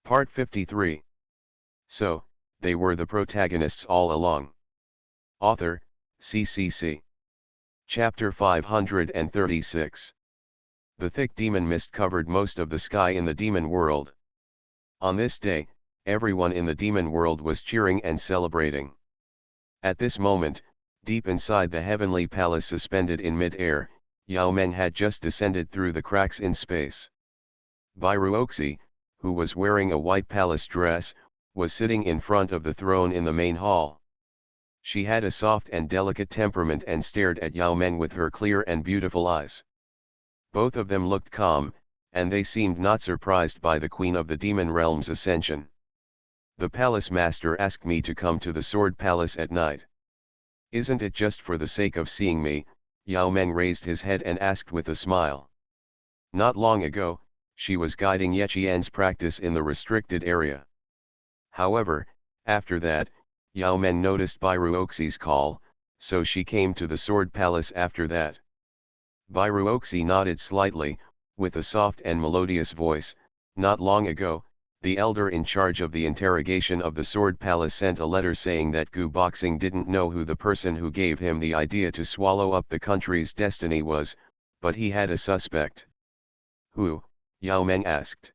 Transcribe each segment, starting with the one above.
Part 53. So, they were the protagonists all along. Author, CCC. Chapter 536. The thick demon mist covered most of the sky in the demon world. On this day, everyone in the demon world was cheering and celebrating. At this moment, deep inside the heavenly palace suspended in mid-air, Yao Meng had just descended through the cracks in space. Bairuoxi, who was wearing a white palace dress, was sitting in front of the throne in the main hall. She had a soft and delicate temperament and stared at Yao Meng with her clear and beautiful eyes. Both of them looked calm, and they seemed not surprised by the Queen of the Demon Realm's ascension. The palace master asked me to come to the Sword Palace at night. Isn't it just for the sake of seeing me? Yao Meng raised his head and asked with a smile. Not long ago, she was guiding Yeqian's practice in the restricted area. However, after that, Yao Meng noticed Bairuoxi's call, so she came to the Sword Palace after that. Bairuoxi nodded slightly, with a soft and melodious voice. Not long ago, the elder in charge of the interrogation of the Sword Palace sent a letter saying that Gu Boxing didn't know who the person who gave him the idea to swallow up the country's destiny was, but he had a suspect. Who? Yao Meng asked.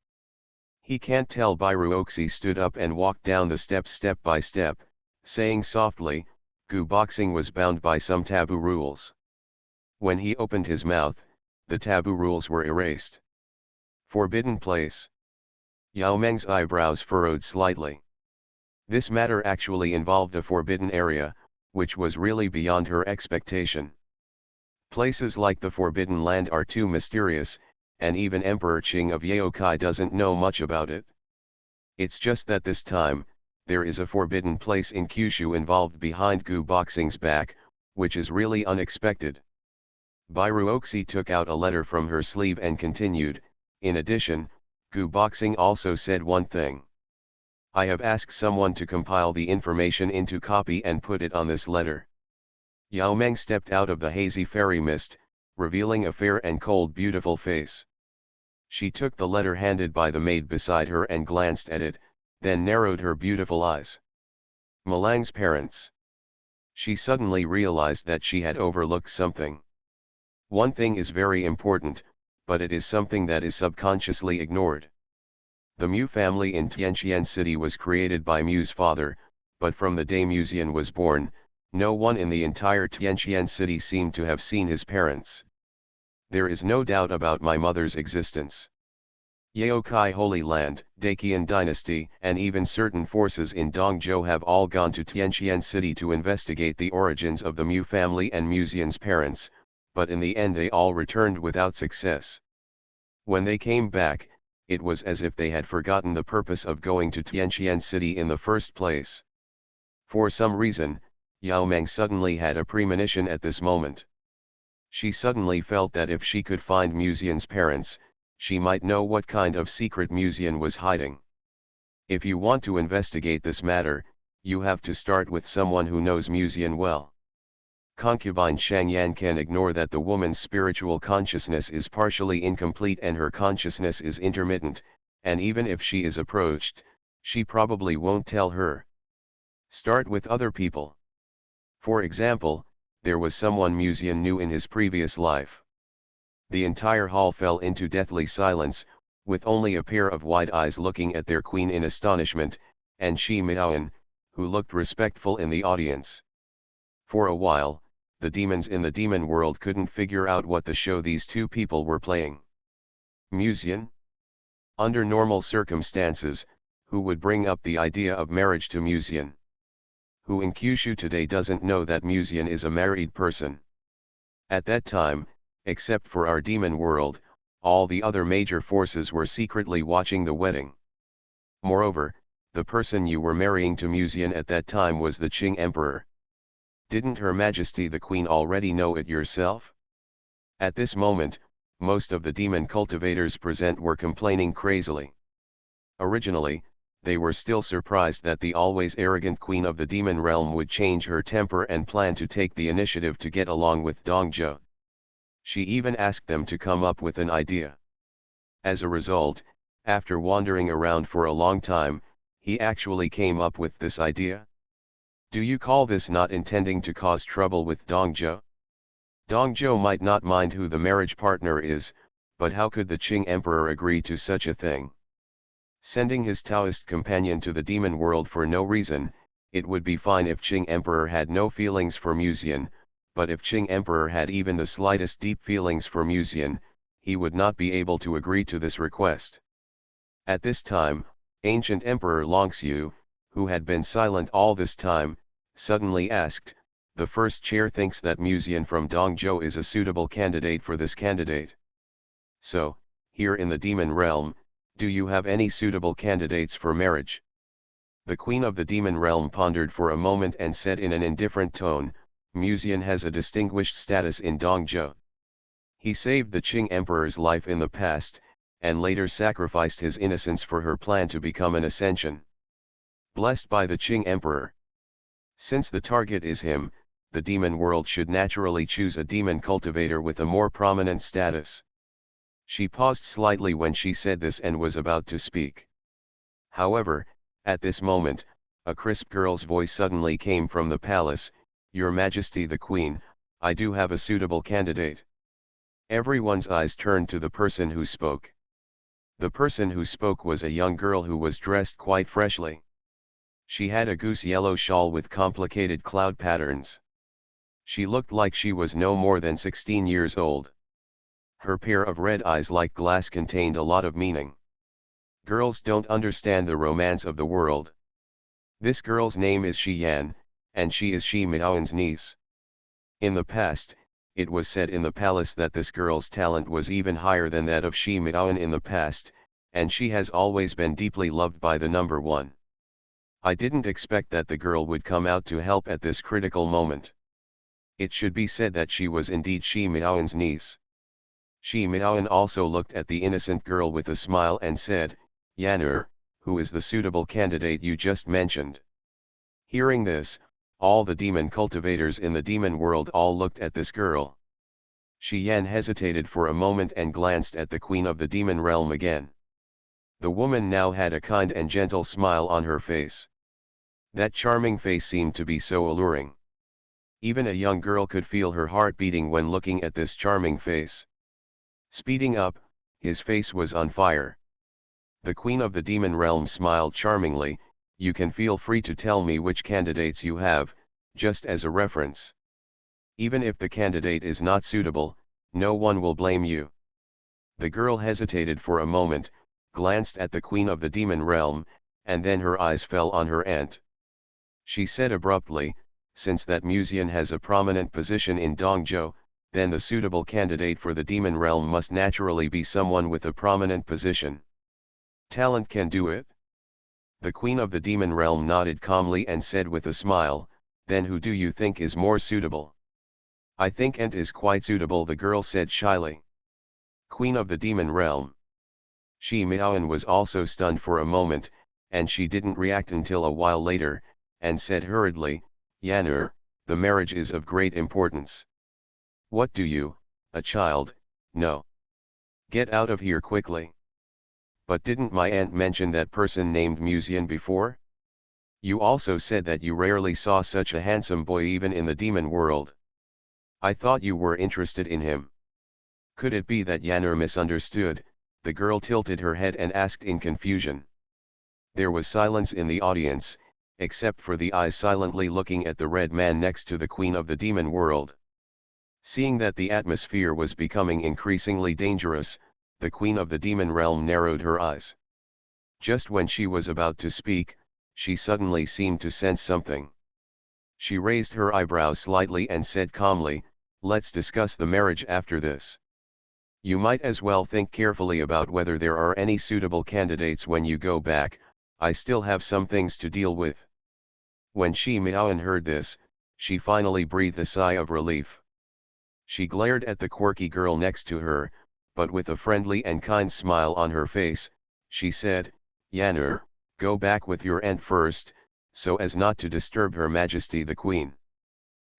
He can't tell. Bairuoxi stood up and walked down the steps step by step, saying softly, Gu Boxing was bound by some taboo rules. When he opened his mouth, the taboo rules were erased. Forbidden place. Yao Meng's eyebrows furrowed slightly. This matter actually involved a forbidden area, which was really beyond her expectation. Places like the Forbidden Land are too mysterious, and even Emperor Qing of Yaokai doesn't know much about it. It's just that this time, there is a forbidden place in Kyushu involved behind Gu Boxing's back, which is really unexpected. Bairuoxi took out a letter from her sleeve and continued, in addition, Gu Boxing also said one thing. I have asked someone to compile the information into copy and put it on this letter. Yao Meng stepped out of the hazy fairy mist, revealing a fair and cold beautiful face. She took the letter handed by the maid beside her and glanced at it, then narrowed her beautiful eyes. Malang's parents. She suddenly realized that she had overlooked something. One thing is very important, but it is something that is subconsciously ignored. The Mu family in Tianqian City was created by Mu's father, but from the day Muzian was born, no one in the entire Tianqian City seemed to have seen his parents. There is no doubt about my mother's existence. Yaokai Holy Land, Daqian Dynasty, and even certain forces in Dongzhou have all gone to Tianqian City to investigate the origins of the Mu family and Muzian's parents, but in the end they all returned without success. When they came back, it was as if they had forgotten the purpose of going to Tianqian City in the first place. For some reason, Yao Meng suddenly had a premonition at this moment. She suddenly felt that if she could find Muzian's parents, she might know what kind of secret Muzian was hiding. If you want to investigate this matter, you have to start with someone who knows Muzian well. Concubine Shangyan can ignore that the woman's spiritual consciousness is partially incomplete and her consciousness is intermittent, and even if she is approached, she probably won't tell her. Start with other people. For example, there was someone Muzian knew in his previous life. The entire hall fell into deathly silence, with only a pair of wide eyes looking at their queen in astonishment, and Shi Miaoan, who looked respectful in the audience. For a while, the demons in the demon world couldn't figure out what the show these two people were playing. Muzian? Under normal circumstances, who would bring up the idea of marriage to Muzian? Who in Kyushu today doesn't know that Muzian is a married person? At that time, except for our demon world, all the other major forces were secretly watching the wedding. Moreover, the person you were marrying to Muzian at that time was the Qing Emperor. Didn't Her Majesty the Queen already know it yourself? At this moment, most of the demon cultivators present were complaining crazily. Originally, they were still surprised that the always arrogant Queen of the Demon Realm would change her temper and plan to take the initiative to get along with Dongzhou. She even asked them to come up with an idea. As a result, After wandering around for a long time, he actually came up with this idea. Do you call this not intending to cause trouble with Dongzhou? Dongzhou might not mind who the marriage partner is, but how could the Qing emperor agree to such a thing? Sending his Taoist companion to the demon world for no reason, it would be fine if Qing emperor had no feelings for Muzian, but if Qing emperor had even the slightest deep feelings for Muzian, he would not be able to agree to this request. At this time, ancient Emperor Longxiu, who had been silent all this time, suddenly asked, "The first chair thinks that Muzian from Dongzhou is a suitable candidate for this candidate. So, here in the demon realm, do you have any suitable candidates for marriage?" The queen of the demon realm pondered for a moment and said in an indifferent tone, "Muzian has a distinguished status in Dongzhou. He saved the Qing emperor's life in the past, and later sacrificed his innocence for her plan to become an ascension. Blessed by the Qing emperor. Since the target is him, the demon world should naturally choose a demon cultivator with a more prominent status." She paused slightly when she said this and was about to speak. However, at this moment, a crisp girl's voice suddenly came from the palace, "Your Majesty the Queen, I do have a suitable candidate." Everyone's eyes turned to the person who spoke. The person who spoke was a young girl who was dressed quite freshly. She had a goose yellow shawl with complicated cloud patterns. She looked like she was no more than 16 years old. Her pair of red eyes like glass contained a lot of meaning. Girls don't understand the romance of the world. This girl's name is Shi Yan, and she is Shi Miaoan's niece. In the past, it was said in the palace that this girl's talent was even higher than that of Shi Miaoan in the past, and she has always been deeply loved by the number one. I didn't expect that the girl would come out to help at this critical moment. It should be said that she was indeed Shi Miaoan's niece. Shi Miaoan also looked at the innocent girl with a smile and said, "Yan'er, who is the suitable candidate you just mentioned?" Hearing this, all the demon cultivators in the demon world all looked at this girl. Shi Yan hesitated for a moment and glanced at the queen of the demon realm again. The woman now had a kind and gentle smile on her face. That charming face seemed to be so alluring. Even a young girl could feel her heart beating when looking at this charming face. Speeding up, his face was on fire. The queen of the demon realm smiled charmingly, "You can feel free to tell me which candidates you have, just as a reference. Even if the candidate is not suitable, no one will blame you." The girl hesitated for a moment, glanced at the queen of the demon realm, and then her eyes fell on her aunt. She said abruptly, "Since that Muzian has a prominent position in Dongzhou, then the suitable candidate for the demon realm must naturally be someone with a prominent position. Talent can do it?" The queen of the demon realm nodded calmly and said with a smile, "Then who do you think is more suitable?" "I think Aunt is quite suitable," the girl said shyly. Queen of the demon realm. Shi Miaoan was also stunned for a moment, and she didn't react until a while later, and said hurriedly, "Yan'er, the marriage is of great importance. What do you, a child, know? Get out of here quickly." "But didn't my aunt mention that person named Muzian before? You also said that you rarely saw such a handsome boy even in the demon world. I thought you were interested in him." Could it be that Yan'er misunderstood? The girl tilted her head and asked in confusion. There was silence in the audience, except for the eyes silently looking at the red man next to the queen of the demon world. Seeing that the atmosphere was becoming increasingly dangerous, the queen of the demon realm narrowed her eyes. Just when she was about to speak, she suddenly seemed to sense something. She raised her eyebrows slightly and said calmly, "Let's discuss the marriage after this. You might as well think carefully about whether there are any suitable candidates when you go back. I still have some things to deal with." When Shi Miaoan heard this, she finally breathed a sigh of relief. She glared at the quirky girl next to her, but with a friendly and kind smile on her face, she said, "Yan'er, go back with your aunt first, so as not to disturb Her Majesty the Queen."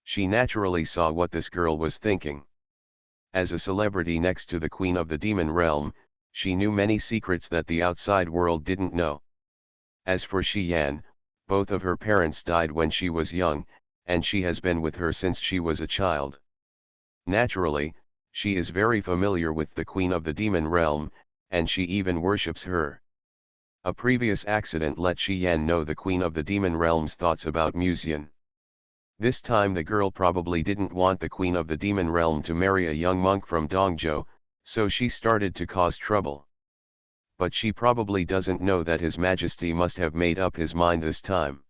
She naturally saw what this girl was thinking. As a celebrity next to the Queen of the Demon Realm, She knew many secrets that the outside world didn't know. As for Shi Yan, both of her parents died when she was young, and she has been with her since she was a child. Naturally, she is very familiar with the Queen of the Demon Realm, and she even worships her. A previous accident let Shi Yan know the Queen of the Demon Realm's thoughts about Musian. This time the girl probably didn't want the Queen of the Demon Realm to marry a young monk from Dongzhou, so she started to cause trouble. But she probably doesn't know that His Majesty must have made up his mind this time.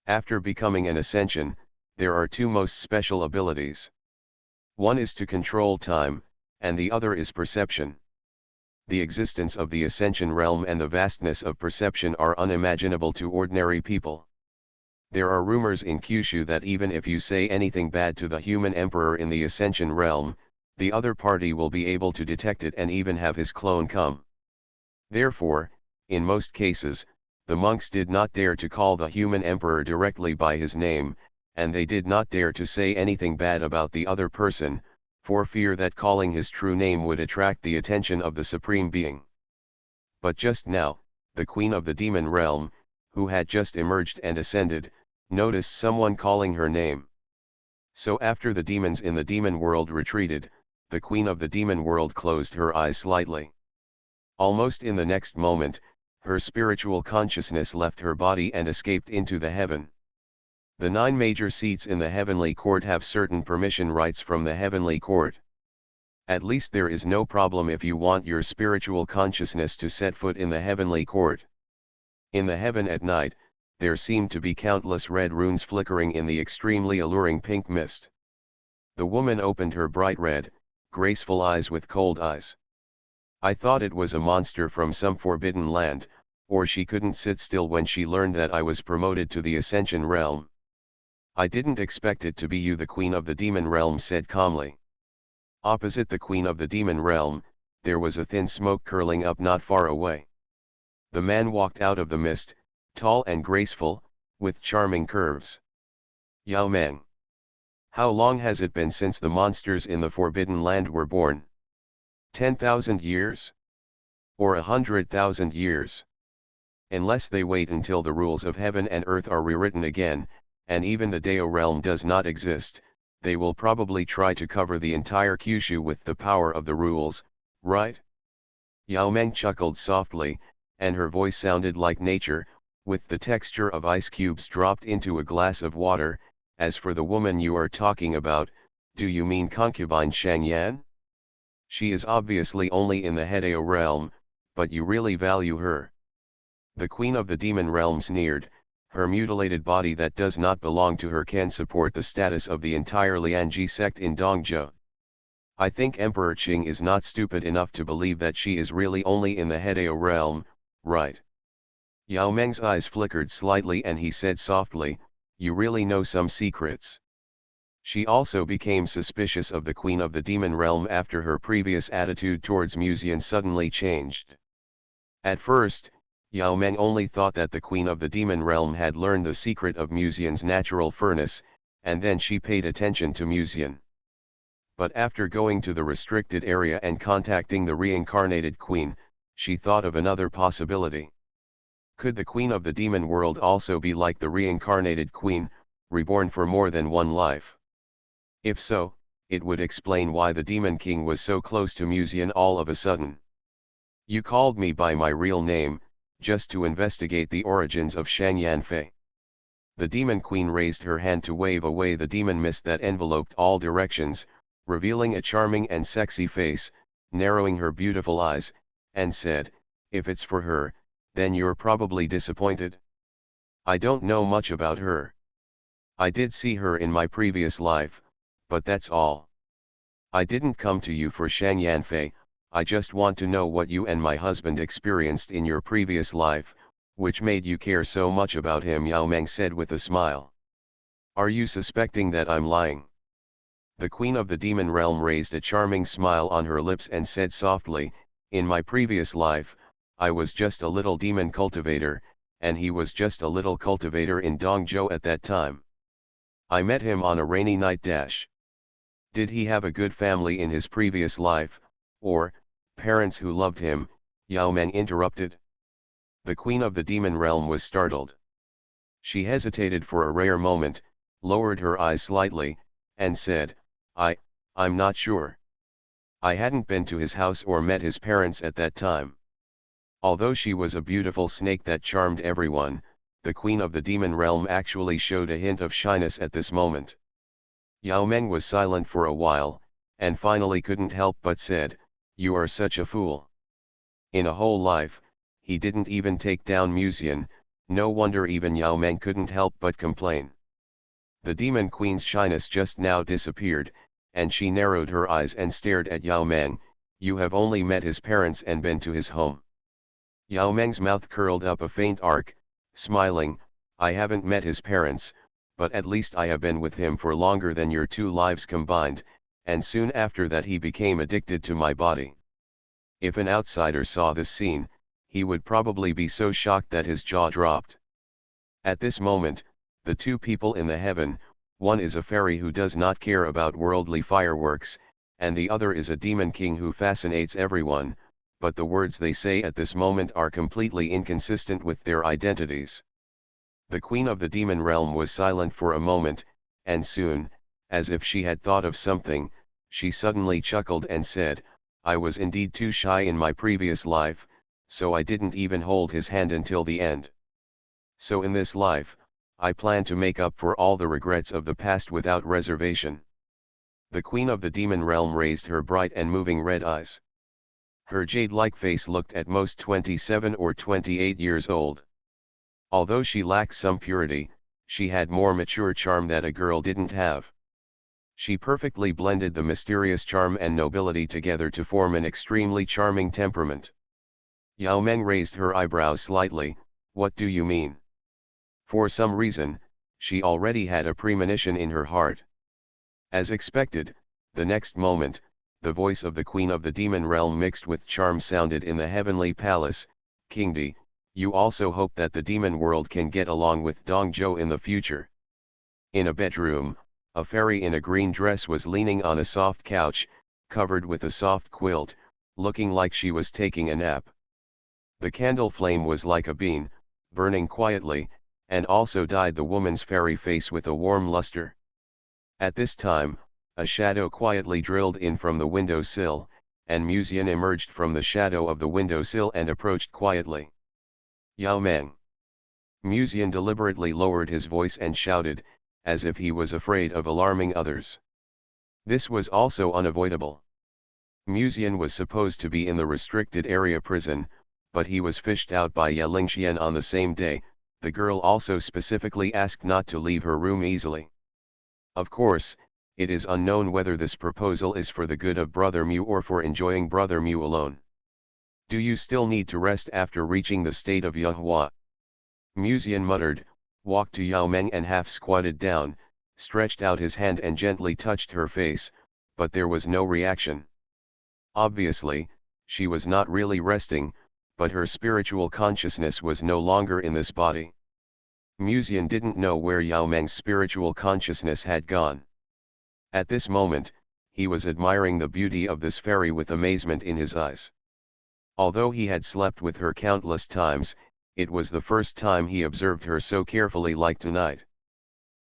After becoming an ascension, there are two most special abilities. One is to control time, and the other is perception. The existence of the ascension realm and the vastness of perception are unimaginable to ordinary people. There are rumors in Kyushu that even if you say anything bad to the human emperor in the ascension realm, the other party will be able to detect it and even have his clone come. Therefore, in most cases, the monks did not dare to call the human emperor directly by his name, and they did not dare to say anything bad about the other person, for fear that calling his true name would attract the attention of the Supreme Being. But just now, the Queen of the Demon Realm, who had just emerged and ascended, noticed someone calling her name. So after the demons in the demon world retreated, the Queen of the Demon World closed her eyes slightly. Almost in the next moment, her spiritual consciousness left her body and escaped into the heaven. The 9 major seats in the heavenly court have certain permission rights from the heavenly court. At least there is no problem if you want your spiritual consciousness to set foot in the heavenly court. In the heaven at night, there seemed to be countless red runes flickering in the extremely alluring pink mist. The woman opened her bright red, graceful eyes with cold eyes. I thought it was a monster from some forbidden land, or she couldn't sit still when she learned that I was promoted to the Ascension realm. I didn't expect it to be you. The Queen of the Demon Realm said calmly. Opposite the Queen of the Demon Realm, there was a thin smoke curling up not far away. The man walked out of the mist, tall and graceful, with charming curves. Yao Meng. How long has it been since the monsters in the Forbidden Land were born? 10,000 years? Or 100,000 years? Unless they wait until the rules of heaven and earth are rewritten again, and even the Dao realm does not exist, they will probably try to cover the entire Kyushu with the power of the rules, right? Yao Meng chuckled softly, and her voice sounded like nature, with the texture of ice cubes dropped into a glass of water. As for the woman you are talking about, do you mean concubine Shang Yan? She is obviously only in the Hedao realm, but you really value her. The Queen of the Demon Realm sneered. Her mutilated body that does not belong to her can support the status of the entire Lianji sect in Dongzhou. I think Emperor Qing is not stupid enough to believe that she is really only in the Hedao realm, right? Yao Meng's eyes flickered slightly and he said softly, you really know some secrets. She also became suspicious of the Queen of the Demon Realm after her previous attitude towards Musian suddenly changed. At first, Yao Meng only thought that the Queen of the Demon Realm had learned the secret of Musian's natural furnace, and then she paid attention to Musian. But after going to the restricted area and contacting the reincarnated queen, she thought of another possibility. Could the Queen of the Demon World also be like the reincarnated queen, reborn for more than one life? If so, it would explain why the Demon King was so close to Musian all of a sudden. You called me by my real name, just to investigate the origins of Shang Yanfei. The Demon Queen raised her hand to wave away the demon mist that enveloped all directions, revealing a charming and sexy face, narrowing her beautiful eyes, and said, if it's for her, then you're probably disappointed. I don't know much about her. I did see her in my previous life, but that's all. I didn't come to you for Shang Yanfei. I just want to know what you and my husband experienced in your previous life, which made you care so much about him, Yao Meng said with a smile. Are you suspecting that I'm lying? The Queen of the Demon Realm raised a charming smile on her lips and said softly, in my previous life, I was just a little demon cultivator, and he was just a little cultivator in Dongzhou at that time. I met him on a rainy night. Did he have a good family in his previous life, or, parents who loved him, Yao Meng interrupted. The queen of the demon realm was startled. She hesitated for a rare moment, lowered her eyes slightly, and said, I'm not sure. I hadn't been to his house or met his parents at that time. Although she was a beautiful snake that charmed everyone, the queen of the demon realm actually showed a hint of shyness at this moment. Yao Meng was silent for a while, and finally couldn't help but said, "You are such a fool." In a whole life, he didn't even take down Musian, no wonder even Yao Meng couldn't help but complain. The demon queen's shyness just now disappeared, and she narrowed her eyes and stared at Yao Meng. "You have only met his parents and been to his home." Yao Meng's mouth curled up a faint arc, smiling, "I haven't met his parents, but at least I have been with him for longer than your 2 lives combined, and soon after that he became addicted to my body." If an outsider saw this scene, he would probably be so shocked that his jaw dropped. At this moment, the 2 people in the heaven, one is a fairy who does not care about worldly fireworks, and the other is a demon king who fascinates everyone, but the words they say at this moment are completely inconsistent with their identities. The queen of the demon realm was silent for a moment, and soon, as if she had thought of something, she suddenly chuckled and said, "I was indeed too shy in my previous life, so I didn't even hold his hand until the end. So in this life, I plan to make up for all the regrets of the past without reservation." The queen of the demon realm raised her bright and moving red eyes. Her jade-like face looked at most 27 or 28 years old. Although she lacked some purity, she had more mature charm that a girl didn't have. She perfectly blended the mysterious charm and nobility together to form an extremely charming temperament. Yao Meng raised her eyebrows slightly. "What do you mean?" For some reason, she already had a premonition in her heart. As expected, the next moment, the voice of the queen of the demon realm mixed with charm sounded in the heavenly palace. "King Di, you also hope that the demon world can get along with Dongzhou in the future." In a bedroom, a fairy in a green dress was leaning on a soft couch, covered with a soft quilt, looking like she was taking a nap. The candle flame was like a bean, burning quietly, and also dyed the woman's fairy face with a warm luster. At this time, a shadow quietly drilled in from the window-sill, and Musian emerged from the shadow of the window-sill and approached quietly. "Yao Meng." Musian deliberately lowered his voice and shouted, as if he was afraid of alarming others. This was also unavoidable. Musian was supposed to be in the restricted area prison, but he was fished out by Ye Lingxian on the same day. The girl also specifically asked not to leave her room easily. Of course, it is unknown whether this proposal is for the good of Brother Mu or for enjoying Brother Mu alone. "Do you still need to rest after reaching the state of Yahua?" Musian muttered, walked to Yao Meng and half squatted down, stretched out his hand and gently touched her face, but there was no reaction. Obviously, she was not really resting, but her spiritual consciousness was no longer in this body. Musian didn't know where Yao Meng's spiritual consciousness had gone. At this moment, he was admiring the beauty of this fairy with amazement in his eyes. Although he had slept with her countless times, it was the first time he observed her so carefully like tonight.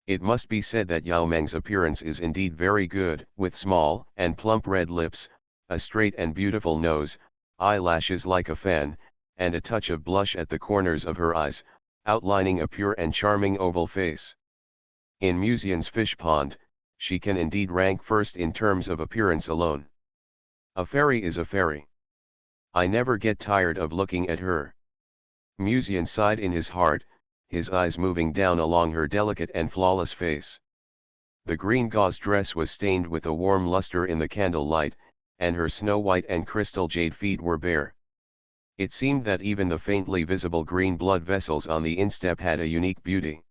It must be said that Yao Meng's appearance is indeed very good, with small and plump red lips, a straight and beautiful nose, eyelashes like a fan, and a touch of blush at the corners of her eyes, outlining a pure and charming oval face. In Musian's fish pond, she can indeed rank first in terms of appearance alone. A fairy is a fairy. I never get tired of looking at her. Musian sighed in his heart, his eyes moving down along her delicate and flawless face. The green gauze dress was stained with a warm luster in the candlelight, and her snow-white and crystal jade feet were bare. It seemed that even the faintly visible green blood vessels on the instep had a unique beauty.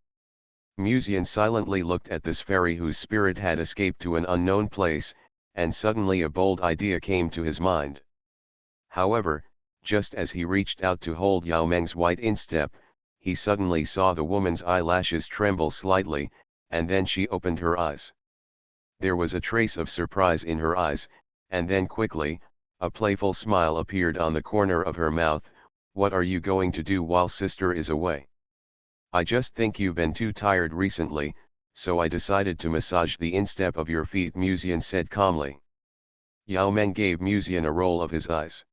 Musian silently looked at this fairy whose spirit had escaped to an unknown place, and suddenly a bold idea came to his mind. However, just as he reached out to hold Yao Meng's white instep, he suddenly saw the woman's eyelashes tremble slightly, and then she opened her eyes. There was a trace of surprise in her eyes, and then quickly, A playful smile appeared on the corner of her mouth. What are you going to do while sister is away? I just think you've been too tired recently, so I decided to massage the instep of your feet, Musian said calmly. Yao Meng gave Musian a roll of his eyes.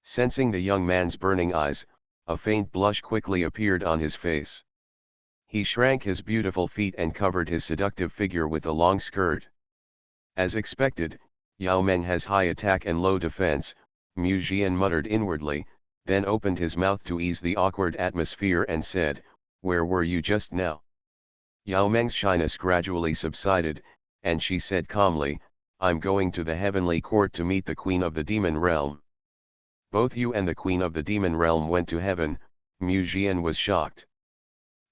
Sensing the young man's burning eyes, a faint blush quickly appeared on his face. He shrank his beautiful feet and covered his seductive figure with a long skirt. As expected, Yao Meng has high attack and low defense, Musian muttered inwardly, then opened his mouth to ease the awkward atmosphere and said, "Where were you just now?" Yao Meng's shyness gradually subsided, and she said calmly, "I'm going to the heavenly court to meet the queen of the demon realm." "Both you and the queen of the demon realm went to heaven?" Musian was shocked.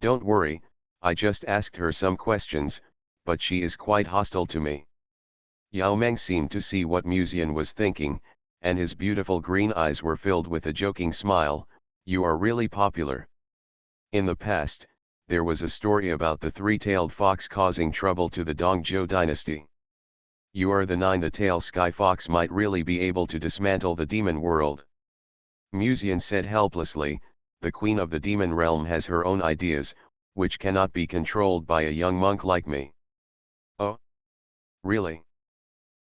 "Don't worry, I just asked her some questions, but she is quite hostile to me." Yao Meng seemed to see what Musian was thinking, and his beautiful green eyes were filled with a joking smile. "You are really popular. In the past, there was a story about the three-tailed fox causing trouble to the Dongzhou dynasty. You are the nine-tailed sky fox might really be able to dismantle the demon world." Musian said helplessly, "The queen of the demon realm has her own ideas, which cannot be controlled by a young monk like me." "Oh? Really?"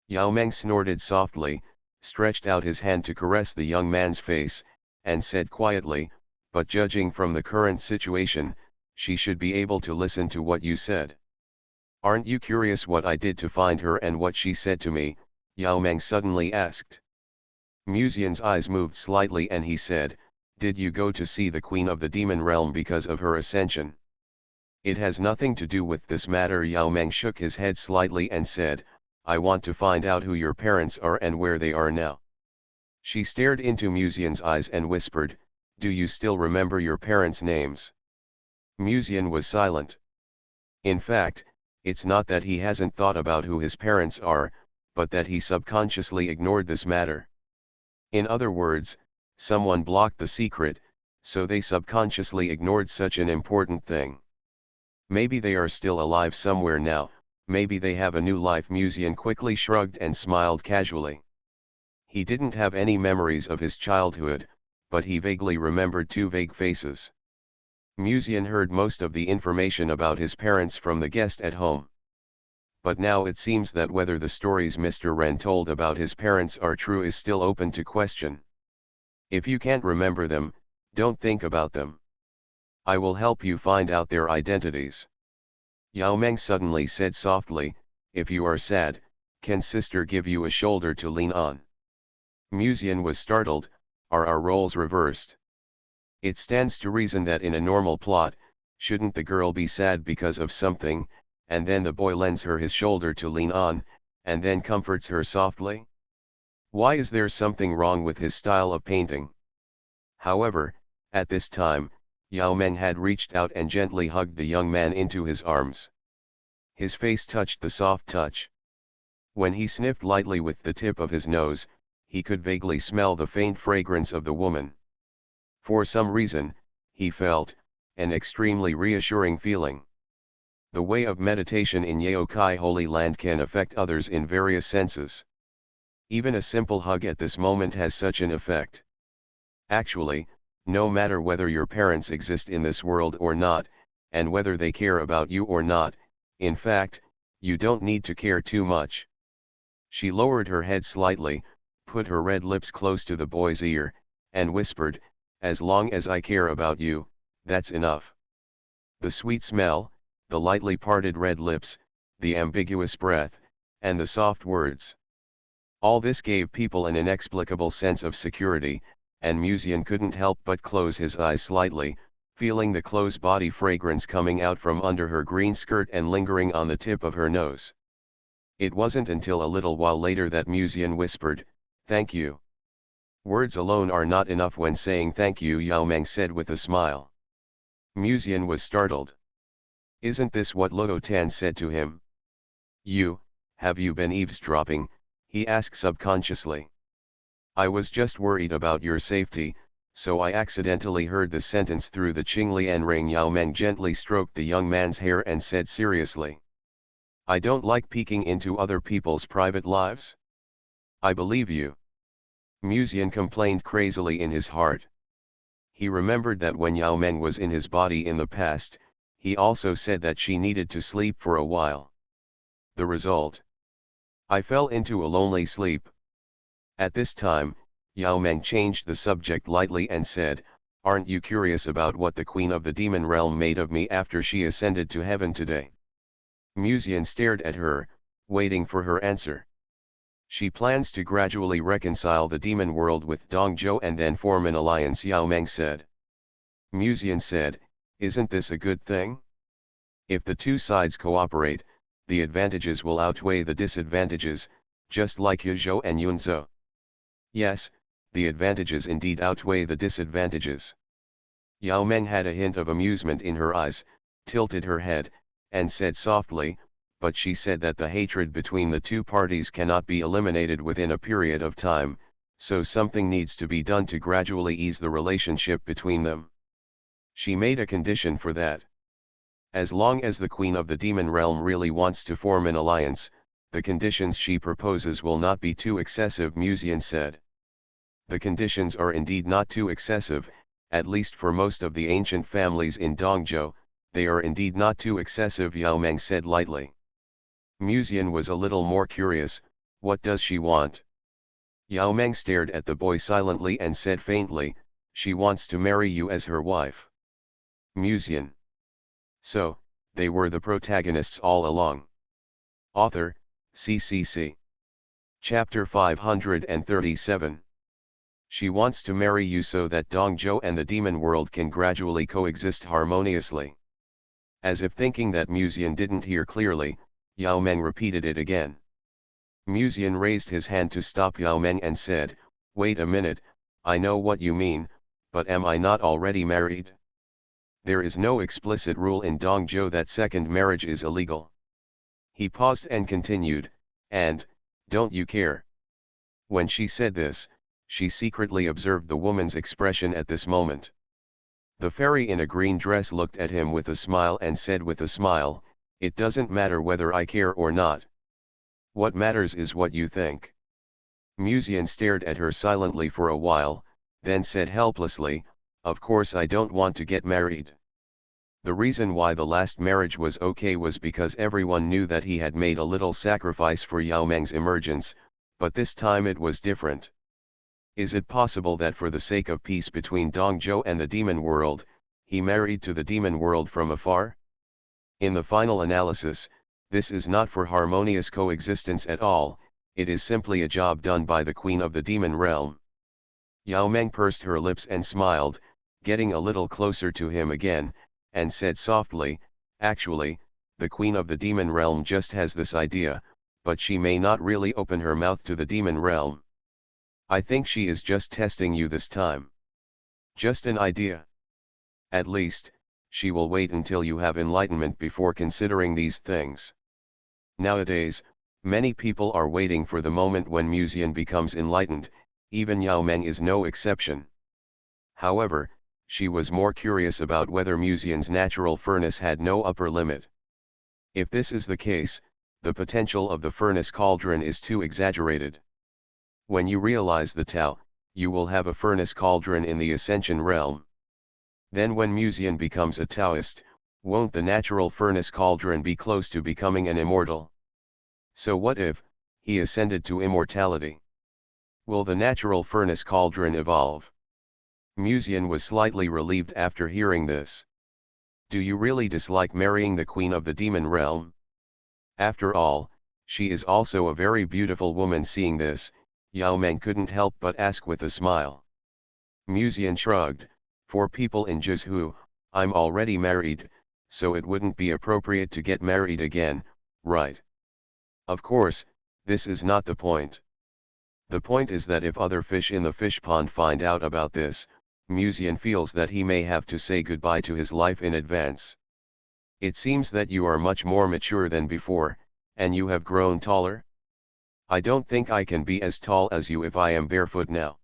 Yao Meng snorted softly, stretched out his hand to caress the young man's face, and said quietly, "But judging from the current situation, she should be able to listen to what you said." "Aren't you curious what I did to find her and what she said to me?" Yao Meng suddenly asked. Musian's eyes moved slightly and he said, "Did you go to see the queen of the demon realm because of her ascension?" "It has nothing to do with this matter." Yao Meng shook his head slightly and said, "I want to find out who your parents are and where they are now." She stared into Musian's eyes and whispered, "Do you still remember your parents' names?" Musian was silent. In fact, it's not that he hasn't thought about who his parents are, but that he subconsciously ignored this matter. In other words, someone blocked the secret, so they subconsciously ignored such an important thing. Maybe they are still alive somewhere now, maybe they have a new life. Musian quickly shrugged and smiled casually. He didn't have any memories of his childhood, but he vaguely remembered two vague faces. Musian heard most of the information about his parents from the guest at home. But now it seems that whether the stories Mr. Ren told about his parents are true is still open to question. If you can't remember them, don't think about them. I will help you find out their identities. Yao Meng suddenly said softly, "If you are sad, can sister give you a shoulder to lean on?" Musian was startled. Are our roles reversed? It stands to reason that in a normal plot, shouldn't the girl be sad because of something, and then the boy lends her his shoulder to lean on, and then comforts her softly? Why is there something wrong with his style of painting? However, at this time, Yao Meng had reached out and gently hugged the young man into his arms. His face touched the soft touch. When he sniffed lightly with the tip of his nose, he could vaguely smell the faint fragrance of the woman. For some reason, he felt an extremely reassuring feeling. The way of meditation in Yaokai Holy Land can affect others in various senses. Even a simple hug at this moment has such an effect. Actually, no matter whether your parents exist in this world or not, and whether they care about you or not, in fact, you don't need to care too much. She lowered her head slightly, put her red lips close to the boy's ear, and whispered, "As long as I care about you, that's enough." The sweet smell, the lightly parted red lips, the ambiguous breath, and the soft words. All this gave people an inexplicable sense of security, and Musian couldn't help but close his eyes slightly, feeling the close body fragrance coming out from under her green skirt and lingering on the tip of her nose. It wasn't until a little while later that Musian whispered, "Thank you." "Words alone are not enough when saying thank you," Yao Meng said with a smile. Musian was startled. Isn't this what Luo Tan said to him? Have you been eavesdropping?" he asked subconsciously. "I was just worried about your safety, so I accidentally heard the sentence through the Qinglian ring." Yao Meng gently stroked the young man's hair and said seriously, "I don't like peeking into other people's private lives." "I believe you. Musian complained crazily in his heart. He remembered that when Yao Meng was in his body in the past, he also said that she needed to sleep for a while. The result? I fell into a lonely sleep. At this time, Yao Meng changed the subject lightly and said, "Aren't you curious about what the queen of the demon realm made of me after she ascended to heaven today?" Musian stared at her, waiting for her answer. "She plans to gradually reconcile the demon world with Dongzhou and then form an alliance," Yao Meng said. Musian said, "Isn't this a good thing? If the two sides cooperate, the advantages will outweigh the disadvantages, just like Yuzhou and Yunzhou." "Yes, the advantages indeed outweigh the disadvantages." Yao Meng had a hint of amusement in her eyes, tilted her head, and said softly, "But she said that the hatred between the two parties cannot be eliminated within a period of time, so something needs to be done to gradually ease the relationship between them. She made a condition for that. As long as the Queen of the Demon Realm really wants to form an alliance, the conditions she proposes will not be too excessive," Musian said. "The conditions are indeed not too excessive, at least for most of the ancient families in Dongzhou, they are indeed not too excessive," Yao Meng said lightly. Musian was a little more curious. "What does she want?" Yao Meng stared at the boy silently and said faintly, "She wants to marry you as her wife." Musian. So, they were the protagonists all along. Author, CCC. Chapter 537. She wants to marry you so that Dongzhou and the demon world can gradually coexist harmoniously. As if thinking that Musian didn't hear clearly, Yao Meng repeated it again. Musian raised his hand to stop Yao Meng and said, "Wait a minute, I know what you mean, but am I not already married? There is no explicit rule in Dongzhou that second marriage is illegal." He paused and continued, "And, don't you care?" When she said this, she secretly observed the woman's expression at this moment. The fairy in a green dress looked at him with a smile and said with a smile, "It doesn't matter whether I care or not. What matters is what you think." Musian stared at her silently for a while, then said helplessly, "Of course I don't want to get married. The reason why the last marriage was okay was because everyone knew that he had made a little sacrifice for Yao Meng's emergence, but this time it was different. Is it possible that for the sake of peace between Dongzhou and the demon world, he married to the demon world from afar? In the final analysis, this is not for harmonious coexistence at all, it is simply a job done by the Queen of the Demon Realm." Yao Meng pursed her lips and smiled, getting a little closer to him again, and said softly, "Actually, the Queen of the Demon Realm just has this idea, but she may not really open her mouth to the Demon Realm. I think she is just testing you this time. Just an idea. At least, she will wait until you have enlightenment before considering these things." Nowadays, many people are waiting for the moment when Musian becomes enlightened, even Yao Meng is no exception. However, she was more curious about whether Musian's natural furnace had no upper limit. If this is the case, the potential of the furnace cauldron is too exaggerated. When you realize the Tao, you will have a furnace cauldron in the Ascension realm. Then when Musian becomes a Taoist, won't the natural furnace cauldron be close to becoming an immortal? So what if he ascended to immortality? Will the natural furnace cauldron evolve? Musian was slightly relieved after hearing this. "Do you really dislike marrying the Queen of the Demon Realm? After all, she is also a very beautiful woman." Seeing this, Yao Meng couldn't help but ask with a smile. Musian shrugged, "For people in Zhuzhou, I'm already married, so it wouldn't be appropriate to get married again, right? Of course, this is not the point. The point is that if other fish in the fish pond find out about this, Musian feels that he may have to say goodbye to his life in advance. It seems that you are much more mature than before, and you have grown taller? I don't think I can be as tall as you if I am barefoot now."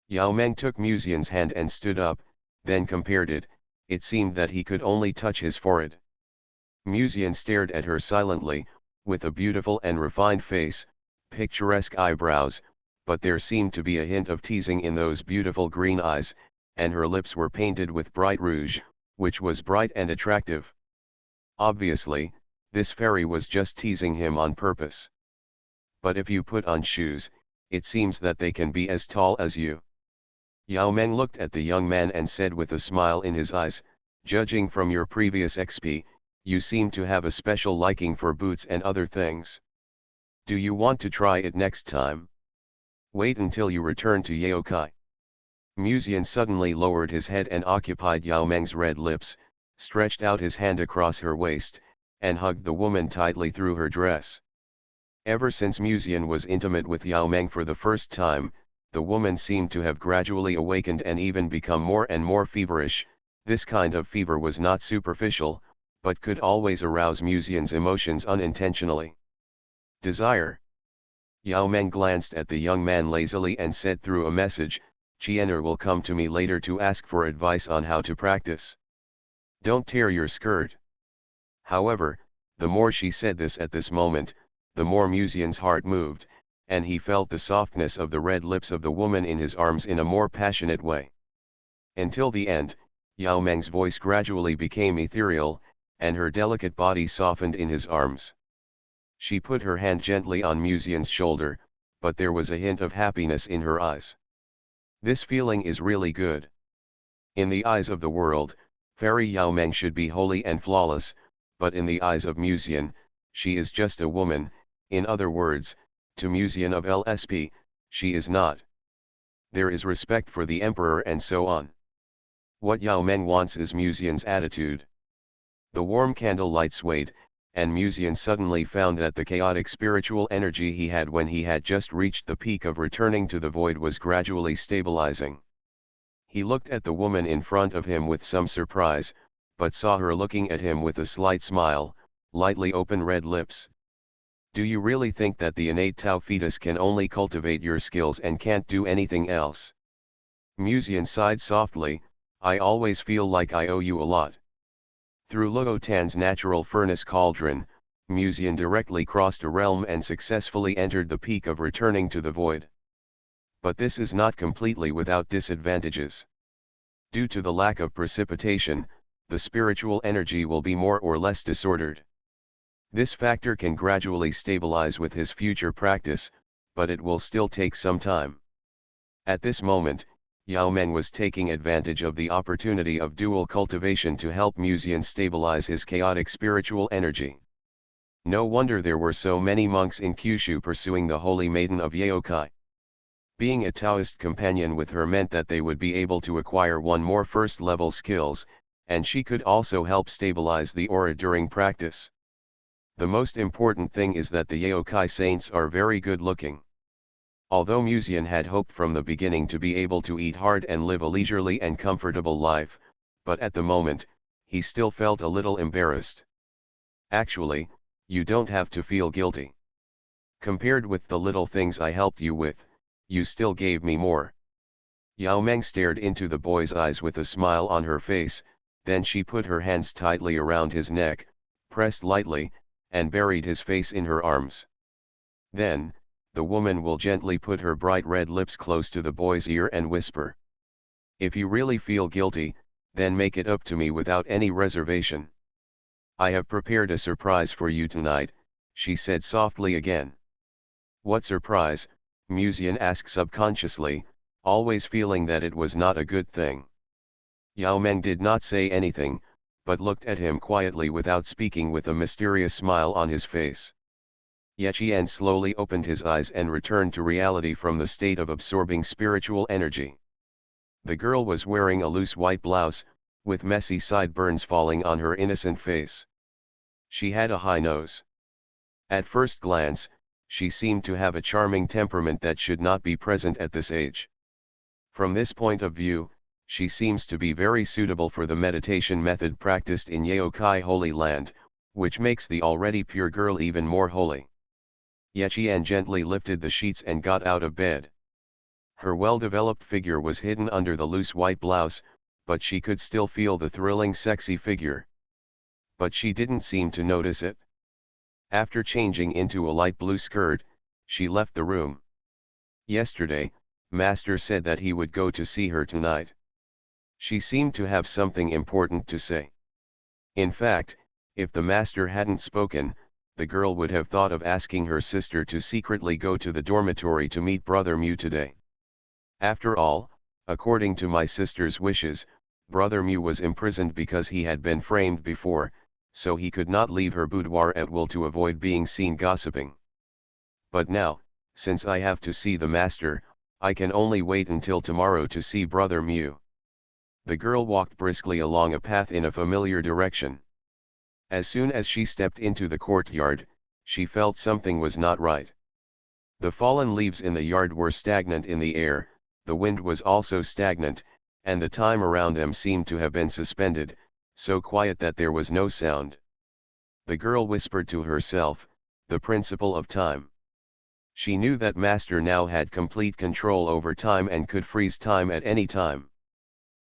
Yao Meng took Musian's hand and stood up, then compared it. It seemed that he could only touch his forehead. Musian stared at her silently, with a beautiful and refined face, picturesque eyebrows, but there seemed to be a hint of teasing in those beautiful green eyes, and her lips were painted with bright rouge, which was bright and attractive. Obviously, this fairy was just teasing him on purpose. But if you put on shoes, it seems that they can be as tall as you. Yao Meng looked at the young man and said with a smile in his eyes, judging from your previous XP, you seem to have a special liking for boots and other things. Do you want to try it next time? Wait until you return to Yaokai. Musian suddenly lowered his head and occupied Yao Meng's red lips, stretched out his hand across her waist, and hugged the woman tightly through her dress. Ever since Musian was intimate with Yao Meng for the first time, the woman seemed to have gradually awakened and even become more and more feverish. This kind of fever was not superficial, but could always arouse Musian's emotions unintentionally. Desire. Yao Meng glanced at the young man lazily and said through a message, Chiener will come to me later to ask for advice on how to practice. Don't tear your skirt. However, the more she said this at this moment, the more Musian's heart moved, and he felt the softness of the red lips of the woman in his arms in a more passionate way. Until the end, Yao Meng's voice gradually became ethereal, and her delicate body softened in his arms. She put her hand gently on Musian's shoulder, but there was a hint of happiness in her eyes. This feeling is really good. In the eyes of the world, Fairy Yao Meng should be holy and flawless, but in the eyes of Musian, she is just a woman. In other words, to Musian of LSP, she is not. There is respect for the emperor and so on. What Yao Meng wants is Musian's attitude. The warm candle light swayed, and Musian suddenly found that the chaotic spiritual energy he had when he had just reached the peak of returning to the void was gradually stabilizing. He looked at the woman in front of him with some surprise, but saw her looking at him with a slight smile, lightly open red lips. Do you really think that the innate Tao fetus can only cultivate your skills and can't do anything else? Musian sighed softly, I always feel like I owe you a lot. Through Luo Tan's natural furnace cauldron, Musian directly crossed a realm and successfully entered the peak of returning to the void. But this is not completely without disadvantages. Due to the lack of precipitation, the spiritual energy will be more or less disordered. This factor can gradually stabilize with his future practice, but it will still take some time. At this moment, Yao Meng was taking advantage of the opportunity of dual cultivation to help Musian stabilize his chaotic spiritual energy. No wonder there were so many monks in Kyushu pursuing the Holy Maiden of Yaokai. Being a Taoist companion with her meant that they would be able to acquire one more first-level skills, and she could also help stabilize the aura during practice. The most important thing is that the Yaokai saints are very good-looking. Although Musian had hoped from the beginning to be able to eat hard and live a leisurely and comfortable life, but at the moment, he still felt a little embarrassed. Actually, you don't have to feel guilty. Compared with the little things I helped you with, you still gave me more. Yao Meng stared into the boy's eyes with a smile on her face, then she put her hands tightly around his neck, pressed lightly, and buried his face in her arms. Then, the woman will gently put her bright red lips close to the boy's ear and whisper. If you really feel guilty, then make it up to me without any reservation. I have prepared a surprise for you tonight, she said softly again. What surprise? Musian asked subconsciously, always feeling that it was not a good thing. Yao Meng did not say anything, but looked at him quietly without speaking with a mysterious smile on his face. Yechian slowly opened his eyes and returned to reality from the state of absorbing spiritual energy. The girl was wearing a loose white blouse, with messy sideburns falling on her innocent face. She had a high nose. At first glance, she seemed to have a charming temperament that should not be present at this age. From this point of view, she seems to be very suitable for the meditation method practiced in Yaokai Holy Land, which makes the already pure girl even more holy. Yechian gently lifted the sheets and got out of bed. Her well-developed figure was hidden under the loose white blouse, but she could still feel the thrilling sexy figure. But she didn't seem to notice it. After changing into a light blue skirt, she left the room. Yesterday, Master said that he would go to see her tonight. She seemed to have something important to say. In fact, if the master hadn't spoken, the girl would have thought of asking her sister to secretly go to the dormitory to meet Brother Mew today. After all, according to my sister's wishes, Brother Mew was imprisoned because he had been framed before, so he could not leave her boudoir at will to avoid being seen gossiping. But now, since I have to see the master, I can only wait until tomorrow to see Brother Mew. The girl walked briskly along a path in a familiar direction. As soon as she stepped into the courtyard, she felt something was not right. The fallen leaves in the yard were stagnant in the air, the wind was also stagnant, and the time around them seemed to have been suspended, so quiet that there was no sound. The girl whispered to herself, "The principle of time." She knew that Master now had complete control over time and could freeze time at any time.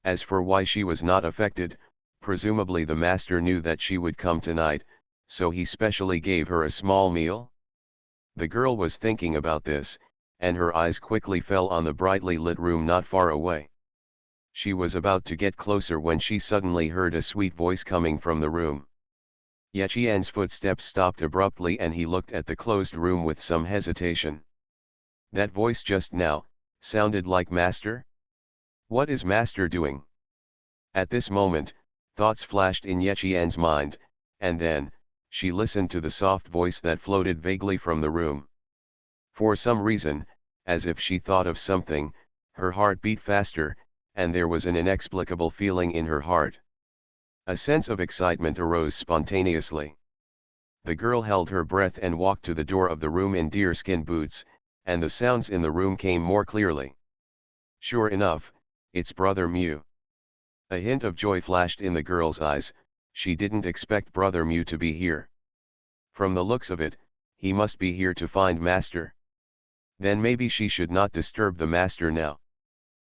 As for why she was not affected, presumably the master knew that she would come tonight, so he specially gave her a small meal? The girl was thinking about this, and her eyes quickly fell on the brightly lit room not far away. She was about to get closer when she suddenly heard a sweet voice coming from the room. Yechien's footsteps stopped abruptly and he looked at the closed room with some hesitation. That voice just now sounded like Master? What is Master doing? At this moment, thoughts flashed in Yechien's mind, and then, she listened to the soft voice that floated vaguely from the room. For some reason, as if she thought of something, her heart beat faster, and there was an inexplicable feeling in her heart. A sense of excitement arose spontaneously. The girl held her breath and walked to the door of the room in deerskin boots, and the sounds in the room came more clearly. Sure enough, it's Brother Mew. A hint of joy flashed in the girl's eyes. She didn't expect Brother Mew to be here. From the looks of it, he must be here to find Master. Then maybe she should not disturb the Master now.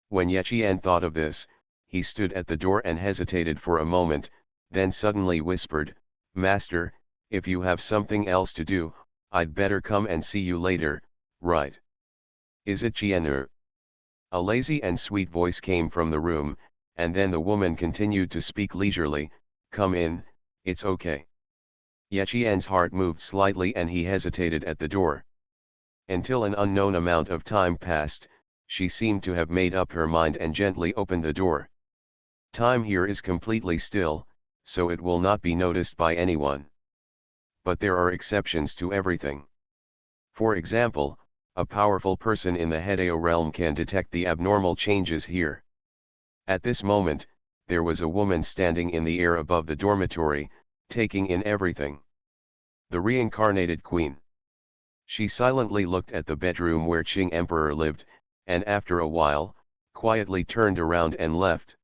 When Yechien thought of this, he stood at the door and hesitated for a moment, then suddenly whispered, "Master, if you have something else to do, I'd better come and see you later, right? Is it Chiener?" A lazy and sweet voice came from the room, and then the woman continued to speak leisurely, "Come in, it's okay." Yechien's heart moved slightly and he hesitated at the door. Until an unknown amount of time passed, she seemed to have made up her mind and gently opened the door. Time here is completely still, so it will not be noticed by anyone. But there are exceptions to everything. For example, a powerful person in the Hedeo realm can detect the abnormal changes here. At this moment, there was a woman standing in the air above the dormitory, taking in everything. The reincarnated queen. She silently looked at the bedroom where Qing Emperor lived, and after a while, quietly turned around and left.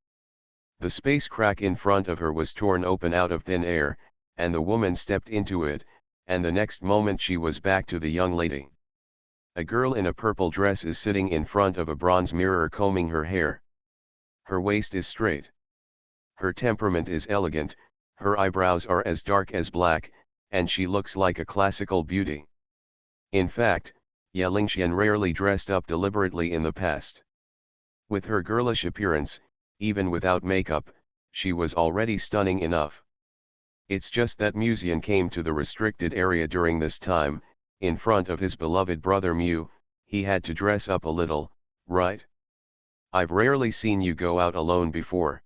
The space crack in front of her was torn open out of thin air, and the woman stepped into it, and the next moment she was back to the young lady. A girl in a purple dress is sitting in front of a bronze mirror combing her hair. Her waist is straight. Her temperament is elegant, her eyebrows are as dark as black, and she looks like a classical beauty. In fact, Ye Lingxian rarely dressed up deliberately in the past. With her girlish appearance, even without makeup, she was already stunning enough. It's just that Muzian came to the restricted area during this time, in front of his beloved brother Mew. He had to dress up a little, right? I've rarely seen you go out alone before.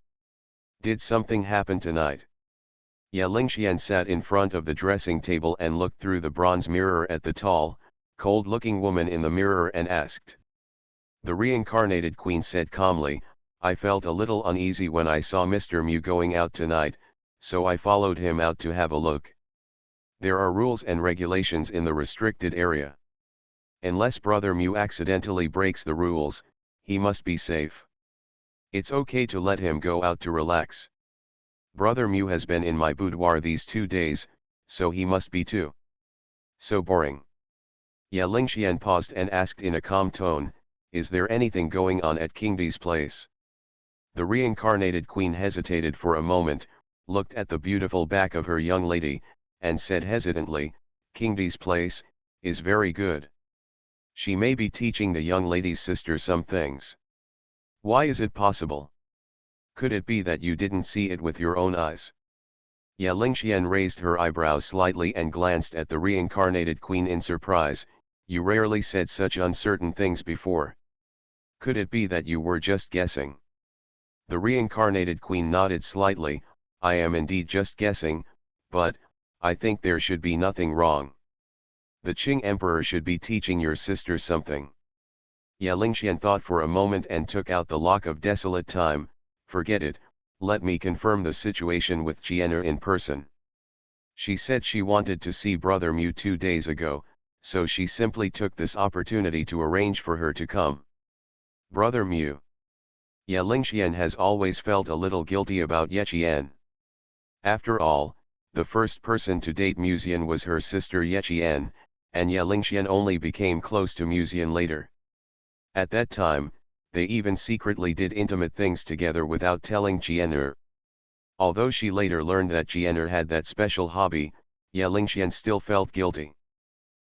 Did something happen tonight? Ye Lingxian sat in front of the dressing table and looked through the bronze mirror at the tall, cold-looking woman in the mirror and asked. The reincarnated queen said calmly, "I felt a little uneasy when I saw Mr. Mew going out tonight, so I followed him out to have a look. There are rules and regulations in the restricted area. Unless Brother Mew accidentally breaks the rules, he must be safe. It's okay to let him go out to relax. Brother Mew has been in my boudoir these 2 days, so he must be too. So boring." Ye Lingxian paused and asked in a calm tone, "Is there anything going on at King Di's place?" The reincarnated queen hesitated for a moment, looked at the beautiful back of her young lady, and said hesitantly, "King Di's place is very good. She may be teaching the young lady's sister some things. Why is it possible? Could it be that you didn't see it with your own eyes? Ya Lingxian raised her eyebrows slightly and glanced at the reincarnated queen in surprise. You rarely said such uncertain things before. Could it be that you were just guessing? The reincarnated queen nodded slightly. I am indeed just guessing, but I think there should be nothing wrong. The Qing emperor should be teaching your sister something. Ya Lingxian thought for a moment and took out the lock of desolate time. Forget it, let me confirm the situation with Jian'er in person. She said she wanted to see Brother Mu 2 days ago, so she simply took this opportunity to arrange for her to come. Brother Mu. Ya Lingxian has always felt a little guilty about Ye Qian. After all, the first person to date Muxian was her sister Ye Qian, and Ya Lingxian only became close to Muxian later. At that time, they even secretly did intimate things together without telling Jian'er. Although she later learned that Jian'er had that special hobby, Ye Lingxian still felt guilty.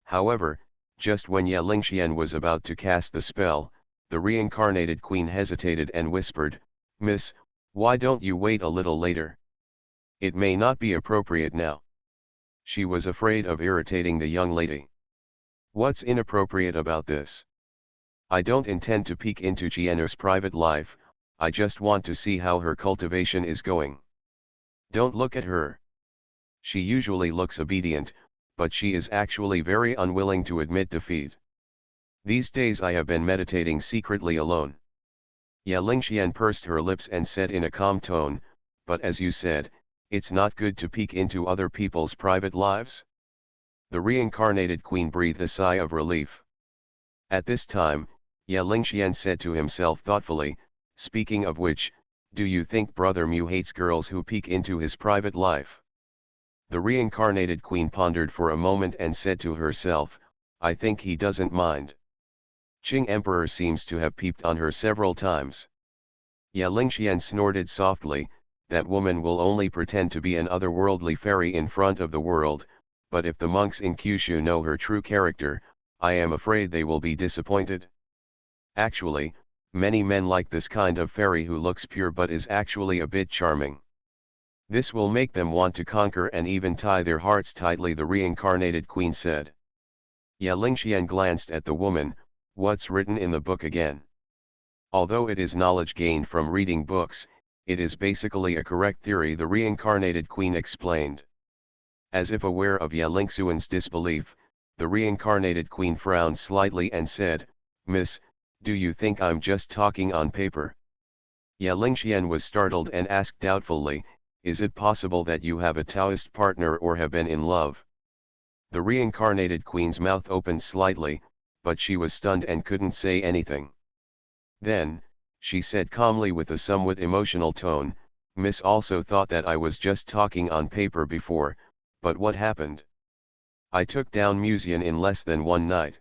However, just when Ye Lingxian was about to cast the spell, the reincarnated queen hesitated and whispered, "Miss, why don't you wait a little later? It may not be appropriate now." She was afraid of irritating the young lady. What's inappropriate about this? I don't intend to peek into Jian'er's private life, I just want to see how her cultivation is going. Don't look at her. She usually looks obedient, but she is actually very unwilling to admit defeat. These days I have been meditating secretly alone. Ye Lingxian pursed her lips and said in a calm tone, "But as you said, it's not good to peek into other people's private lives?" The reincarnated queen breathed a sigh of relief. At this time, Ye Lingxian said to himself thoughtfully, "Speaking of which, do you think Brother Mu hates girls who peek into his private life?" The reincarnated queen pondered for a moment and said to herself, "I think he doesn't mind. Qing Emperor seems to have peeped on her several times." Ye Lingxian snorted softly, "That woman will only pretend to be an otherworldly fairy in front of the world, but if the monks in Kyushu know her true character, I am afraid they will be disappointed. Actually, many men like this kind of fairy who looks pure but is actually a bit charming. This will make them want to conquer and even tie their hearts tightly," the reincarnated queen said. Ye Lingxian glanced at the woman. "What's written in the book again?" "Although it is knowledge gained from reading books, it is basically a correct theory," the reincarnated queen explained. As if aware of Ye Lingxian's disbelief, the reincarnated queen frowned slightly and said, "Miss, do you think I'm just talking on paper?" Ye Lingxian was startled and asked doubtfully, "Is it possible that you have a Taoist partner or have been in love?" The reincarnated queen's mouth opened slightly, but she was stunned and couldn't say anything. Then, she said calmly with a somewhat emotional tone, "Miss also thought that I was just talking on paper before, but what happened? I took down Muxian in less than one night."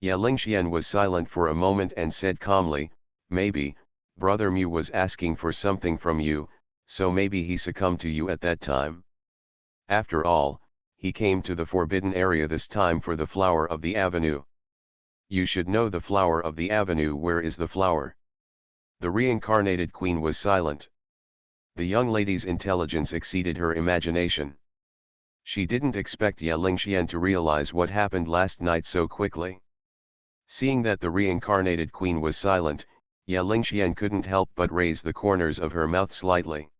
Ye Lingxian was silent for a moment and said calmly, "Maybe, Brother Mu was asking for something from you, so maybe he succumbed to you at that time. After all, he came to the forbidden area this time for the flower of the avenue. You should know the flower of the avenue. Where is the flower?" The reincarnated queen was silent. The young lady's intelligence exceeded her imagination. She didn't expect Ye Lingxian to realize what happened last night so quickly. Seeing that the reincarnated queen was silent, Ye Lingxian couldn't help but raise the corners of her mouth slightly.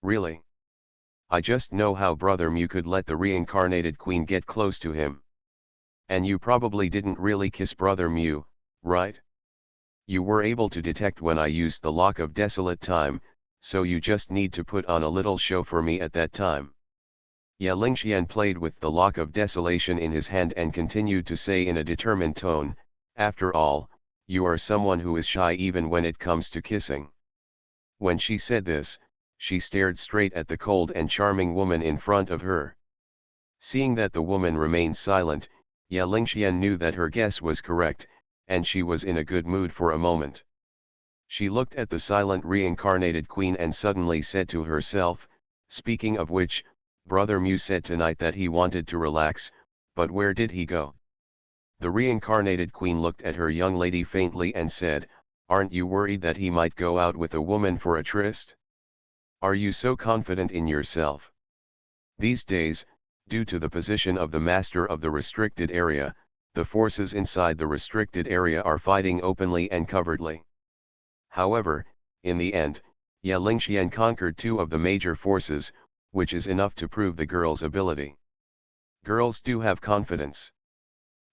"Really? I just know how Brother Mu could let the reincarnated queen get close to him. And you probably didn't really kiss Brother Mu, right? You were able to detect when I used the lock of desolate time, so you just need to put on a little show for me at that time." Ye Lingxian played with the lock of desolation in his hand and continued to say in a determined tone, "After all, you are someone who is shy even when it comes to kissing." When she said this, she stared straight at the cold and charming woman in front of her. Seeing that the woman remained silent, Ye Lingxian knew that her guess was correct, and she was in a good mood for a moment. She looked at the silent reincarnated queen and suddenly said to herself, "Speaking of which, Brother Mu said tonight that he wanted to relax, but where did he go?" The reincarnated queen looked at her young lady faintly and said, "Aren't you worried that he might go out with a woman for a tryst? Are you so confident in yourself?" These days, due to the position of the master of the restricted area, the forces inside the restricted area are fighting openly and covertly. However, in the end, Ye Lingxian conquered two of the major forces, which is enough to prove the girl's ability. Girls do have confidence.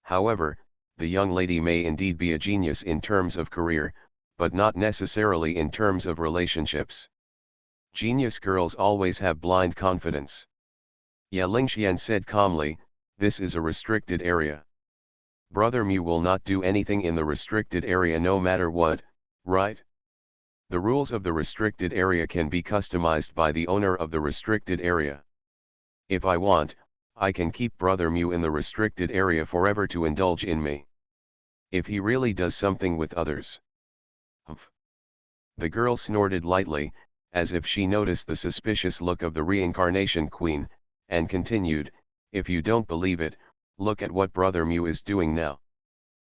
However, the young lady may indeed be a genius in terms of career, but not necessarily in terms of relationships. Genius girls always have blind confidence. Ye Lingxian said calmly, "This is a restricted area. Brother Mu will not do anything in the restricted area no matter what, right? The rules of the restricted area can be customized by the owner of the restricted area. If I want, I can keep Brother Mu in the restricted area forever to indulge in me. If he really does something with others." Humph. The girl snorted lightly, as if she noticed the suspicious look of the reincarnation queen, and continued, "If you don't believe it, look at what Brother Mu is doing now."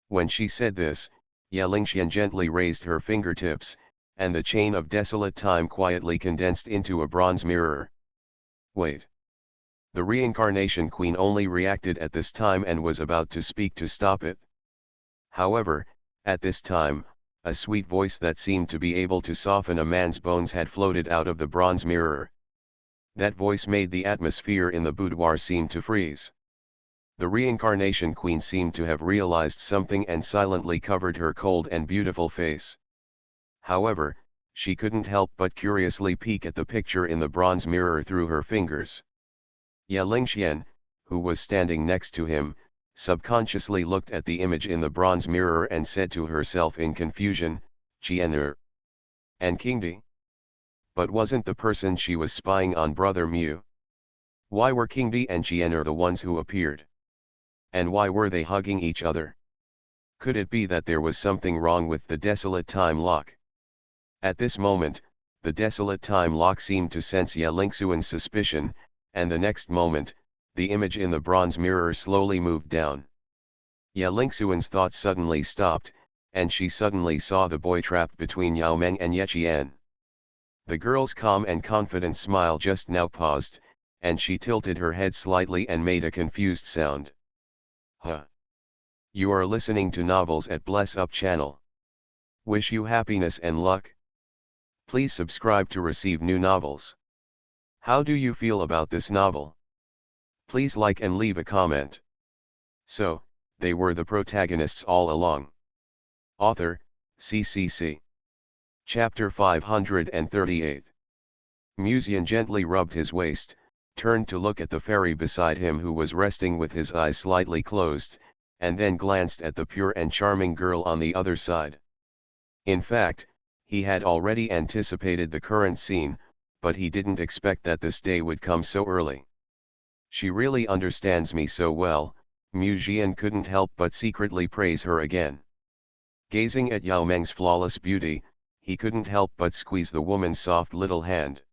When she said this, Ye Lingxian gently raised her fingertips, and the chain of desolate time quietly condensed into a bronze mirror. Wait. The reincarnation queen only reacted at this time and was about to speak to stop it. However, at this time, a sweet voice that seemed to be able to soften a man's bones had floated out of the bronze mirror. That voice made the atmosphere in the boudoir seem to freeze. The reincarnation queen seemed to have realized something and silently covered her cold and beautiful face. However, she couldn't help but curiously peek at the picture in the bronze mirror through her fingers. Ye Lingxian, who was standing next to him, subconsciously looked at the image in the bronze mirror and said to herself in confusion, "Jian'er and Kingdi?" But wasn't the person she was spying on Brother Mu? Why were Kingdi and Jian'er the ones who appeared? And why were they hugging each other? Could it be that there was something wrong with the desolate time lock? At this moment, the desolate time lock seemed to sense Ye Lingxian's suspicion, and the next moment, the image in the bronze mirror slowly moved down. Ye Lingxian's thoughts suddenly stopped, and she suddenly saw the boy trapped between Yao Meng and Ye Qian. The girl's calm and confident smile just now paused, and she tilted her head slightly and made a confused sound. Huh. You are listening to Novels at Bless Up channel. Wish you happiness and luck. Please subscribe to receive new novels. How do you feel about this novel? Please like and leave a comment. So, they were the protagonists all along. Author, CCC. Chapter 538. Musian gently rubbed his waist, turned to look at the fairy beside him who was resting with his eyes slightly closed, and then glanced at the pure and charming girl on the other side. In fact, he had already anticipated the current scene, but he didn't expect that this day would come so early. She really understands me so well, Musian couldn't help but secretly praise her again. Gazing at Yao Meng's flawless beauty, he couldn't help but squeeze the woman's soft little hand.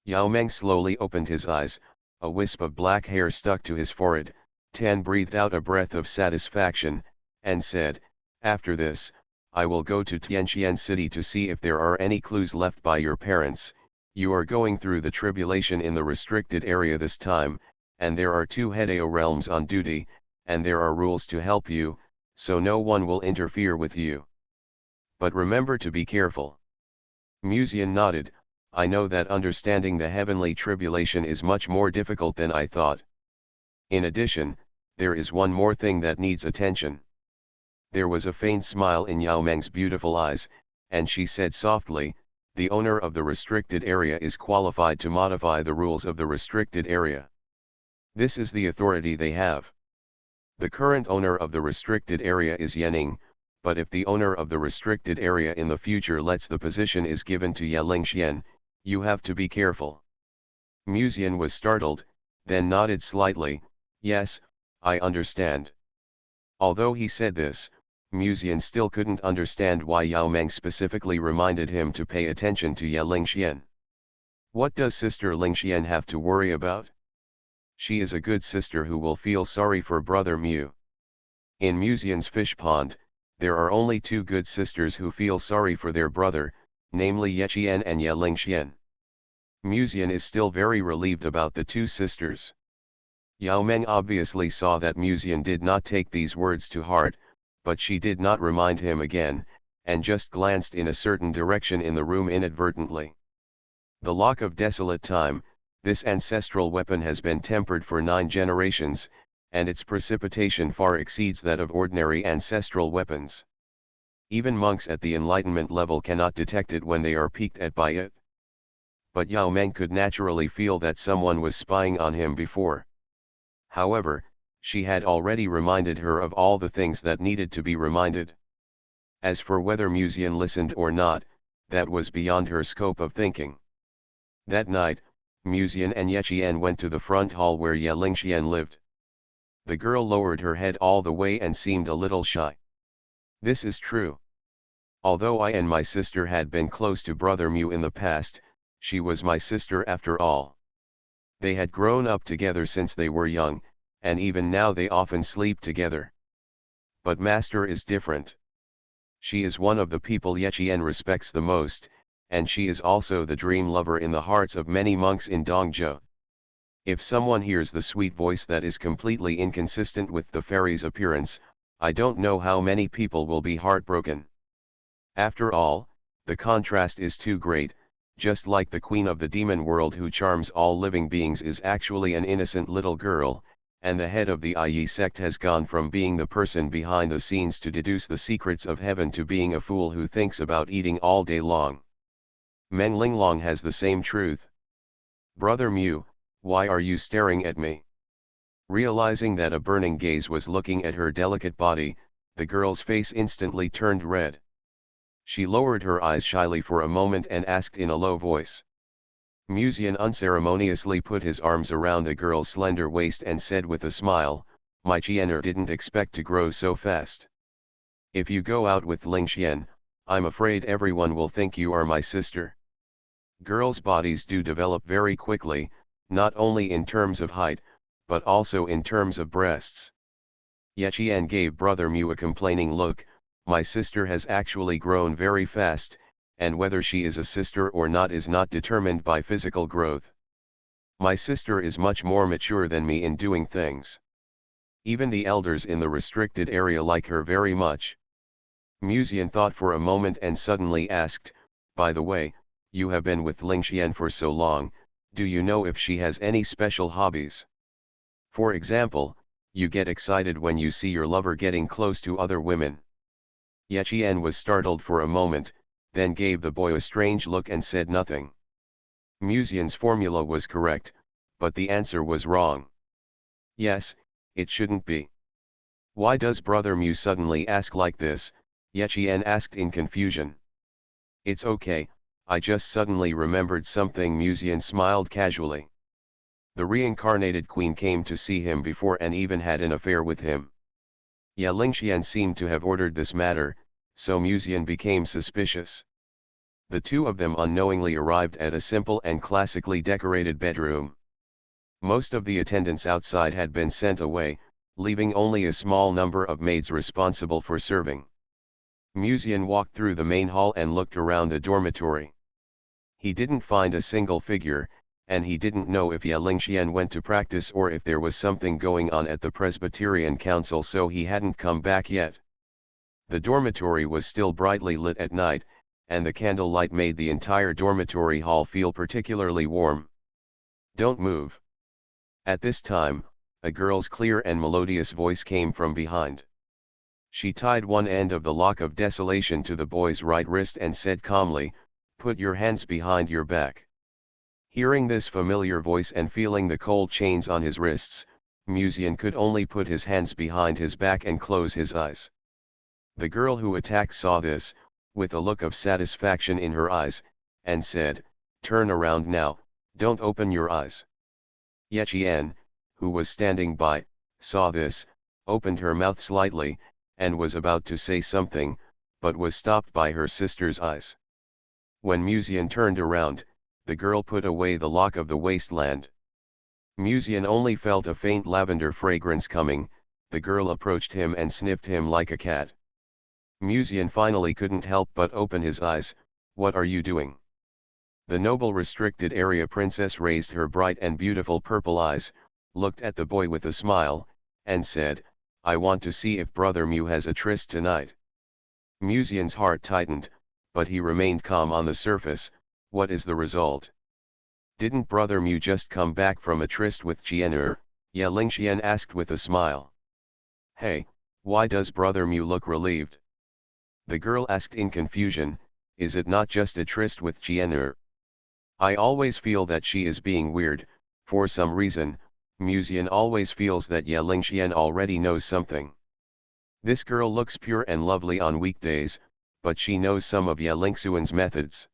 Yao Meng slowly opened his eyes, a wisp of black hair stuck to his forehead. Tan breathed out a breath of satisfaction, and said, "After this, I will go to Tianqian City to see if there are any clues left by your parents. You are going through the tribulation in the restricted area this time, and there are 2 Hedeo realms on duty, and there are rules to help you, so no one will interfere with you. But remember to be careful." Musian nodded. "I know that understanding the heavenly tribulation is much more difficult than I thought. In addition, there is one more thing that needs attention." There was a faint smile in Yao Meng's beautiful eyes, and she said softly, "The owner of the restricted area is qualified to modify the rules of the restricted area. This is the authority they have. The current owner of the restricted area is Yanning, but if the owner of the restricted area in the future lets the position is given to Ye Lingxian, you have to be careful." Musian was startled, then nodded slightly, "Yes, I understand." Although he said this, Musian still couldn't understand why Yao Meng specifically reminded him to pay attention to Ye Lingxian. What does Sister Lingxian have to worry about? She is a good sister who will feel sorry for Brother Mu. In Musian's fish pond, there are only two good sisters who feel sorry for their brother, namely Yeqian and Ye Lingxian. Musian is still very relieved about the two sisters. Yao Meng obviously saw that Musian did not take these words to heart, but she did not remind him again, and just glanced in a certain direction in the room inadvertently. The Lock of Desolate Time, this ancestral weapon has been tempered for 9 generations, and its precipitation far exceeds that of ordinary ancestral weapons. Even monks at the enlightenment level cannot detect it when they are peeked at by it. But Yao Meng could naturally feel that someone was spying on him before. However, she had already reminded her of all the things that needed to be reminded. As for whether Musian listened or not, that was beyond her scope of thinking. That night, Musian and Yeqian went to the front hall where Ye Lingxian lived. The girl lowered her head all the way and seemed a little shy. This is true. Although I and my sister had been close to Brother Mu in the past, she was my sister after all. They had grown up together since they were young, and even now they often sleep together. But Master is different. She is one of the people Yeqian respects the most, and she is also the dream lover in the hearts of many monks in Dongzhou. If someone hears the sweet voice that is completely inconsistent with the fairy's appearance, I don't know how many people will be heartbroken. After all, the contrast is too great, just like the queen of the demon world who charms all living beings is actually an innocent little girl, and the head of the Yi sect has gone from being the person behind the scenes to deduce the secrets of heaven to being a fool who thinks about eating all day long. Meng Linglong has the same truth. Brother Mu, why are you staring at me? Realizing that a burning gaze was looking at her delicate body, the girl's face instantly turned red. She lowered her eyes shyly for a moment and asked in a low voice. Musian unceremoniously put his arms around the girl's slender waist and said with a smile, "My Qianer didn't expect to grow so fast. If you go out with Lingxian, I'm afraid everyone will think you are my sister." Girls' bodies do develop very quickly, not only in terms of height, but also in terms of breasts. Yeqian gave Brother Mu a complaining look. My sister has actually grown very fast, and whether she is a sister or not is not determined by physical growth. My sister is much more mature than me in doing things. Even the elders in the restricted area like her very much. Musian thought for a moment and suddenly asked, "By the way, you have been with Lingxian for so long, do you know if she has any special hobbies? For example, you get excited when you see your lover getting close to other women." Yeqian was startled for a moment, then gave the boy a strange look and said nothing. Musian's formula was correct, but the answer was wrong. Yes, it shouldn't be. Why does Brother Mu suddenly ask like this? Yeqian asked in confusion. It's okay, I just suddenly remembered something. Musian smiled casually. The reincarnated queen came to see him before and even had an affair with him. Ye Lingxian seemed to have ordered this matter, so Musian became suspicious. The two of them unknowingly arrived at a simple and classically decorated bedroom. Most of the attendants outside had been sent away, leaving only a small number of maids responsible for serving. Musian walked through the main hall and looked around the dormitory. He didn't find a single figure, and he didn't know if Ye Lingxian went to practice or if there was something going on at the Presbyterian Council, so he hadn't come back yet. The dormitory was still brightly lit at night, and the candlelight made the entire dormitory hall feel particularly warm. "Don't move." At this time, a girl's clear and melodious voice came from behind. She tied one end of the lock of desolation to the boy's right wrist and said calmly, "Put your hands behind your back." Hearing this familiar voice and feeling the cold chains on his wrists, Musian could only put his hands behind his back and close his eyes. The girl who attacked saw this, with a look of satisfaction in her eyes, and said, "Turn around now, don't open your eyes." Yeqian, who was standing by, saw this, opened her mouth slightly, and was about to say something, but was stopped by her sister's eyes. When Musian turned around, the girl put away the lock of the wasteland. Musian only felt a faint lavender fragrance coming, the girl approached him and sniffed him like a cat. Musian finally couldn't help but open his eyes. "What are you doing?" The noble restricted area princess raised her bright and beautiful purple eyes, looked at the boy with a smile, and said, "I want to see if Brother Mew has a tryst tonight." Musian's heart tightened, but he remained calm on the surface. "What is the result?" "Didn't Brother Mew just come back from a tryst with Qian'er?" Ye Lingxian asked with a smile. "Hey, why does Brother Mew look relieved?" The girl asked in confusion. "Is it not just a tryst with Qian'er? I always feel that she is being weird, for some reason." Musian always feels that Ye Lingxian already knows something. This girl looks pure and lovely on weekdays, but she knows some of Ye Lingxuan's methods.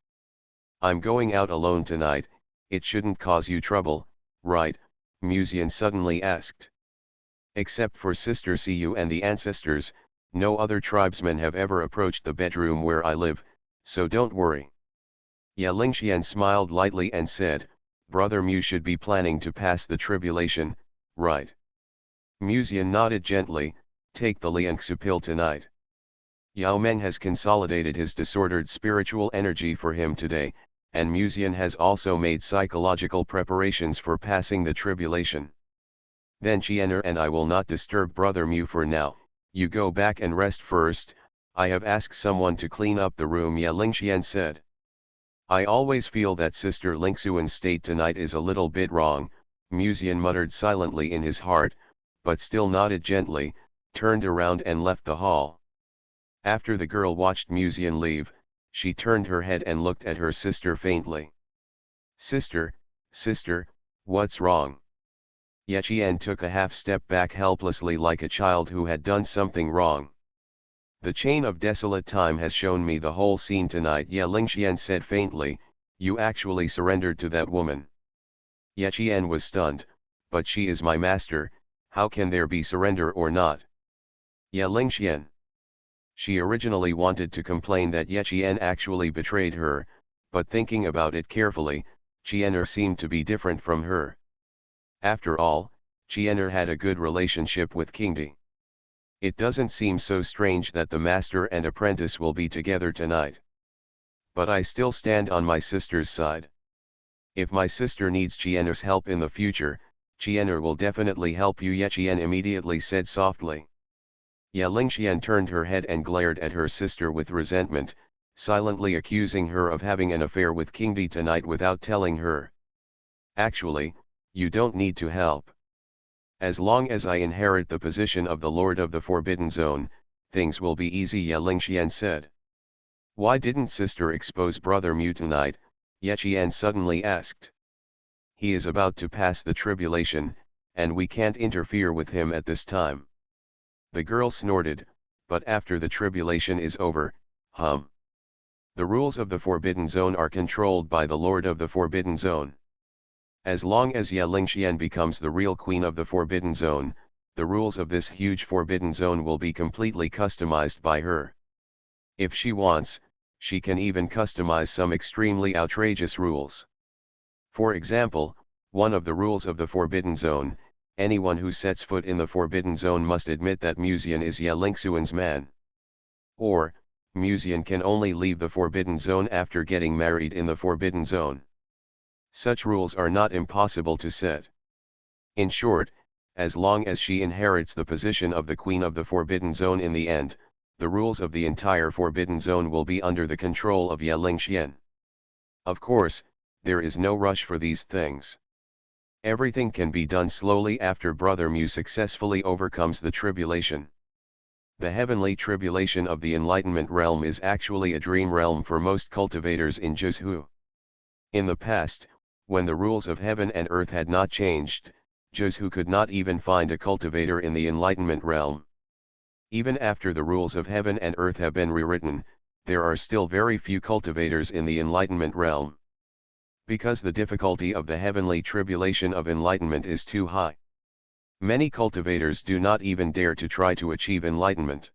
"I'm going out alone tonight, it shouldn't cause you trouble, right?" Musian suddenly asked. "Except for Sister Siyu and the ancestors, no other tribesmen have ever approached the bedroom where I live, so don't worry." Ye Lingxian smiled lightly and said, "Brother Mew should be planning to pass the tribulation, right?" Musian nodded gently. "Take the Liangsu pill tonight. Yao Meng has consolidated his disordered spiritual energy for him today, and Musian has also made psychological preparations for passing the tribulation. Then Qian'er and I will not disturb Brother Mew for now. You go back and rest first. I have asked someone to clean up the room," Ye Lingxian said. "I always feel that Sister Lingxuan's state tonight is a little bit wrong," Musian muttered silently in his heart, but still nodded gently, turned around and left the hall. After the girl watched Musian leave, she turned her head and looked at her sister faintly. Sister, what's wrong?" Ye Qian took a half step back helplessly like a child who had done something wrong. "The chain of desolate time has shown me the whole scene tonight," Ye Lingxian said faintly. "You actually surrendered to that woman." Ye Qian was stunned. "But she is my master, how can there be surrender or not?" Ye Lingxian. She originally wanted to complain that Ye Qian actually betrayed her, but thinking about it carefully, Qian'er seemed to be different from her. After all, Qian'er had a good relationship with King Di. It doesn't seem so strange that the master and apprentice will be together tonight. But I still stand on my sister's side. If my sister needs Qian'er's help in the future, Qian'er will definitely help you," Ye Qian immediately said softly. Ye Lingxian turned her head and glared at her sister with resentment, silently accusing her of having an affair with King Di tonight without telling her. "Actually, you don't need to help. As long as I inherit the position of the Lord of the Forbidden Zone, things will be easy," Ye Lingxian said. "Why didn't Sister expose Brother Mew tonight?" Ye Qian suddenly asked. "He is about to pass the tribulation, and we can't interfere with him at this time." The girl snorted. "But after the tribulation is over, the rules of the Forbidden Zone are controlled by the Lord of the Forbidden Zone. As long as Ye Lingxian becomes the real queen of the Forbidden Zone, the rules of this huge Forbidden Zone will be completely customized by her. If she wants, she can even customize some extremely outrageous rules. For example, one of the rules of the Forbidden Zone: anyone who sets foot in the Forbidden Zone must admit that Musian is Ye Lingxuan's man. Or, Musian can only leave the Forbidden Zone after getting married in the Forbidden Zone. Such rules are not impossible to set. In short, as long as she inherits the position of the Queen of the Forbidden Zone in the end, the rules of the entire Forbidden Zone will be under the control of Ye Lingxian. Of course, there is no rush for these things. Everything can be done slowly after Brother Mew successfully overcomes the tribulation. The heavenly tribulation of the Enlightenment realm is actually a dream realm for most cultivators in Zhuzhou. In the past, when the rules of heaven and earth had not changed, Zhuzhou could not even find a cultivator in the Enlightenment realm. Even after the rules of heaven and earth have been rewritten, there are still very few cultivators in the Enlightenment realm. Because the difficulty of the heavenly tribulation of enlightenment is too high. Many cultivators do not even dare to try to achieve enlightenment.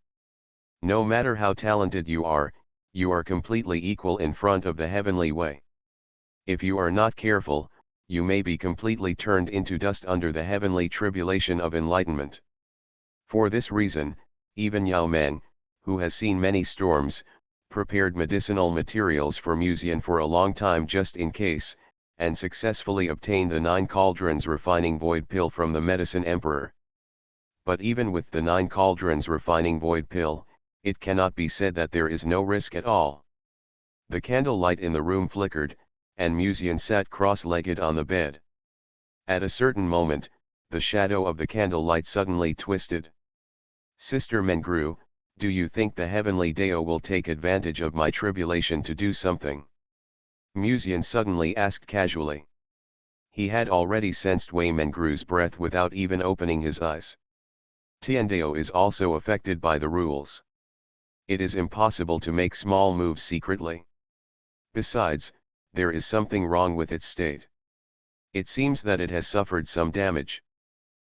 No matter how talented you are completely equal in front of the heavenly way. If you are not careful, you may be completely turned into dust under the heavenly tribulation of enlightenment. For this reason, even Yao Meng, who has seen many storms, prepared medicinal materials for Muzian for a long time just in case, and successfully obtained the 9 cauldrons refining void pill from the medicine emperor. But even with the 9 cauldrons refining void pill, it cannot be said that there is no risk at all. The candle light in the room flickered, and Muzian sat cross-legged on the bed. At a certain moment, the shadow of the candle light suddenly twisted. Sister Mengru, do you think the heavenly Dao will take advantage of my tribulation to do something? Muzian suddenly asked casually. He had already sensed Wei Mengru's breath without even opening his eyes. Tiandao is also affected by the rules. It is impossible to make small moves secretly. Besides, there is something wrong with its state. It seems that it has suffered some damage.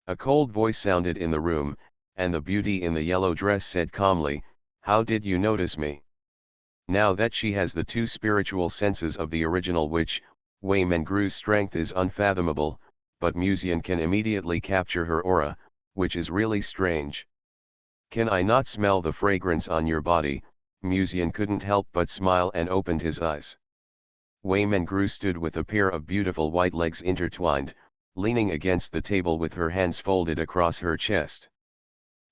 A cold voice sounded in the room, and the beauty in the yellow dress said calmly, "How did you notice me?" Now that she has the 2 spiritual senses of the original witch, Wei Mengru's strength is unfathomable, but Muzian can immediately capture her aura, which is really strange. "Can I not smell the fragrance on your body?" Muzian couldn't help but smile and opened his eyes. Wei Mengru stood with a pair of beautiful white legs intertwined, leaning against the table with her hands folded across her chest.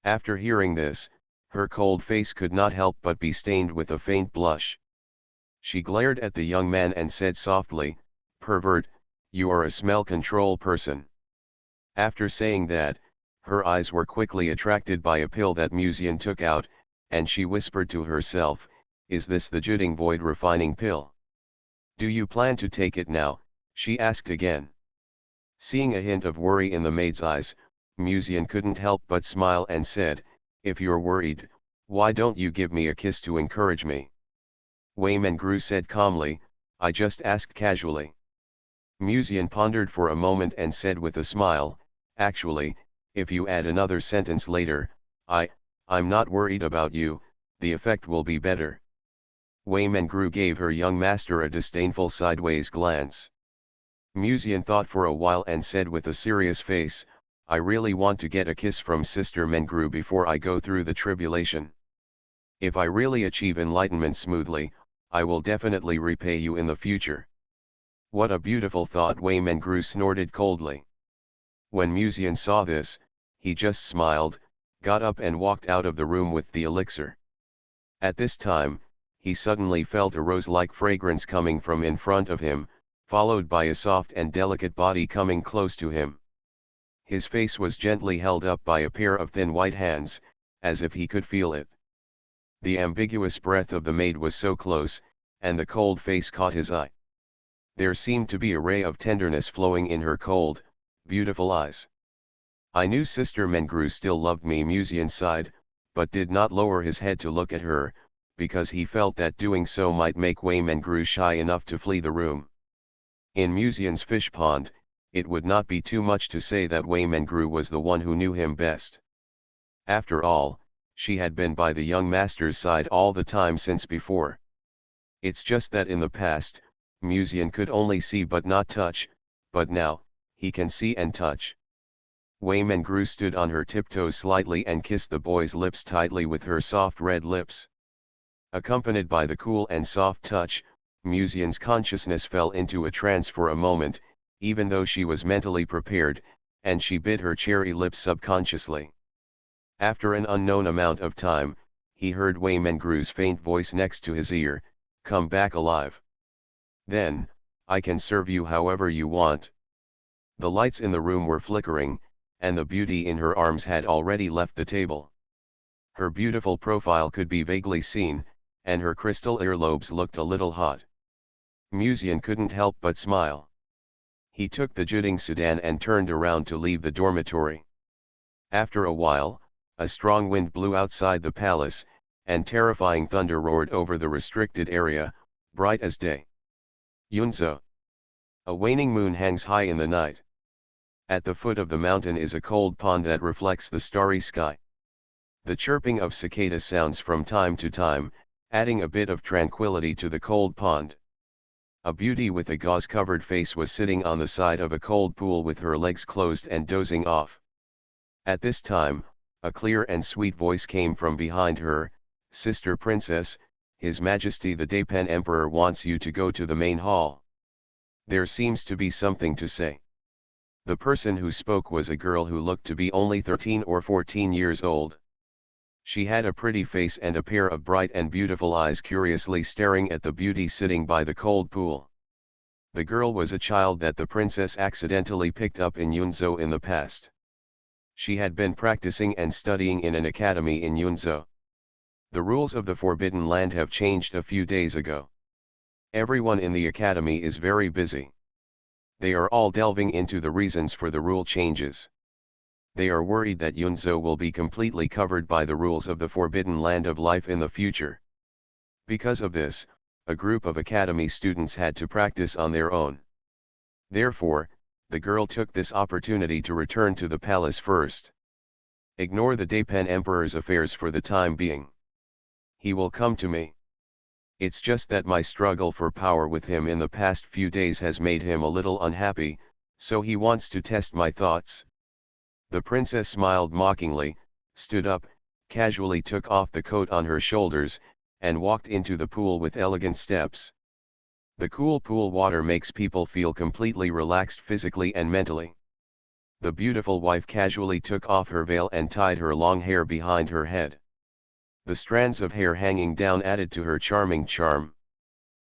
After hearing this, her cold face could not help but be stained with a faint blush. She glared at the young man and said softly, "Pervert, you are a smell control person." After saying that, her eyes were quickly attracted by a pill that Muzian took out, and she whispered to herself, "Is this the Juding Void refining pill? Do you plan to take it now?" she asked again. Seeing a hint of worry in the maid's eyes, Muzian couldn't help but smile and said, "If you're worried, why don't you give me a kiss to encourage me?" Wei Mengru said calmly, "I just asked casually." Muzian pondered for a moment and said with a smile, "Actually, if you add another sentence later, I'm not worried about you, the effect will be better." Wei Mengru gave her young master a disdainful sideways glance. Muzian thought for a while and said with a serious face, "I really want to get a kiss from Sister Mengru before I go through the tribulation. If I really achieve enlightenment smoothly, I will definitely repay you in the future." "What a beautiful thought," Wei Mengru snorted coldly. When Muzian saw this, he just smiled, got up and walked out of the room with the elixir. At this time, he suddenly felt a rose-like fragrance coming from in front of him, followed by a soft and delicate body coming close to him. His face was gently held up by a pair of thin white hands, as if he could feel it. The ambiguous breath of the maid was so close, and the cold face caught his eye. There seemed to be a ray of tenderness flowing in her cold, beautiful eyes. "I knew Sister Mengru still loved me," Muzian sighed, but did not lower his head to look at her, because he felt that doing so might make Wei Mengru shy enough to flee the room. In Muzian's fish pond, it would not be too much to say that Wei Mengru was the one who knew him best. After all, she had been by the young master's side all the time since before. It's just that in the past, Muzian could only see but not touch, but now, he can see and touch. Wei Mengru stood on her tiptoes slightly and kissed the boy's lips tightly with her soft red lips. Accompanied by the cool and soft touch, Muzian's consciousness fell into a trance for a moment, even though she was mentally prepared, and she bit her cherry lips subconsciously. After an unknown amount of time, he heard Wei Mengru's faint voice next to his ear, "Come back alive. Then, I can serve you however you want." The lights in the room were flickering, and the beauty in her arms had already left the table. Her beautiful profile could be vaguely seen, and her crystal earlobes looked a little hot. Muzian couldn't help but smile. He took the Juding Sudan and turned around to leave the dormitory. After a while, a strong wind blew outside the palace, and terrifying thunder roared over the restricted area, bright as day. Yunzhe. A waning moon hangs high in the night. At the foot of the mountain is a cold pond that reflects the starry sky. The chirping of cicada sounds from time to time, adding a bit of tranquility to the cold pond. A beauty with a gauze-covered face was sitting on the side of a cold pool with her legs closed and dozing off. At this time, A clear and sweet voice came from behind her, "Sister Princess, His Majesty the Dapen Emperor wants you to go to the main hall. There seems to be something to say." The person who spoke was a girl who looked to be only 13 or 14 years old. She had a pretty face and a pair of bright and beautiful eyes curiously staring at the beauty sitting by the cold pool. The girl was a child that the princess accidentally picked up in Yunzhou in the past. She had been practicing and studying in an academy in Yunzhou. The rules of the Forbidden Land have changed a few days ago. Everyone in the academy is very busy. They are all delving into the reasons for the rule changes. They are worried that Yunzhou will be completely covered by the rules of the Forbidden Land of life in the future. Because of this, a group of academy students had to practice on their own. Therefore, the girl took this opportunity to return to the palace first. Ignore the Dapen Emperor's affairs for the time being. He will come to me. It's just that my struggle for power with him in the past few days has made him a little unhappy, so he wants to test my thoughts. The princess smiled mockingly, stood up, casually took off the coat on her shoulders, and walked into the pool with elegant steps. The cool pool water makes people feel completely relaxed physically and mentally. The beautiful wife casually took off her veil and tied her long hair behind her head. The strands of hair hanging down added to her charming charm.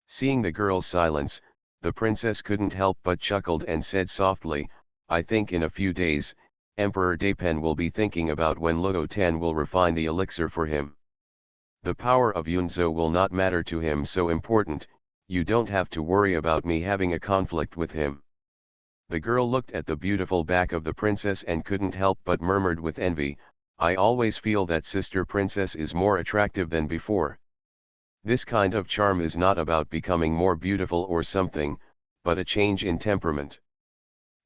Seeing the girl's silence, the princess couldn't help but chuckled and said softly, "I think in a few days, Emperor Dapen will be thinking about when Luo Tan will refine the elixir for him. The power of Yunzhou will not matter to him so important. You don't have to worry about me having a conflict with him." The girl looked at the beautiful back of the princess and couldn't help but murmured with envy, "I always feel that Sister Princess is more attractive than before." This kind of charm is not about becoming more beautiful or something, but a change in temperament.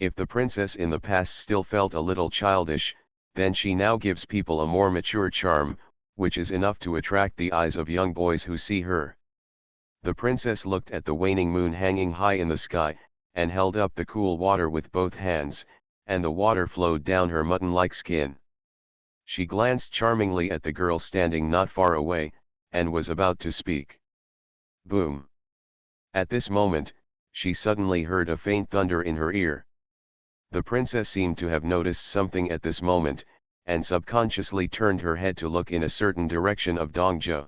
If the princess in the past still felt a little childish, then she now gives people a more mature charm, which is enough to attract the eyes of young boys who see her. The princess looked at the waning moon hanging high in the sky, and held up the cool water with both hands, and the water flowed down her mutton-like skin. She glanced charmingly at the girl standing not far away, and was about to speak. Boom! At this moment, she suddenly heard a faint thunder in her ear. The princess seemed to have noticed something at this moment, and subconsciously turned her head to look in a certain direction of Dongzhou.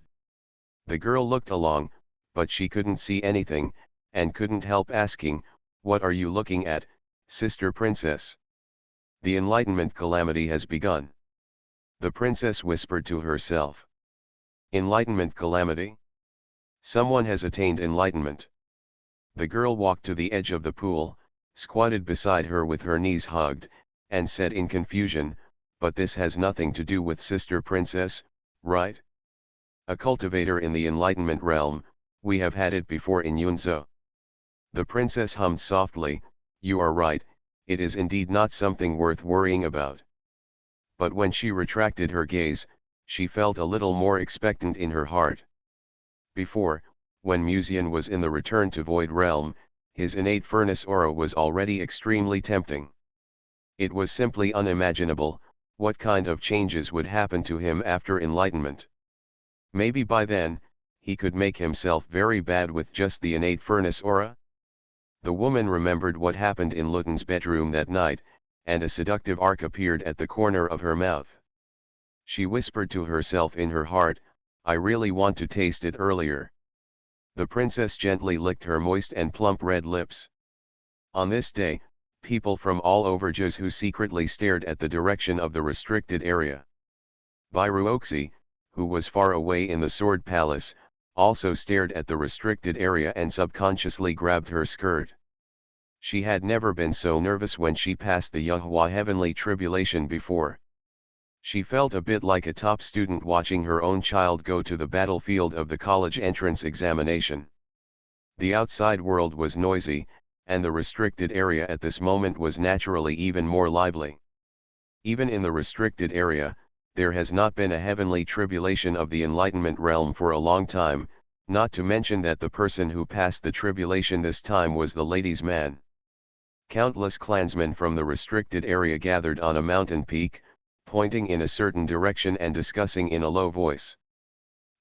The girl looked along, but she couldn't see anything, and couldn't help asking, "What are you looking at, Sister Princess?" "The enlightenment calamity has begun," the princess whispered to herself. "Enlightenment calamity? Someone has attained enlightenment." The girl walked to the edge of the pool, squatted beside her with her knees hugged, and said in confusion, "But this has nothing to do with Sister Princess, right? A cultivator in the enlightenment realm, we have had it before in Yunzhou." The princess hummed softly, "You are right, it is indeed not something worth worrying about." But when she retracted her gaze, she felt a little more expectant in her heart. Before, when Musian was in the Return to Void realm, his innate furnace aura was already extremely tempting. It was simply unimaginable, what kind of changes would happen to him after enlightenment. Maybe by then, he could make himself very bad with just the innate furnace aura? The woman remembered what happened in Luton's bedroom that night, and a seductive arc appeared at the corner of her mouth. She whispered to herself in her heart, "I really want to taste it earlier." The princess gently licked her moist and plump red lips. On this day, people from all over Zhou secretly stared at the direction of the restricted area. Bairuoxi, who was far away in the Sword Palace, also stared at the restricted area and subconsciously grabbed her skirt. She had never been so nervous when she passed the Yuhua Heavenly Tribulation before. She felt a bit like a top student watching her own child go to the battlefield of the college entrance examination. The outside world was noisy, and the restricted area at this moment was naturally even more lively. Even in the restricted area, there has not been a heavenly tribulation of the enlightenment realm for a long time, not to mention that the person who passed the tribulation this time was the lady's man. Countless clansmen from the restricted area gathered on a mountain peak, pointing in a certain direction and discussing in a low voice.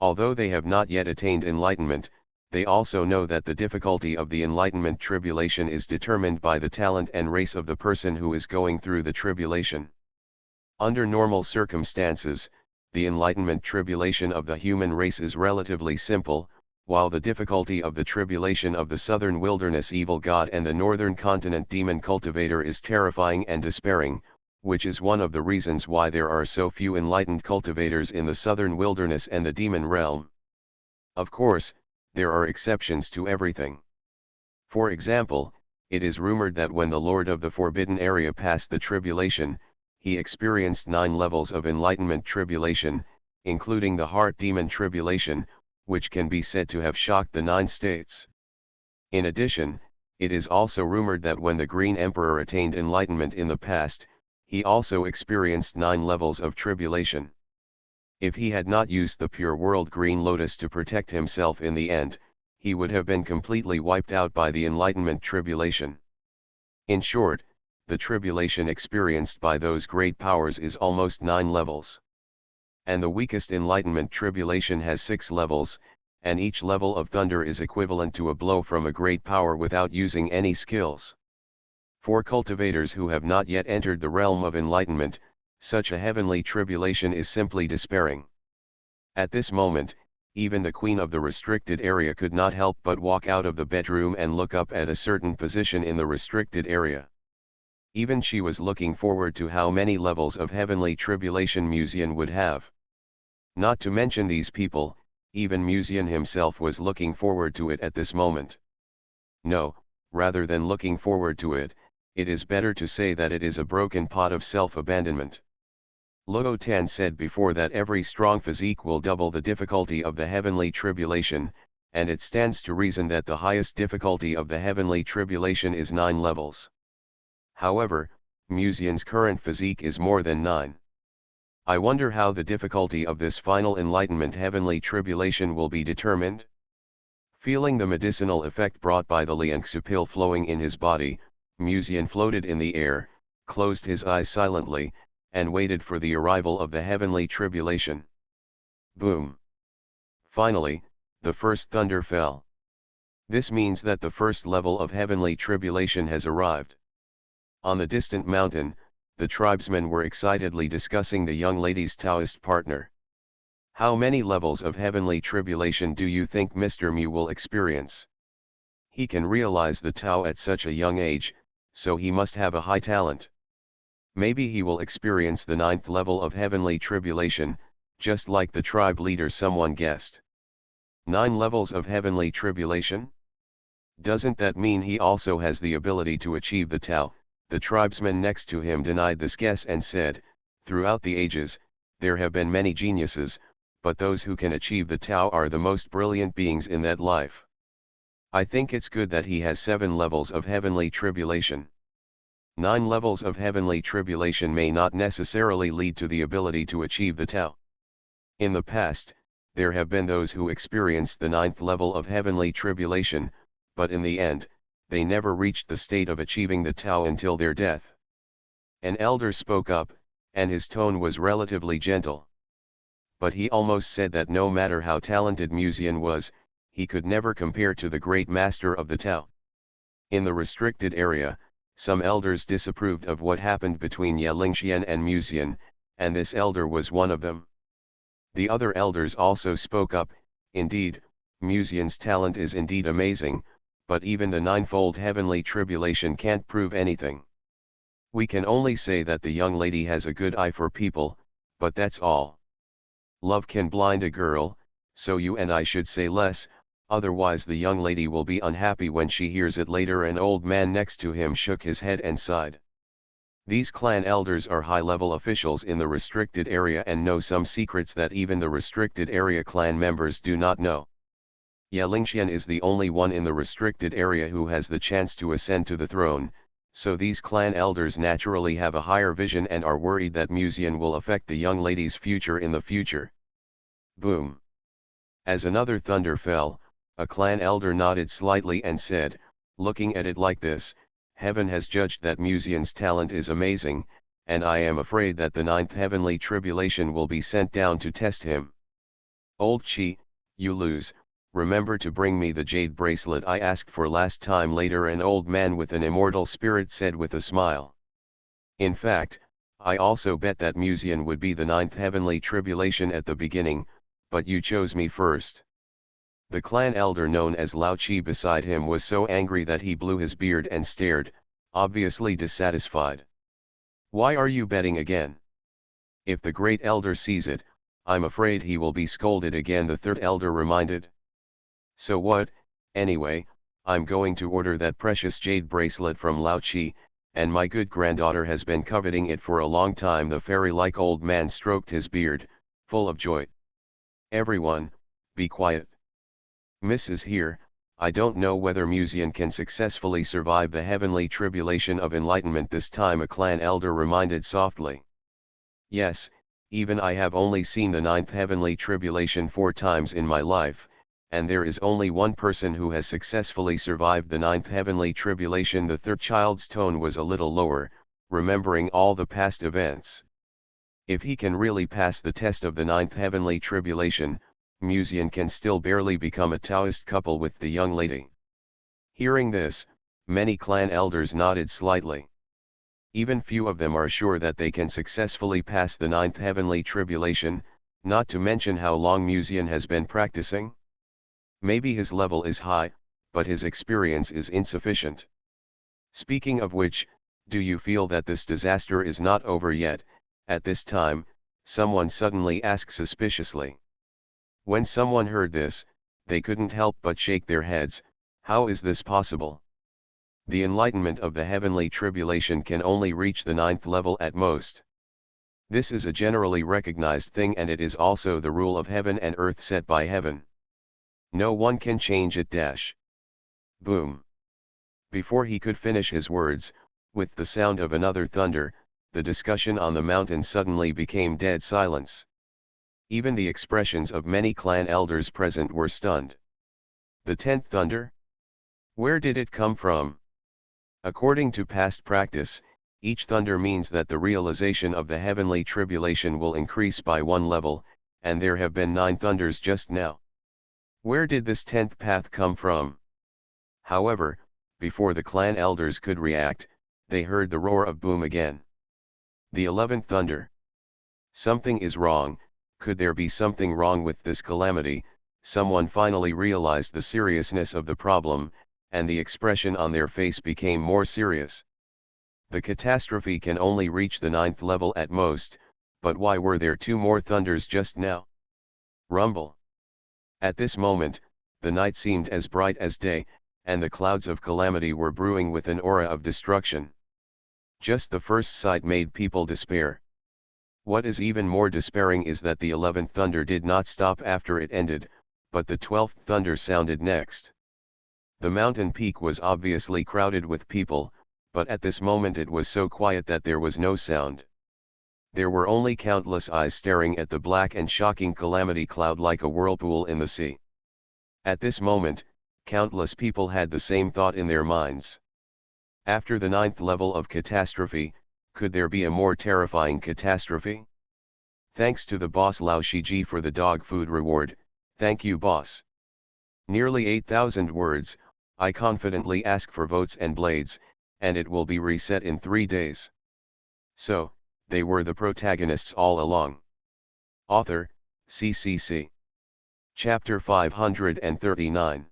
Although they have not yet attained enlightenment, they also know that the difficulty of the enlightenment tribulation is determined by the talent and race of the person who is going through the tribulation. Under normal circumstances, the enlightenment tribulation of the human race is relatively simple, while the difficulty of the tribulation of the southern wilderness evil god and the northern continent demon cultivator is terrifying and despairing, which is one of the reasons why there are so few enlightened cultivators in the southern wilderness and the demon realm. Of course, there are exceptions to everything. For example, it is rumored that when the Lord of the Forbidden Area passed the tribulation, he experienced 9 levels of enlightenment tribulation, including the heart demon tribulation, which can be said to have shocked the 9 states. In addition, it is also rumored that when the Green Emperor attained enlightenment in the past, he also experienced 9 levels of tribulation. If he had not used the pure world green lotus to protect himself in the end, he would have been completely wiped out by the enlightenment tribulation. In short, the tribulation experienced by those great powers is almost 9 levels. And the weakest enlightenment tribulation has 6 levels, and each level of thunder is equivalent to a blow from a great power without using any skills. For cultivators who have not yet entered the realm of enlightenment, such a heavenly tribulation is simply despairing. At this moment, even the queen of the restricted area could not help but walk out of the bedroom and look up at a certain position in the restricted area. Even she was looking forward to how many levels of heavenly tribulation Musian would have. Not to mention these people, even Musian himself was looking forward to it at this moment. No, rather than looking forward to it, it is better to say that it is a broken pot of self-abandonment. Luo Tan said before that every strong physique will double the difficulty of the heavenly tribulation, and it stands to reason that the highest difficulty of the heavenly tribulation is 9 levels. However, Musian's current physique is more than 9. I wonder how the difficulty of this final enlightenment heavenly tribulation will be determined. Feeling the medicinal effect brought by the Liangsu pill flowing in his body, Musian floated in the air, closed his eyes silently, and waited for the arrival of the heavenly tribulation. Boom! Finally, the first thunder fell. This means that the first level of heavenly tribulation has arrived. On the distant mountain, the tribesmen were excitedly discussing the young lady's Taoist partner. How many levels of heavenly tribulation do you think Mr. Mu will experience? He can realize the Tao at such a young age, so he must have a high talent. Maybe he will experience the 9th level of heavenly tribulation, just like the tribe leader someone guessed. 9 levels of heavenly tribulation? Doesn't that mean he also has the ability to achieve the Tao? The tribesman next to him denied this guess and said, throughout the ages, there have been many geniuses, but those who can achieve the Tao are the most brilliant beings in that life. I think it's good that he has 7 levels of heavenly tribulation. 9 levels of heavenly tribulation may not necessarily lead to the ability to achieve the Tao. In the past, there have been those who experienced the 9th level of heavenly tribulation, but in the end, they never reached the state of achieving the Tao until their death. An elder spoke up, and his tone was relatively gentle. But he almost said that no matter how talented Musian was, he could never compare to the great master of the Tao. In the restricted area, some elders disapproved of what happened between Ye Lingxian and Musian, and this elder was one of them. The other elders also spoke up. Indeed, Musian's talent is indeed amazing, but even the 9-fold heavenly tribulation can't prove anything. We can only say that the young lady has a good eye for people, but that's all. Love can blind a girl, so you and I should say less, otherwise the young lady will be unhappy when she hears it later. An old man next to him shook his head and sighed. These clan elders are high-level officials in the restricted area and know some secrets that even the restricted area clan members do not know. Ye Lingxian is the only one in the restricted area who has the chance to ascend to the throne, so these clan elders naturally have a higher vision and are worried that Musian will affect the young lady's future in the future. Boom! As another thunder fell, a clan elder nodded slightly and said, looking at it like this, heaven has judged that Musian's talent is amazing, and I am afraid that the ninth heavenly tribulation will be sent down to test him. Old Chi, you lose, remember to bring me the jade bracelet I asked for last time. Later an old man with an immortal spirit said with a smile. In fact, I also bet that Musian would be the ninth heavenly tribulation at the beginning, but you chose me first. The clan elder known as Lao Chi beside him was so angry that he blew his beard and stared, obviously dissatisfied. Why are you betting again? If the great elder sees it, I'm afraid he will be scolded again, the third elder reminded. So what, anyway, I'm going to order that precious jade bracelet from Lao Chi, and my good granddaughter has been coveting it for a long time. The fairy-like old man stroked his beard, full of joy. Everyone, be quiet. Mrs. Here, I don't know whether Musian can successfully survive the heavenly tribulation of enlightenment this time, a clan elder reminded softly. Yes, even I have only seen the ninth heavenly tribulation 4 times in my life, and there is only one person who has successfully survived the ninth heavenly tribulation. The third child's tone was a little lower, remembering all the past events. If he can really pass the test of the ninth heavenly tribulation, Musian can still barely become a Taoist couple with the young lady. Hearing this, many clan elders nodded slightly. Even few of them are sure that they can successfully pass the ninth heavenly tribulation, not to mention how long Musian has been practicing. Maybe his level is high, but his experience is insufficient. Speaking of which, do you feel that this disaster is not over yet? At this time, someone suddenly asked suspiciously. When someone heard this, they couldn't help but shake their heads. How is this possible? The enlightenment of the heavenly tribulation can only reach the ninth level at most. This is a generally recognized thing, and it is also the rule of heaven and earth set by heaven. No one can change it. Boom. Before he could finish his words, with the sound of another thunder, the discussion on the mountain suddenly became dead silence. Even the expressions of many clan elders present were stunned. The 10th thunder? Where did it come from? According to past practice, each thunder means that the realization of the heavenly tribulation will increase by 1 level, and there have been 9 thunders just now. Where did this 10th path come from? However, before the clan elders could react, they heard the roar of boom again. The 11th thunder. Something is wrong. Could there be something wrong with this calamity? Someone finally realized the seriousness of the problem, and the expression on their face became more serious. The catastrophe can only reach the 9th level at most, but why were there 2 more thunders just now? Rumble. At this moment, the night seemed as bright as day, and the clouds of calamity were brewing with an aura of destruction. Just the first sight made people despair. What is even more despairing is that the 11th thunder did not stop after it ended, but the 12th thunder sounded next. The mountain peak was obviously crowded with people, but at this moment it was so quiet that there was no sound. There were only countless eyes staring at the black and shocking calamity cloud like a whirlpool in the sea. At this moment, countless people had the same thought in their minds. After the 9th level of catastrophe, could there be a more terrifying catastrophe? Thanks to the boss Lao Shiji for the dog food reward. Thank you, boss. Nearly 8,000 words. I confidently ask for votes and blades, and it will be reset in 3 days. So, they were the protagonists all along. Author, CCC. Chapter 539.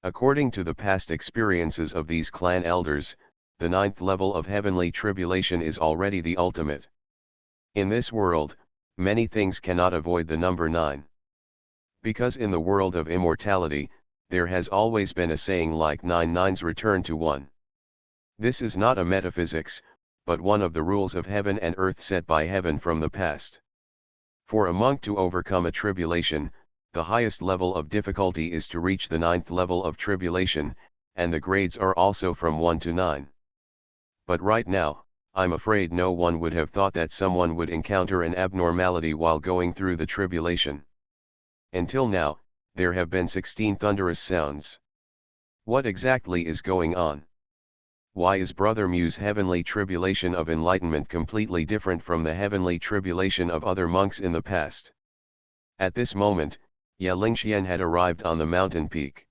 According to the past experiences of these clan elders, the 9th level of heavenly tribulation is already the ultimate. In this world, many things cannot avoid the number 9. Because in the world of immortality, there has always been a saying like 9 nines return to 1. This is not a metaphysics, but one of the rules of heaven and earth set by heaven from the past. For a monk to overcome a tribulation, the highest level of difficulty is to reach the 9th level of tribulation, and the grades are also from 1 to 9. But right now, I'm afraid no one would have thought that someone would encounter an abnormality while going through the tribulation. Until now, there have been 16 thunderous sounds. What exactly is going on? Why is Brother Mu's heavenly tribulation of enlightenment completely different from the heavenly tribulation of other monks in the past? At this moment, Ya Lingxian had arrived on the mountain peak.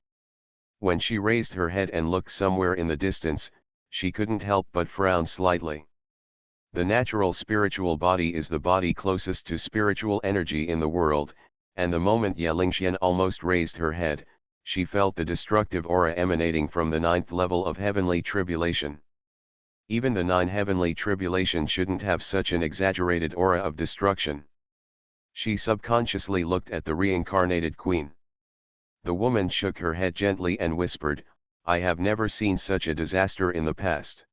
When she raised her head and looked somewhere in the distance, she couldn't help but frown slightly. The natural spiritual body is the body closest to spiritual energy in the world, and the moment Ya Lingxian almost raised her head, she felt the destructive aura emanating from the 9th level of heavenly tribulation. Even the 9 heavenly tribulation shouldn't have such an exaggerated aura of destruction. She subconsciously looked at the reincarnated queen. The woman shook her head gently and whispered, "I have never seen such a disaster in the past.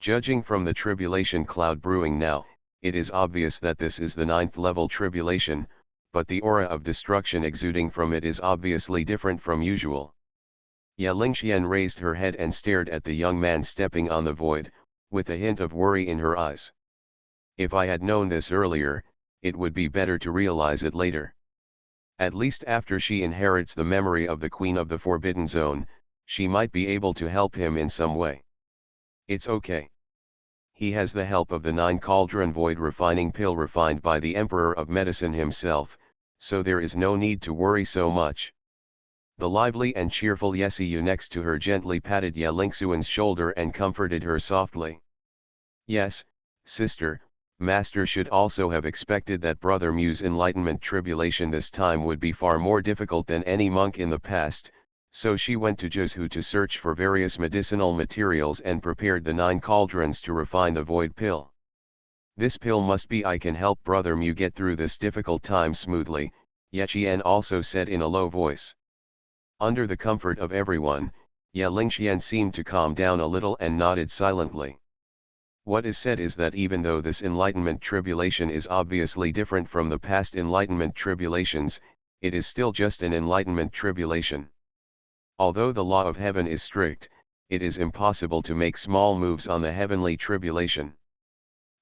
Judging from the tribulation cloud brewing now, it is obvious that this is the 9th level tribulation, but the aura of destruction exuding from it is obviously different from usual." Ya Lingxian raised her head and stared at the young man stepping on the void, with a hint of worry in her eyes. If I had known this earlier, it would be better to realize it later. At least after she inherits the memory of the Queen of the Forbidden Zone, she might be able to help him in some way. It's okay. He has the help of the 9 cauldron void refining pill refined by the Emperor of Medicine himself, so there is no need to worry so much. The lively and cheerful Yesiu next to her gently patted Ya Lingxuan's shoulder and comforted her softly. Yes, sister, Master should also have expected that Brother Mu's enlightenment tribulation this time would be far more difficult than any monk in the past, so she went to Zhuzhu to search for various medicinal materials and prepared the 9 cauldrons to refine the void pill. This pill must be I can help Brother Mu get through this difficult time smoothly, Yeqian also said in a low voice. Under the comfort of everyone, Ya Lingxian seemed to calm down a little and nodded silently. What is said is that even though this enlightenment tribulation is obviously different from the past enlightenment tribulations, it is still just an enlightenment tribulation. Although the law of heaven is strict, it is impossible to make small moves on the heavenly tribulation.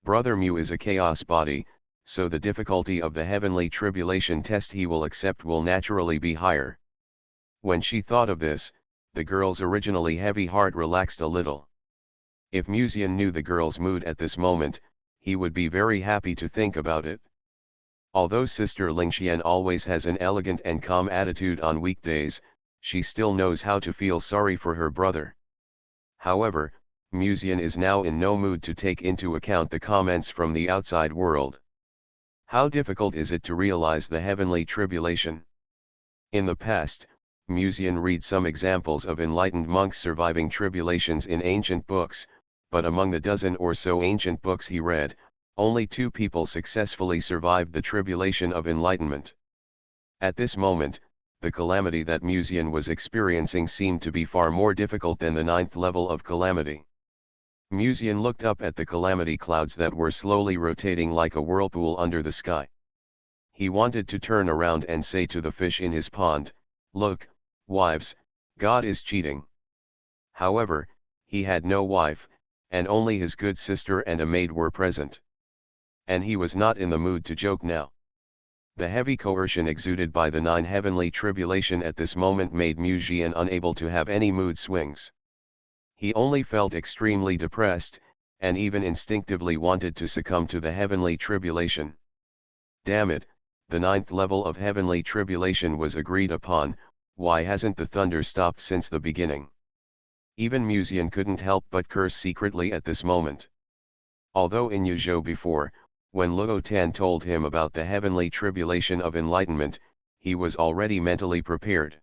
Brother Mu is a chaos body, so the difficulty of the heavenly tribulation test he will accept will naturally be higher. When she thought of this, the girl's originally heavy heart relaxed a little. If Muzian knew the girl's mood at this moment, he would be very happy to think about it. Although Sister Lingxian always has an elegant and calm attitude on weekdays, she still knows how to feel sorry for her brother. However, Muzian is now in no mood to take into account the comments from the outside world. How difficult is it to realize the heavenly tribulation? In the past, Muzian read some examples of enlightened monks surviving tribulations in ancient books, but among the dozen or so ancient books he read, only 2 people successfully survived the tribulation of enlightenment. At this moment, the calamity that Muzian was experiencing seemed to be far more difficult than the 9th level of calamity. Muzian looked up at the calamity clouds that were slowly rotating like a whirlpool under the sky. He wanted to turn around and say to the fish in his pond, "Look, wives, God is cheating." However, he had no wife, and only his good sister and a maid were present. And he was not in the mood to joke now. The heavy coercion exuded by the 9 heavenly tribulation at this moment made Muzian unable to have any mood swings. He only felt extremely depressed, and even instinctively wanted to succumb to the heavenly tribulation. Damn it, the 9th level of heavenly tribulation was agreed upon, why hasn't the thunder stopped since the beginning? Even Muzian couldn't help but curse secretly at this moment. Although in Yuzhou before, when Luo Tan told him about the heavenly tribulation of enlightenment, he was already mentally prepared.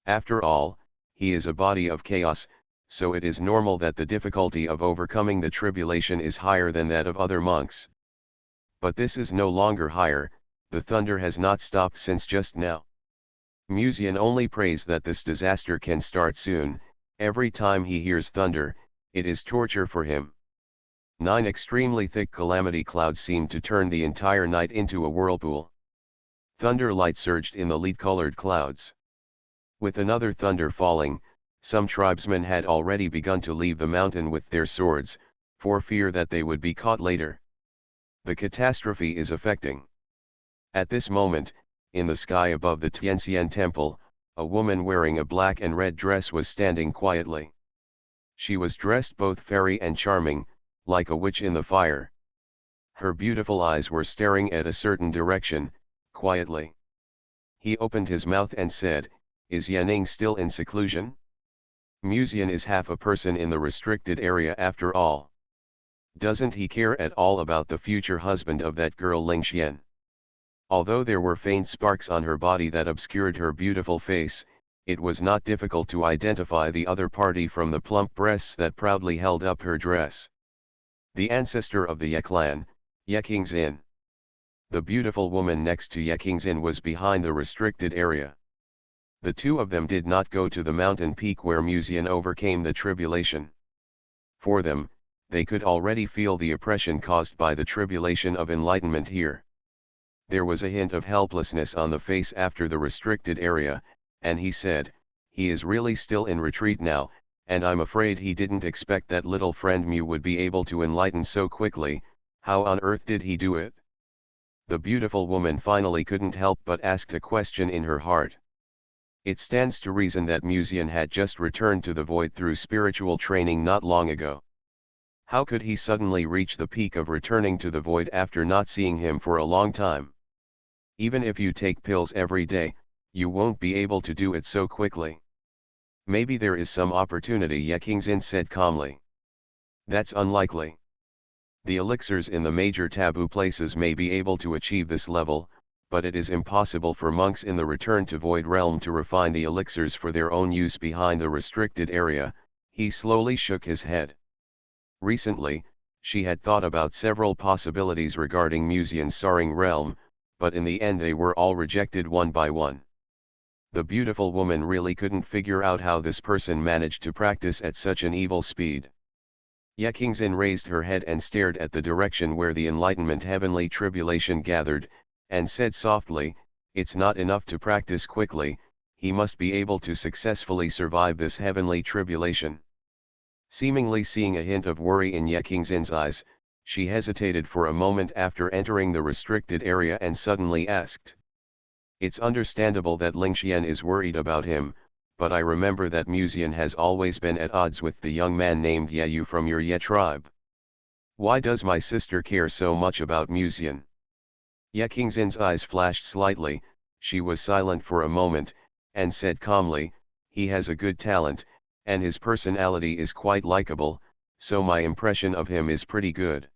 After all, he is a body of chaos, so it is normal that the difficulty of overcoming the tribulation is higher than that of other monks. But this is no longer higher, the thunder has not stopped since just now. Muzian only prays that this disaster can start soon. Every time he hears thunder, it is torture for him. 9 extremely thick calamity clouds seemed to turn the entire night into a whirlpool. Thunder light surged in the lead-colored clouds. With another thunder falling, some tribesmen had already begun to leave the mountain with their swords, for fear that they would be caught later. The catastrophe is affecting. At this moment, in the sky above the Tianxian temple, a woman wearing a black and red dress was standing quietly. She was dressed both fairy and charming, like a witch in the fire. Her beautiful eyes were staring at a certain direction, quietly. He opened his mouth and said, "Is Yanning still in seclusion? Musian is half a person in the restricted area after all. Doesn't he care at all about the future husband of that girl Lingxian?" Although there were faint sparks on her body that obscured her beautiful face, it was not difficult to identify the other party from the plump breasts that proudly held up her dress. The ancestor of the Ye clan, Ye Qingxin. The beautiful woman next to Ye Qingxin was behind the restricted area. The two of them did not go to the mountain peak where Musian overcame the tribulation. For them, they could already feel the oppression caused by the tribulation of enlightenment here. There was a hint of helplessness on the face after the restricted area, and he said, "He is really still in retreat now, and I'm afraid he didn't expect that little friend Mu would be able to enlighten so quickly. How on earth did he do it?" The beautiful woman finally couldn't help but ask a question in her heart. It stands to reason that Musian had just returned to the void through spiritual training not long ago. How could he suddenly reach the peak of returning to the void after not seeing him for a long time? Even if you take pills every day, you won't be able to do it so quickly. Maybe there is some opportunity, Ye Qingxin said calmly. That's unlikely. The elixirs in the major taboo places may be able to achieve this level, but it is impossible for monks in the return to void realm to refine the elixirs for their own use behind the restricted area. He slowly shook his head. Recently, she had thought about several possibilities regarding Musian's soaring realm, but in the end they were all rejected one by one. The beautiful woman really couldn't figure out how this person managed to practice at such an evil speed. Ye Qingxin raised her head and stared at the direction where the enlightenment heavenly tribulation gathered, and said softly, "It's not enough to practice quickly, he must be able to successfully survive this heavenly tribulation." Seemingly seeing a hint of worry in Ye Qingxin's eyes, she hesitated for a moment after entering the restricted area and suddenly asked, "It's understandable that Lingxian is worried about him, but I remember that Musian has always been at odds with the young man named Ye Yu from your Ye tribe. Why does my sister care so much about Musian?" Ye Qingxin's eyes flashed slightly. She was silent for a moment, and said calmly, "He has a good talent, and his personality is quite likable, so my impression of him is pretty good.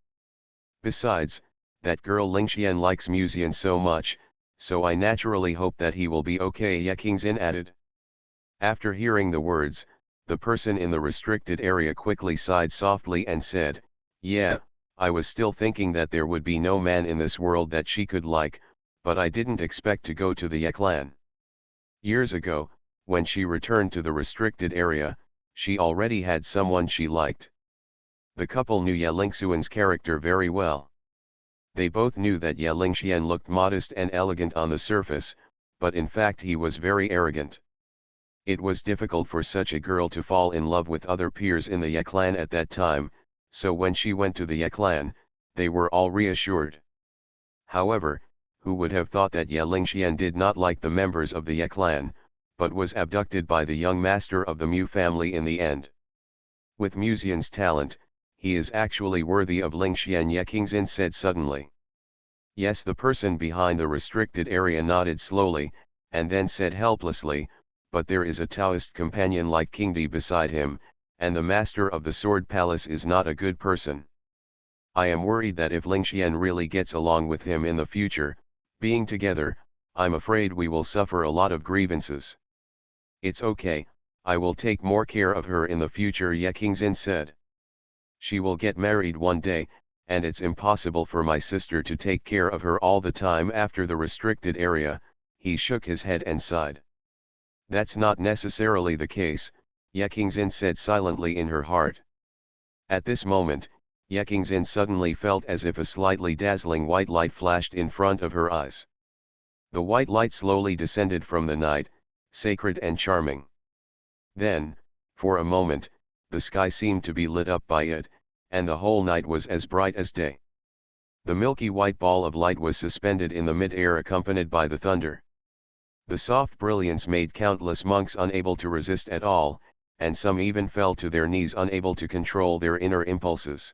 Besides, that girl Lingxian likes Musian so much, so I naturally hope that he will be okay," Ye Qingxin added. After hearing the words, the person in the restricted area quickly sighed softly and said, "Yeah, I was still thinking that there would be no man in this world that she could like, but I didn't expect to go to the Ye clan." Years ago, when she returned to the restricted area, she already had someone she liked. The couple knew Ye Lingxuan's character very well. They both knew that Ye Lingxian looked modest and elegant on the surface, but in fact he was very arrogant. It was difficult for such a girl to fall in love with other peers in the Ye clan at that time, so when she went to the Ye clan, they were all reassured. However, who would have thought that Ye Lingxian did not like the members of the Ye clan, but was abducted by the young master of the Mu family in the end. With Musian's talent, he is actually worthy of Lingxian, Ye Qingxin said suddenly. Yes, the person behind the restricted area nodded slowly, and then said helplessly, "But there is a Taoist companion like Qingdi beside him, and the master of the Sword Palace is not a good person. I am worried that if Lingxian really gets along with him in the future, being together, I'm afraid we will suffer a lot of grievances." "It's okay, I will take more care of her in the future," Ye Qingxin said. "She will get married one day, and it's impossible for my sister to take care of her all the time after the restricted area." He shook his head and sighed. "That's not necessarily the case," Ye Qingxin said silently in her heart. At this moment, Ye Qingxin suddenly felt as if a slightly dazzling white light flashed in front of her eyes. The white light slowly descended from the night, sacred and charming. Then, for a moment, the sky seemed to be lit up by it, and the whole night was as bright as day. The milky white ball of light was suspended in the mid-air accompanied by the thunder. The soft brilliance made countless monks unable to resist at all, and some even fell to their knees unable to control their inner impulses.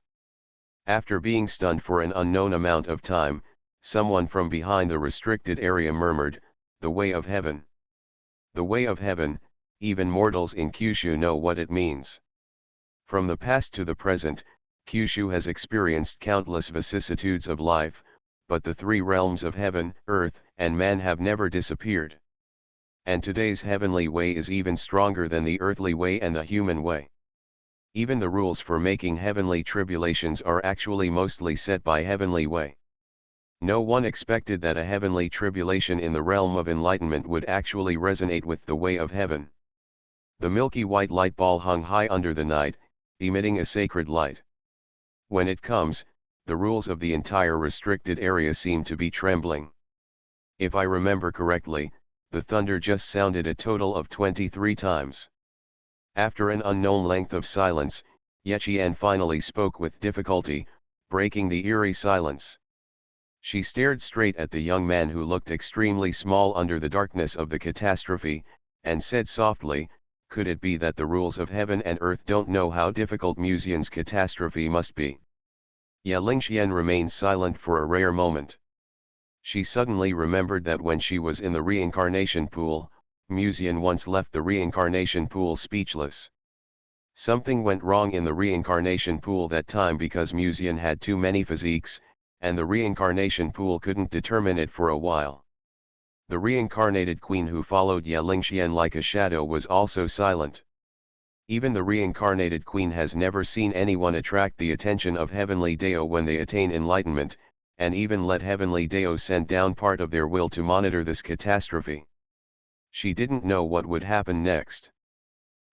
After being stunned for an unknown amount of time, someone from behind the restricted area murmured, "The way of heaven." The way of heaven, even mortals in Kyushu know what it means. From the past to the present, Kyushu has experienced countless vicissitudes of life, but the three realms of heaven, earth, and man have never disappeared. And today's heavenly way is even stronger than the earthly way and the human way. Even the rules for making heavenly tribulations are actually mostly set by heavenly way. No one expected that a heavenly tribulation in the realm of enlightenment would actually resonate with the way of heaven. The milky white light ball hung high under the night, emitting a sacred light. When it comes, the rules of the entire restricted area seem to be trembling. If I remember correctly, the thunder just sounded a total of 23 times. After an unknown length of silence, Yechian finally spoke with difficulty, breaking the eerie silence. She stared straight at the young man who looked extremely small under the darkness of the catastrophe, and said softly, "Could it be that the rules of heaven and earth don't know how difficult Musian's catastrophe must be?" Ya Lingxian remained silent for a rare moment. She suddenly remembered that when she was in the reincarnation pool, Musian once left the reincarnation pool speechless. Something went wrong in the reincarnation pool that time because Musian had too many physiques, and the reincarnation pool couldn't determine it for a while. The reincarnated queen who followed Ya Lingxian like a shadow was also silent. Even the reincarnated queen has never seen anyone attract the attention of heavenly Dao when they attain enlightenment, and even let heavenly Dao send down part of their will to monitor this catastrophe. She didn't know what would happen next.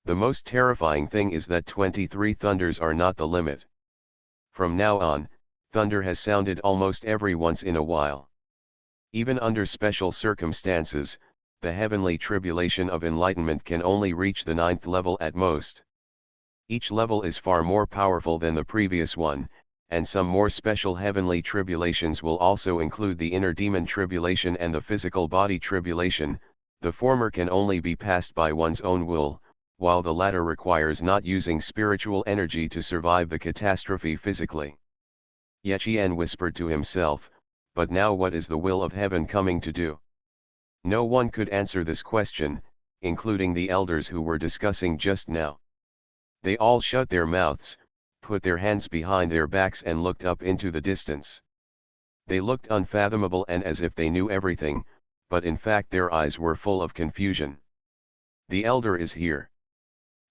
The most terrifying thing is that 23 thunders are not the limit. From now on, thunder has sounded almost every once in a while. Even under special circumstances, the heavenly tribulation of enlightenment can only reach the 9th level at most. Each level is far more powerful than the previous one, and some more special heavenly tribulations will also include the inner demon tribulation and the physical body tribulation. The former can only be passed by one's own will, while the latter requires not using spiritual energy to survive the catastrophe physically. Yechian whispered to himself, "But now what is the will of heaven coming to do?" No one could answer this question, including the elders who were discussing just now. They all shut their mouths, put their hands behind their backs and looked up into the distance. They looked unfathomable and as if they knew everything, but in fact their eyes were full of confusion. "The elder is here."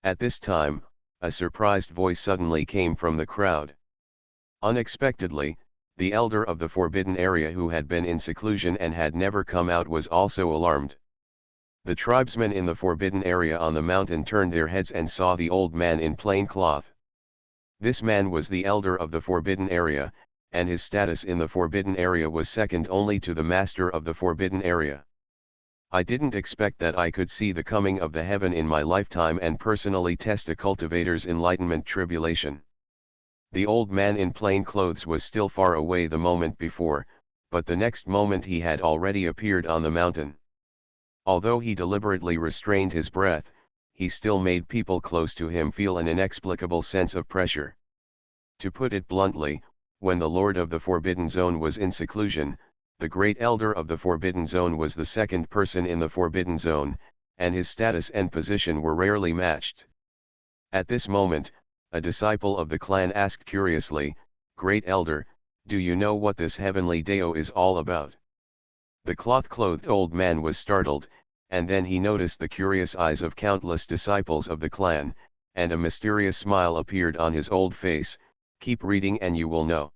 At this time, a surprised voice suddenly came from the crowd. Unexpectedly, the elder of the forbidden area who had been in seclusion and had never come out was also alarmed. The tribesmen in the forbidden area on the mountain turned their heads and saw the old man in plain cloth. This man was the elder of the forbidden area, and his status in the forbidden area was second only to the master of the forbidden area. "I didn't expect that I could see the coming of the heaven in my lifetime and personally test a cultivator's enlightenment tribulation." The old man in plain clothes was still far away the moment before, but the next moment he had already appeared on the mountain. Although he deliberately restrained his breath, he still made people close to him feel an inexplicable sense of pressure. To put it bluntly, when the Lord of the Forbidden Zone was in seclusion, the great elder of the Forbidden Zone was the second person in the Forbidden Zone, and his status and position were rarely matched. At this moment, a disciple of the clan asked curiously, "Great Elder, do you know what this heavenly Dao is all about?" The cloth-clothed old man was startled, and then he noticed the curious eyes of countless disciples of the clan, and a mysterious smile appeared on his old face. "Keep reading and you will know."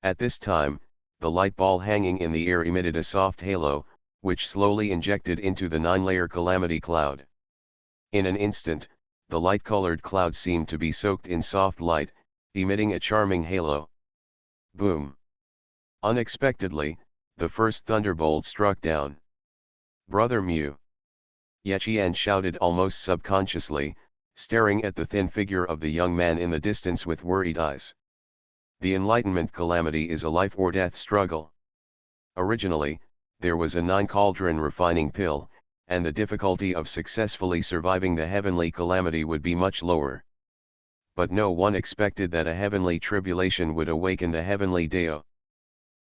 At this time, the light ball hanging in the air emitted a soft halo, which slowly injected into the 9-layer calamity cloud. In an instant, the light-colored cloud seemed to be soaked in soft light, emitting a charming halo. Boom! Unexpectedly, the first thunderbolt struck down. "Brother Mew!" Yechian shouted almost subconsciously, staring at the thin figure of the young man in the distance with worried eyes. The enlightenment calamity is a life-or-death struggle. Originally, there was a 9-cauldron refining pill, and the difficulty of successfully surviving the heavenly calamity would be much lower. But no one expected that a heavenly tribulation would awaken the heavenly Deo.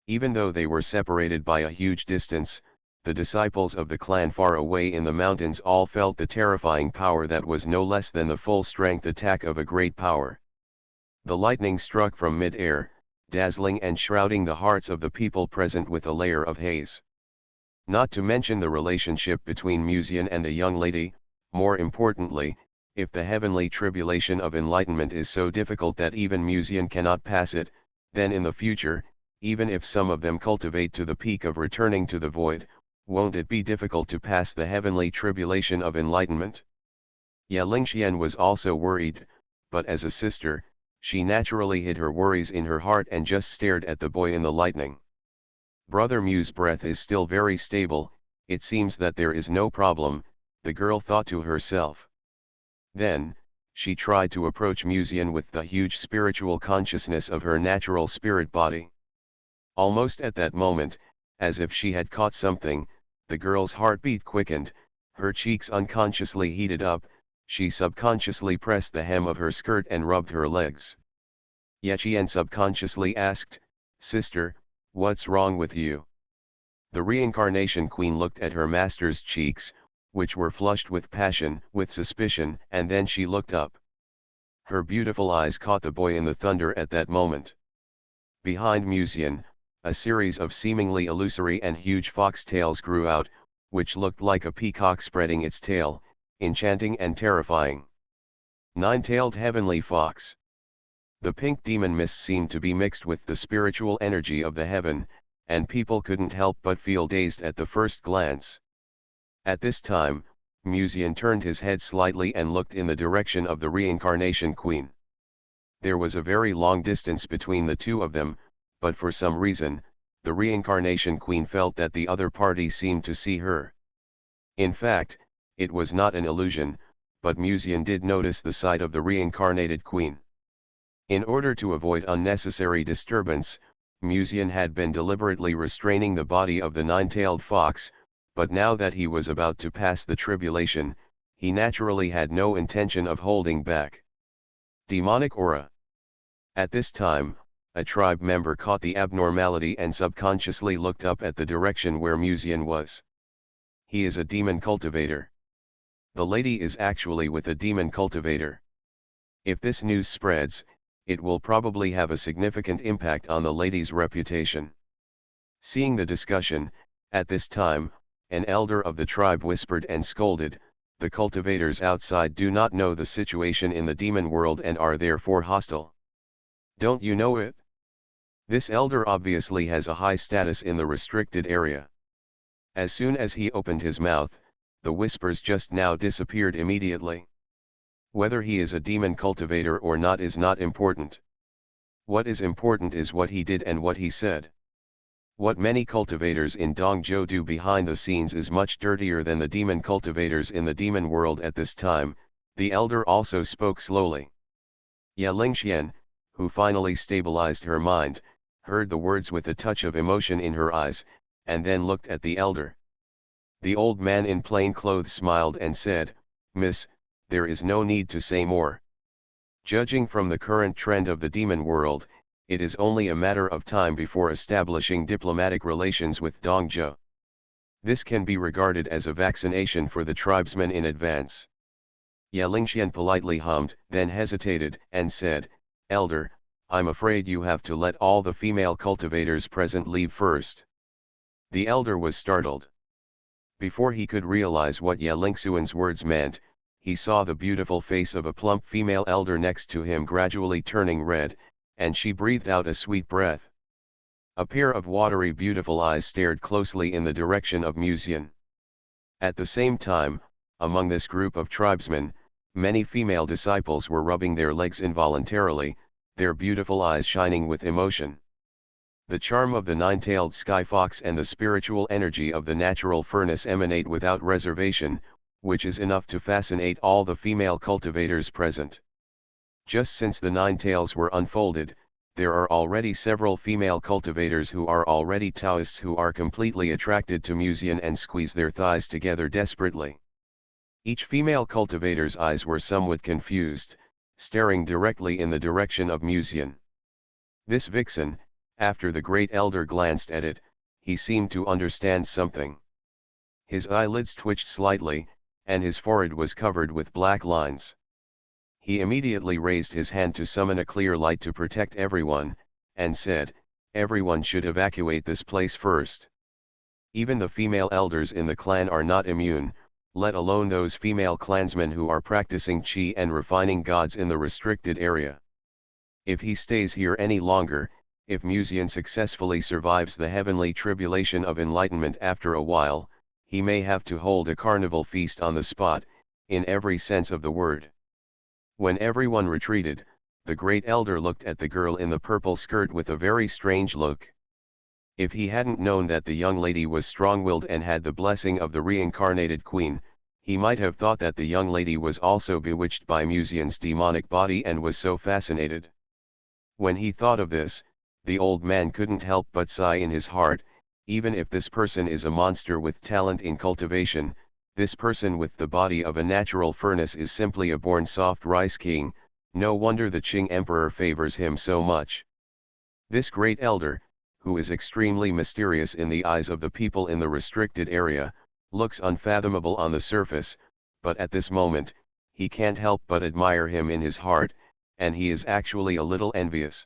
Even though they were separated by a huge distance, the disciples of the clan far away in the mountains all felt the terrifying power that was no less than the full-strength attack of a great power. The lightning struck from mid-air, dazzling and shrouding the hearts of the people present with a layer of haze. Not to mention the relationship between Musian and the young lady. More importantly, if the heavenly tribulation of enlightenment is so difficult that even Musian cannot pass it, then in the future, even if some of them cultivate to the peak of returning to the void, won't it be difficult to pass the heavenly tribulation of enlightenment? Lingxian was also worried, but as a sister, she naturally hid her worries in her heart and just stared at the boy in the lightning. Brother Mu's breath is still very stable, it seems that there is no problem, the girl thought to herself. Then, she tried to approach Musian with the huge spiritual consciousness of her natural spirit body. Almost at that moment, as if she had caught something, the girl's heartbeat quickened, her cheeks unconsciously heated up, she subconsciously pressed the hem of her skirt and rubbed her legs. Qian subconsciously asked, "Sister, what's wrong with you?" The reincarnation queen looked at her master's cheeks, which were flushed with passion, with suspicion, and then she looked up. Her beautiful eyes caught the boy in the thunder at that moment. Behind Musian, a series of seemingly illusory and huge fox-tails grew out, which looked like a peacock spreading its tail, enchanting and terrifying. Nine-tailed heavenly fox. The pink demon mist seemed to be mixed with the spiritual energy of the heaven, and people couldn't help but feel dazed at the first glance. At this time, Musian turned his head slightly and looked in the direction of the reincarnation queen. There was a very long distance between the two of them, but for some reason, the reincarnation queen felt that the other party seemed to see her. In fact, it was not an illusion, but Musian did notice the sight of the reincarnated queen. In order to avoid unnecessary disturbance, Musian had been deliberately restraining the body of the nine-tailed fox, but now that he was about to pass the tribulation, he naturally had no intention of holding back. Demonic aura. At this time, a tribe member caught the abnormality and subconsciously looked up at the direction where Musian was. He is a demon cultivator. The lady is actually with a demon cultivator. If this news spreads, it will probably have a significant impact on the lady's reputation. Seeing the discussion, at this time, an elder of the tribe whispered and scolded, "The cultivators outside do not know the situation in the demon world and are therefore hostile. Don't you know it?" This elder obviously has a high status in the restricted area. As soon as he opened his mouth, the whispers just now disappeared immediately. Whether he is a demon cultivator or not is not important. What is important is what he did and what he said. What many cultivators in Dongzhou do behind the scenes is much dirtier than the demon cultivators in the demon world at this time. The elder also spoke slowly. Lingxian, who finally stabilized her mind, heard the words with a touch of emotion in her eyes, and then looked at the elder. The old man in plain clothes smiled and said, "Miss, there is no need to say more. Judging from the current trend of the demon world, it is only a matter of time before establishing diplomatic relations with Dongzhou. This can be regarded as a vaccination for the tribesmen in advance." Lingxian politely hummed, then hesitated, and said, "Elder, I'm afraid you have to let all the female cultivators present leave first." The elder was startled. Before he could realize what Lingxian's words meant, he saw the beautiful face of a plump female elder next to him gradually turning red, and she breathed out a sweet breath. A pair of watery beautiful eyes stared closely in the direction of Musian. At the same time, among this group of tribesmen, many female disciples were rubbing their legs involuntarily, their beautiful eyes shining with emotion. The charm of the nine-tailed sky fox and the spiritual energy of the natural furnace emanate without reservation, which is enough to fascinate all the female cultivators present. Just since the nine tails were unfolded, There are already several female cultivators who are already Taoists who are completely attracted to Musian and squeeze their thighs together desperately. Each female cultivator's eyes were somewhat confused, staring directly in the direction of Musian. This vixen, after the great elder glanced at it, he seemed to understand something. His eyelids twitched slightly, and his forehead was covered with black lines. He immediately raised his hand to summon a clear light to protect everyone, and said, "Everyone should evacuate this place first. Even the female elders in the clan are not immune, let alone those female clansmen who are practicing Qi and refining gods in the restricted area. If he stays here any longer, if Musian successfully survives the heavenly tribulation of enlightenment after a while, he may have to hold a carnival feast on the spot, in every sense of the word." When everyone retreated, the great elder looked at the girl in the purple skirt with a very strange look. If he hadn't known that the young lady was strong-willed and had the blessing of the reincarnated queen, he might have thought that the young lady was also bewitched by Musian's demonic body and was so fascinated. When he thought of this, the old man couldn't help but sigh in his heart. Even if this person is a monster with talent in cultivation, this person with the body of a natural furnace is simply a born soft rice king. No wonder the Qing emperor favors him so much. This great elder, who is extremely mysterious in the eyes of the people in the restricted area, looks unfathomable on the surface, but at this moment, he can't help but admire him in his heart, and he is actually a little envious.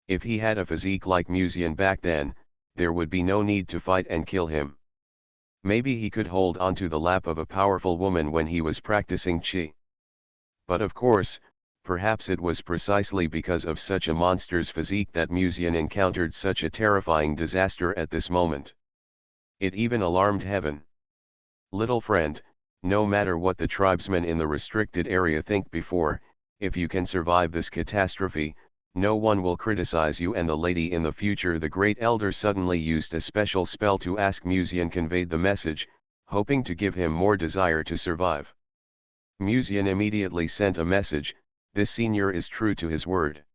If he had a physique like Musian back then, there would be no need to fight and kill him. Maybe he could hold onto the lap of a powerful woman when he was practicing Qi. But of course, perhaps it was precisely because of such a monster's physique that Musian encountered such a terrifying disaster at this moment. It even alarmed heaven. Little friend, no matter what the tribesmen in the restricted area think before, if you can survive this catastrophe, no one will criticize you. And the lady in the future, the great elder suddenly used a special spell to ask Musian conveyed the message, hoping to give him more desire to survive. Musian immediately sent a message, "This senior is true to his word.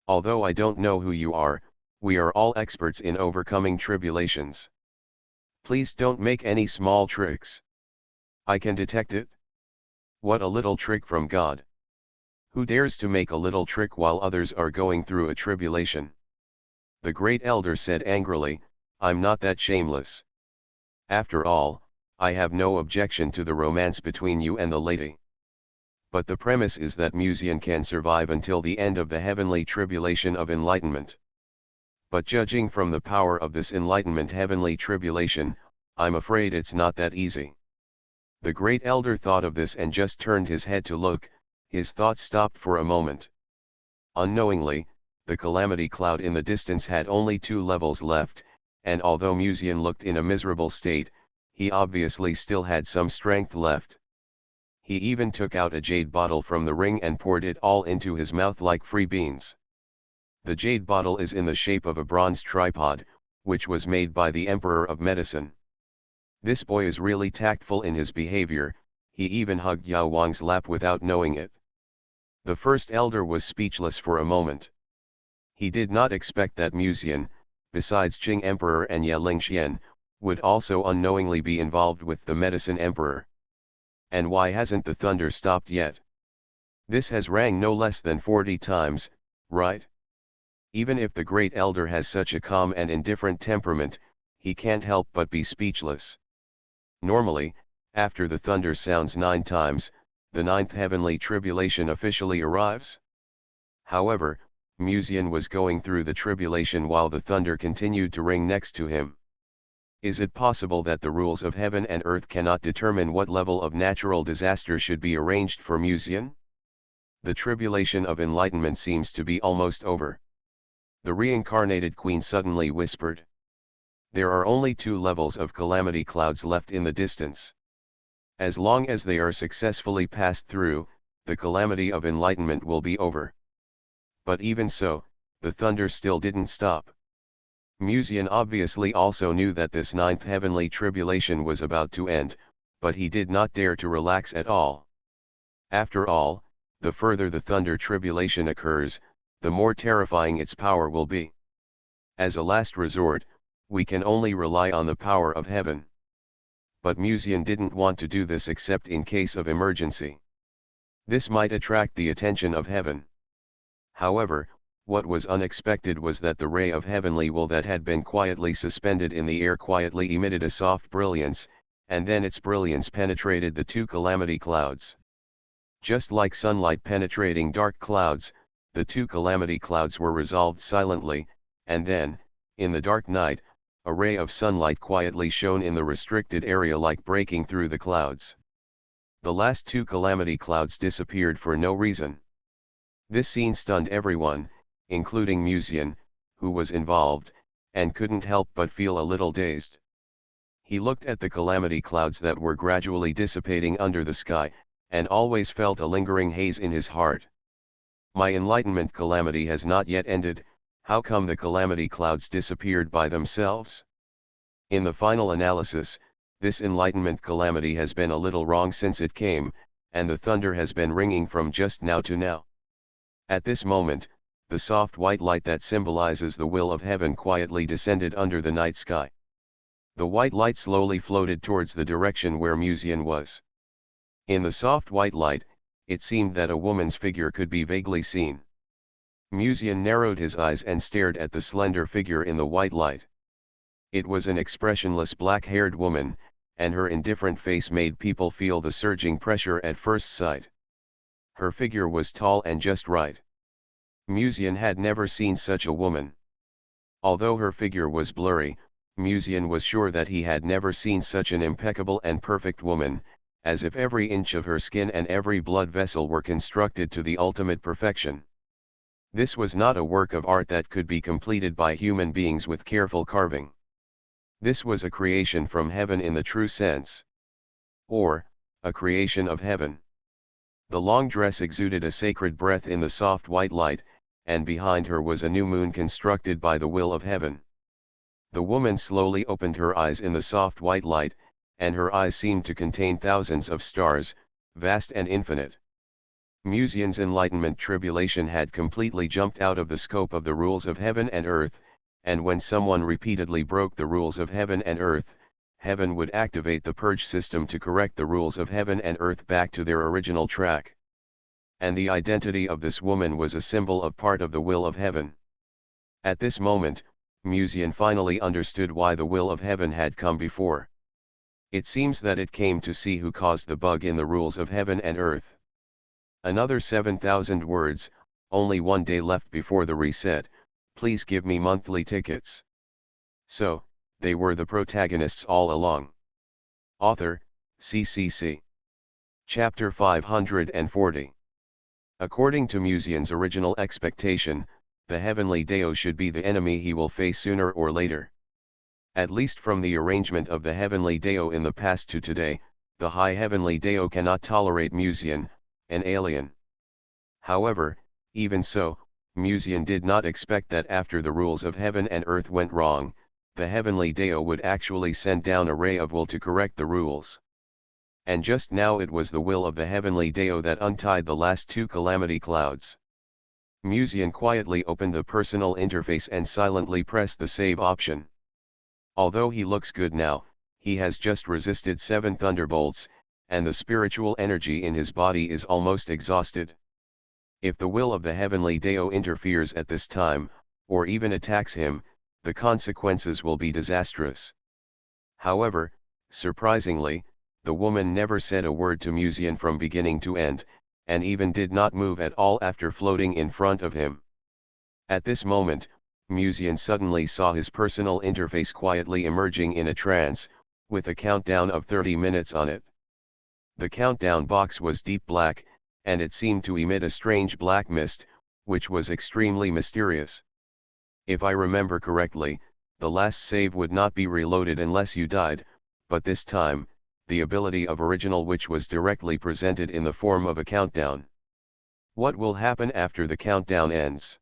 Although I don't know who you are, we are all experts in overcoming tribulations. Please don't make any small tricks. I can detect it. What a little trick from God. Who dares to make a little trick while others are going through a tribulation?" The great elder said angrily, "I'm not that shameless. After all, I have no objection to the romance between you and the lady. But the premise is that Musian can survive until the end of the heavenly tribulation of enlightenment. But judging from the power of this enlightenment heavenly tribulation, I'm afraid it's not that easy." The great elder thought of this and just turned his head to look. His thoughts stopped for a moment. Unknowingly, the calamity cloud in the distance had only 2 levels left, and although Musian looked in a miserable state, he obviously still had some strength left. He even took out a jade bottle from the ring and poured it all into his mouth like free beans. The jade bottle is in the shape of a bronze tripod, which was made by the Emperor of Medicine. This boy is really tactful in his behavior. He even hugged Yao Wang's lap without knowing it. The first elder was speechless for a moment. He did not expect that Musian, besides Qing Emperor and Ye Lingxian, would also unknowingly be involved with the Medicine Emperor. And why hasn't the thunder stopped yet? This has rang no less than 40 times, right? Even if the great elder has such a calm and indifferent temperament, he can't help but be speechless. Normally, after the thunder sounds 9 times, the 9th heavenly tribulation officially arrives. However, Musian was going through the tribulation while the thunder continued to ring next to him. Is it possible that the rules of heaven and earth cannot determine what level of natural disaster should be arranged for Musian? The tribulation of enlightenment seems to be almost over. The reincarnated queen suddenly whispered. There are only 2 levels of calamity clouds left in the distance. As long as they are successfully passed through, the calamity of enlightenment will be over. But even so, the thunder still didn't stop. Musian obviously also knew that this 9th heavenly tribulation was about to end, but he did not dare to relax at all. After all, the further the thunder tribulation occurs, the more terrifying its power will be. As a last resort, we can only rely on the power of heaven. But Musian didn't want to do this except in case of emergency. This might attract the attention of heaven. However, what was unexpected was that the ray of heavenly will that had been quietly suspended in the air quietly emitted a soft brilliance, and then its brilliance penetrated the two calamity clouds. Just like sunlight penetrating dark clouds, the two calamity clouds were resolved silently, and then, in the dark night, a ray of sunlight quietly shone in the restricted area like breaking through the clouds. The last two calamity clouds disappeared for no reason. This scene stunned everyone, including Musian, who was involved, and couldn't help but feel a little dazed. He looked at the calamity clouds that were gradually dissipating under the sky, and always felt a lingering haze in his heart. My enlightenment calamity has not yet ended, how come the calamity clouds disappeared by themselves? In the final analysis, this enlightenment calamity has been a little wrong since it came, and the thunder has been ringing from just now to now. At this moment, the soft white light that symbolizes the will of heaven quietly descended under the night sky. The white light slowly floated towards the direction where Musian was. In the soft white light, it seemed that a woman's figure could be vaguely seen. Musian narrowed his eyes and stared at the slender figure in the white light. It was an expressionless black-haired woman, and her indifferent face made people feel the surging pressure at first sight. Her figure was tall and just right. Musian had never seen such a woman. Although her figure was blurry, Musian was sure that he had never seen such an impeccable and perfect woman, as if every inch of her skin and every blood vessel were constructed to the ultimate perfection. This was not a work of art that could be completed by human beings with careful carving. This was a creation from heaven in the true sense. Or, a creation of heaven. The long dress exuded a sacred breath in the soft white light, and behind her was a new moon constructed by the will of heaven. The woman slowly opened her eyes in the soft white light, and her eyes seemed to contain thousands of stars, vast and infinite. Musian's enlightenment tribulation had completely jumped out of the scope of the rules of heaven and earth, and when someone repeatedly broke the rules of heaven and earth, heaven would activate the purge system to correct the rules of heaven and earth back to their original track. And the identity of this woman was a symbol of part of the will of heaven. At this moment, Musian finally understood why the will of heaven had come before. It seems that it came to see who caused the bug in the rules of heaven and earth. Another 7,000 words, only one day left before the reset, please give me monthly tickets. So, they were the protagonists all along. Author, CCC. Chapter 540. According to Musian's original expectation, the heavenly Deo should be the enemy he will face sooner or later. At least from the arrangement of the heavenly Deo in the past to today, the high heavenly Deo cannot tolerate Musian, an alien. However, even so, Musian did not expect that after the rules of heaven and earth went wrong, the heavenly Deo would actually send down a ray of will to correct the rules. And just now it was the will of the heavenly Deo that untied the last two calamity clouds. Musian quietly opened the personal interface and silently pressed the save option. Although he looks good now, he has just resisted 7 thunderbolts, and the spiritual energy in his body is almost exhausted. If the will of the heavenly Deo interferes at this time, or even attacks him, the consequences will be disastrous. However, surprisingly, the woman never said a word to Musian from beginning to end, and even did not move at all after floating in front of him. At this moment, Musian suddenly saw his personal interface quietly emerging in a trance, with a countdown of 30 minutes on it. The countdown box was deep black, and it seemed to emit a strange black mist, which was extremely mysterious. If I remember correctly, the last save would not be reloaded unless you died, but this time, the ability of original which was directly presented in the form of a countdown. What will happen after the countdown ends?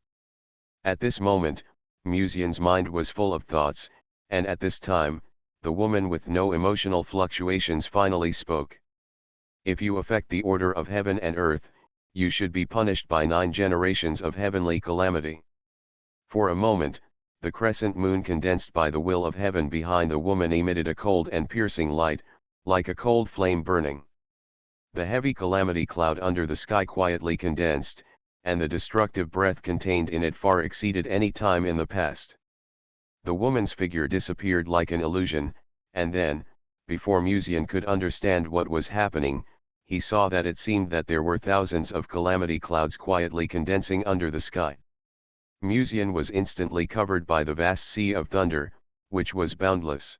At this moment, Musian's mind was full of thoughts, and at this time, the woman with no emotional fluctuations finally spoke. If you affect the order of heaven and earth, you should be punished by 9 generations of heavenly calamity. For a moment, the crescent moon condensed by the will of heaven behind the woman emitted a cold and piercing light, like a cold flame burning. The heavy calamity cloud under the sky quietly condensed, and the destructive breath contained in it far exceeded any time in the past. The woman's figure disappeared like an illusion, and then, before Musian could understand what was happening, he saw that it seemed that there were thousands of calamity clouds quietly condensing under the sky. Musian was instantly covered by the vast sea of thunder, which was boundless.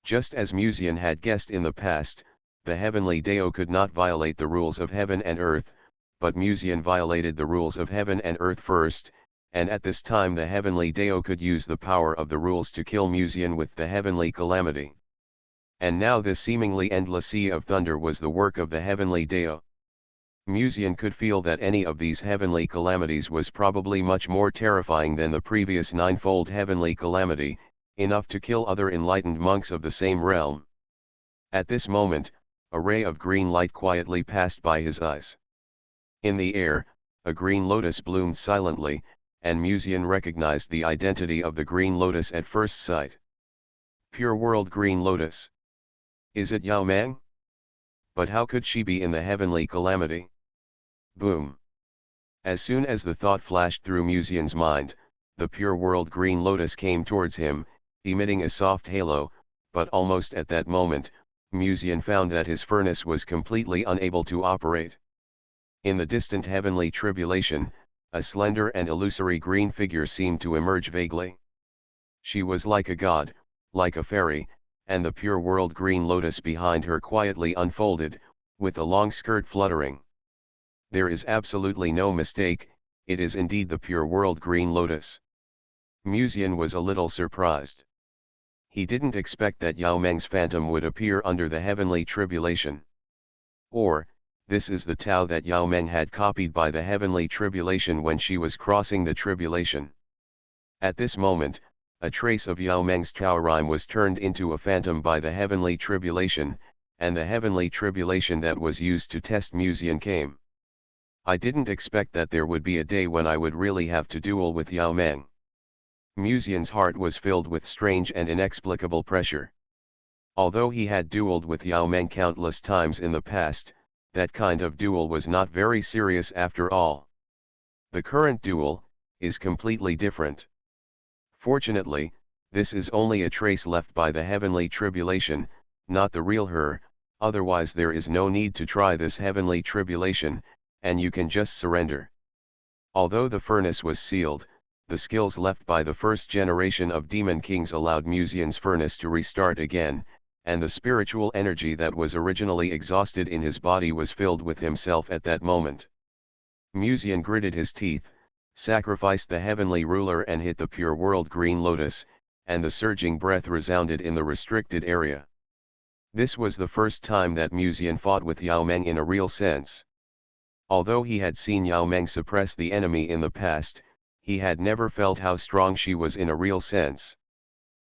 Just as Musian had guessed in the past, the heavenly Deo could not violate the rules of heaven and earth, but Musian violated the rules of heaven and earth first, and at this time the heavenly Deo could use the power of the rules to kill Musian with the heavenly calamity. And now this seemingly endless sea of thunder was the work of the heavenly Deo. Musian could feel that any of these heavenly calamities was probably much more terrifying than the previous ninefold heavenly calamity, enough to kill other enlightened monks of the same realm. At this moment, a ray of green light quietly passed by his eyes. In the air, a green lotus bloomed silently, and Musian recognized the identity of the green lotus at first sight. Pure world green lotus. Is it Yao Mang? But how could she be in the heavenly calamity? Boom. As soon as the thought flashed through Musian's mind, the pure world green lotus came towards him, emitting a soft halo, but almost at that moment, Musian found that his furnace was completely unable to operate. In the distant heavenly tribulation, a slender and illusory green figure seemed to emerge vaguely. She was like a god, like a fairy, and the pure world green lotus behind her quietly unfolded, with a long skirt fluttering. There is absolutely no mistake, it is indeed the pure world green lotus. Musian was a little surprised. He didn't expect that Yao Meng's phantom would appear under the heavenly tribulation. Or, this is the Tao that Yao Meng had copied by the heavenly tribulation when she was crossing the tribulation. At this moment, a trace of Yao Meng's Tao rhyme was turned into a phantom by the heavenly tribulation, and the heavenly tribulation that was used to test Musian came. I didn't expect that there would be a day when I would really have to duel with Yao Meng. Musian's heart was filled with strange and inexplicable pressure. Although he had dueled with Yao Meng countless times in the past, that kind of duel was not very serious after all. The current duel is completely different. Fortunately, this is only a trace left by the heavenly tribulation, not the real her, otherwise there is no need to try this heavenly tribulation, and you can just surrender. Although the furnace was sealed, the skills left by the first generation of demon kings allowed Musian's furnace to restart again, and the spiritual energy that was originally exhausted in his body was filled with himself at that moment. Musian gritted his teeth, sacrificed the heavenly ruler and hit the pure world green lotus, and the surging breath resounded in the restricted area. This was the first time that Musian fought with Yao Meng in a real sense. Although he had seen Yao Meng suppress the enemy in the past, he had never felt how strong she was in a real sense.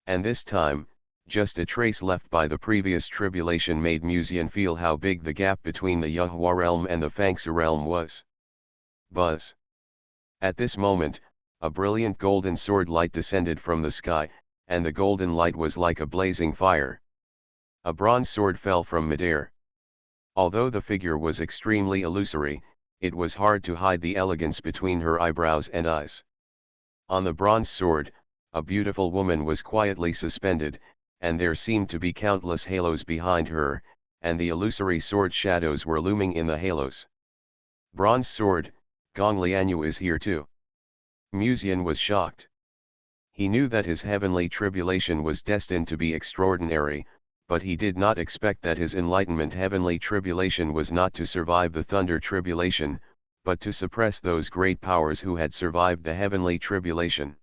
And this time, just a trace left by the previous tribulation made Musian feel how big the gap between the Yahua realm and the Fangsu realm was. Buzz. At this moment, a brilliant golden sword light descended from the sky, and the golden light was like a blazing fire. A bronze sword fell from midair. Although the figure was extremely illusory, it was hard to hide the elegance between her eyebrows and eyes. On the bronze sword, a beautiful woman was quietly suspended, and there seemed to be countless halos behind her, and the illusory sword shadows were looming in the halos. Bronze sword, Gong Lianyu is here too. Musian was shocked. He knew that his heavenly tribulation was destined to be extraordinary, but he did not expect that his enlightenment heavenly tribulation was not to survive the thunder tribulation, but to suppress those great powers who had survived the heavenly tribulation.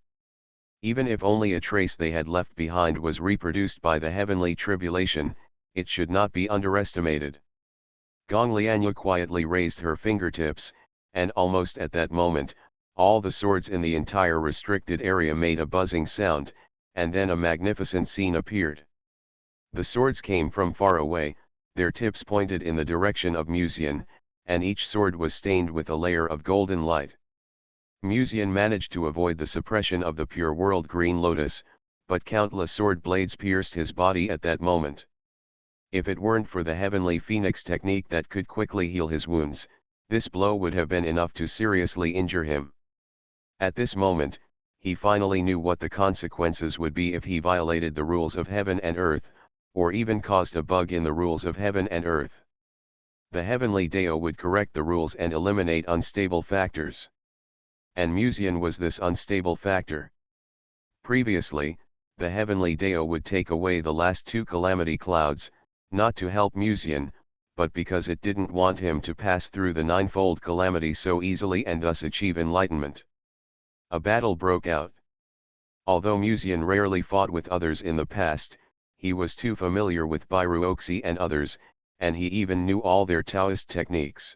Even if only a trace they had left behind was reproduced by the heavenly tribulation, it should not be underestimated. Gong Lianyu quietly raised her fingertips, and almost at that moment, all the swords in the entire restricted area made a buzzing sound, and then a magnificent scene appeared. The swords came from far away, their tips pointed in the direction of Musian, and each sword was stained with a layer of golden light. Musian managed to avoid the suppression of the pure world green lotus, but countless sword blades pierced his body at that moment. If it weren't for the heavenly phoenix technique that could quickly heal his wounds, this blow would have been enough to seriously injure him. At this moment, he finally knew what the consequences would be if he violated the rules of heaven and earth, or even caused a bug in the rules of heaven and earth. The heavenly Deo would correct the rules and eliminate unstable factors. And Musian was this unstable factor. Previously, the heavenly Deo would take away the last two calamity clouds, not to help Musian, but because it didn't want him to pass through the ninefold calamity so easily and thus achieve enlightenment. A battle broke out. Although Musian rarely fought with others in the past, he was too familiar with Bairuoxi and others, and he even knew all their Taoist techniques.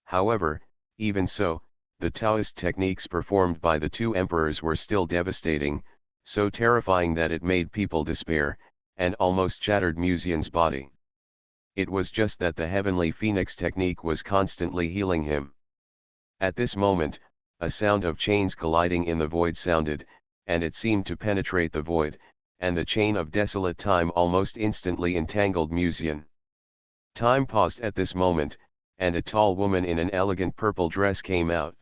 However, even so, the Taoist techniques performed by the two emperors were still devastating, so terrifying that it made people despair, and almost shattered Musian's body. It was just that the heavenly phoenix technique was constantly healing him. At this moment, a sound of chains colliding in the void sounded, and it seemed to penetrate the void, and the chain of desolate time almost instantly entangled Musian. Time paused at this moment, and a tall woman in an elegant purple dress came out.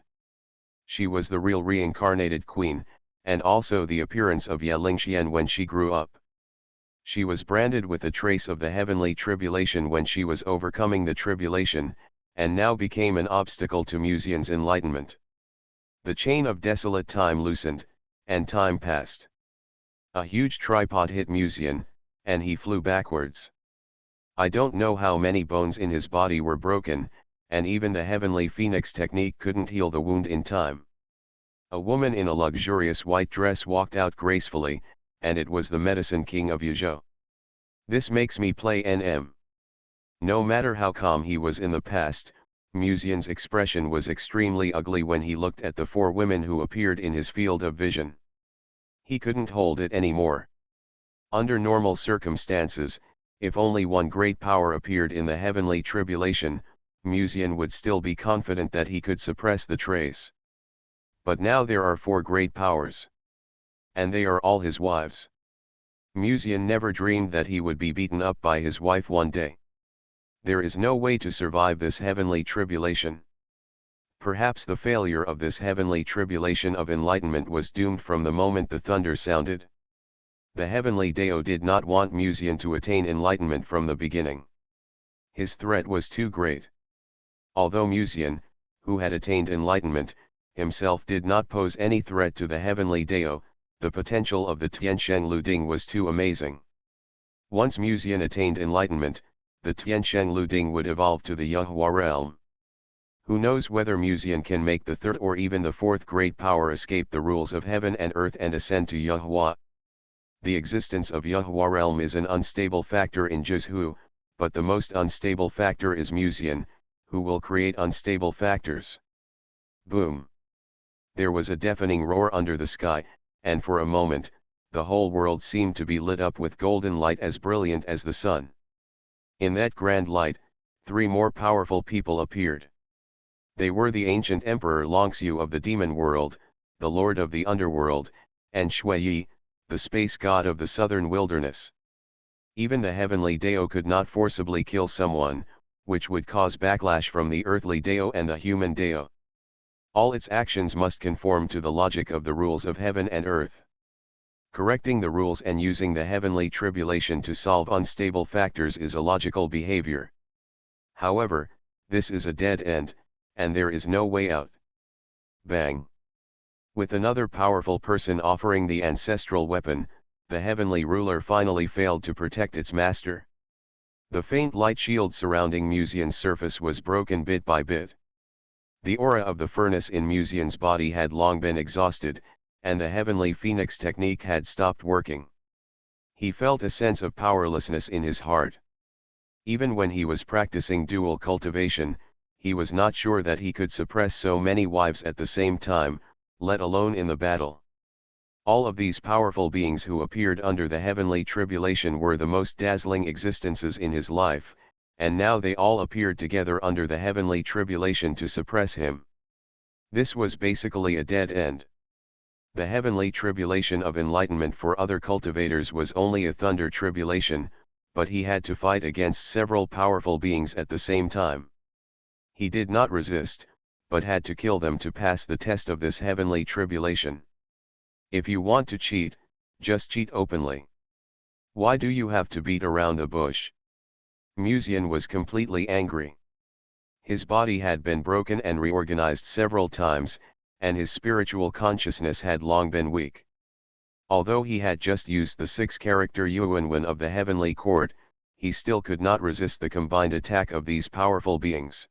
She was the real reincarnated queen, and also the appearance of Ye Lingxian when she grew up. She was branded with a trace of the heavenly tribulation when she was overcoming the tribulation, and now became an obstacle to Musian's enlightenment. The chain of desolate time loosened, and time passed. A huge tripod hit Musian, and he flew backwards. I don't know how many bones in his body were broken, and even the heavenly phoenix technique couldn't heal the wound in time. A woman in a luxurious white dress walked out gracefully, and it was the medicine king of Yuzhou. This makes me play NM. No matter how calm he was in the past, Musian's expression was extremely ugly when he looked at the four women who appeared in his field of vision. He couldn't hold it anymore. Under normal circumstances, if only one great power appeared in the heavenly tribulation, Musian would still be confident that he could suppress the trace. But now there are four great powers. And they are all his wives. Musian never dreamed that he would be beaten up by his wife one day. There is no way to survive this heavenly tribulation. Perhaps the failure of this heavenly tribulation of enlightenment was doomed from the moment the thunder sounded. The heavenly Deo did not want Musian to attain enlightenment from the beginning. His threat was too great. Although Musian, who had attained enlightenment, himself did not pose any threat to the heavenly Deo, the potential of the Tiansheng Luding was too amazing. Once Musian attained enlightenment, the Tiansheng Luding would evolve to the Yehua realm. Who knows whether Musian can make the third or even the fourth great power escape the rules of heaven and earth and ascend to Yehua. The existence of Yehua realm is an unstable factor in Zhu, but the most unstable factor is Musian, who will create unstable factors. Boom! There was a deafening roar under the sky, and for a moment, the whole world seemed to be lit up with golden light as brilliant as the sun. In that grand light, three more powerful people appeared. They were the ancient Emperor Longxiu of the demon world, the Lord of the underworld, and Shui, the space god of the southern wilderness. Even the heavenly Deo could not forcibly kill someone, which would cause backlash from the earthly Deo and the human Deo. All its actions must conform to the logic of the rules of heaven and earth. Correcting the rules and using the heavenly tribulation to solve unstable factors is a logical behavior. However, this is a dead end, and there is no way out. Bang! With another powerful person offering the ancestral weapon, the heavenly ruler finally failed to protect its master. The faint light shield surrounding Musian's surface was broken bit by bit. The aura of the furnace in Musian's body had long been exhausted, and the heavenly phoenix technique had stopped working. He felt a sense of powerlessness in his heart. Even when he was practicing dual cultivation, he was not sure that he could suppress so many wives at the same time, let alone in the battle. All of these powerful beings who appeared under the heavenly tribulation were the most dazzling existences in his life, and now they all appeared together under the heavenly tribulation to suppress him. This was basically a dead end. The heavenly tribulation of enlightenment for other cultivators was only a thunder tribulation, but he had to fight against several powerful beings at the same time. He did not resist, but had to kill them to pass the test of this heavenly tribulation. If you want to cheat, just cheat openly. Why do you have to beat around the bush? Musian was completely angry. His body had been broken and reorganized several times, and his spiritual consciousness had long been weak. Although he had just used the 6-character Yuanwen of the heavenly court, he still could not resist the combined attack of these powerful beings.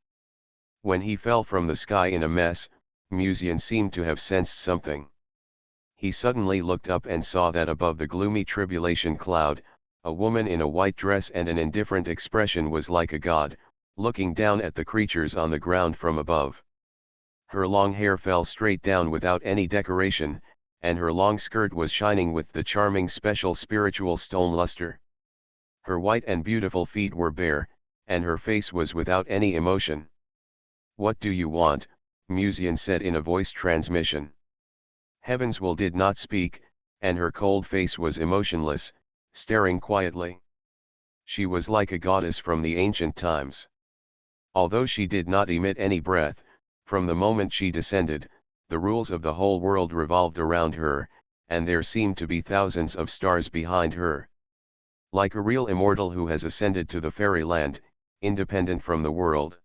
When he fell from the sky in a mess, Musian seemed to have sensed something. He suddenly looked up and saw that above the gloomy tribulation cloud, a woman in a white dress and an indifferent expression was like a god, looking down at the creatures on the ground from above. Her long hair fell straight down without any decoration, and her long skirt was shining with the charming special spiritual stone luster. Her white and beautiful feet were bare, and her face was without any emotion. "What do you want?" Musian said in a voice transmission. Heaven's will did not speak, and her cold face was emotionless, staring quietly. She was like a goddess from the ancient times. Although she did not emit any breath, from the moment she descended, the rules of the whole world revolved around her, and there seemed to be thousands of stars behind her. Like a real immortal who has ascended to the fairyland, independent from the world.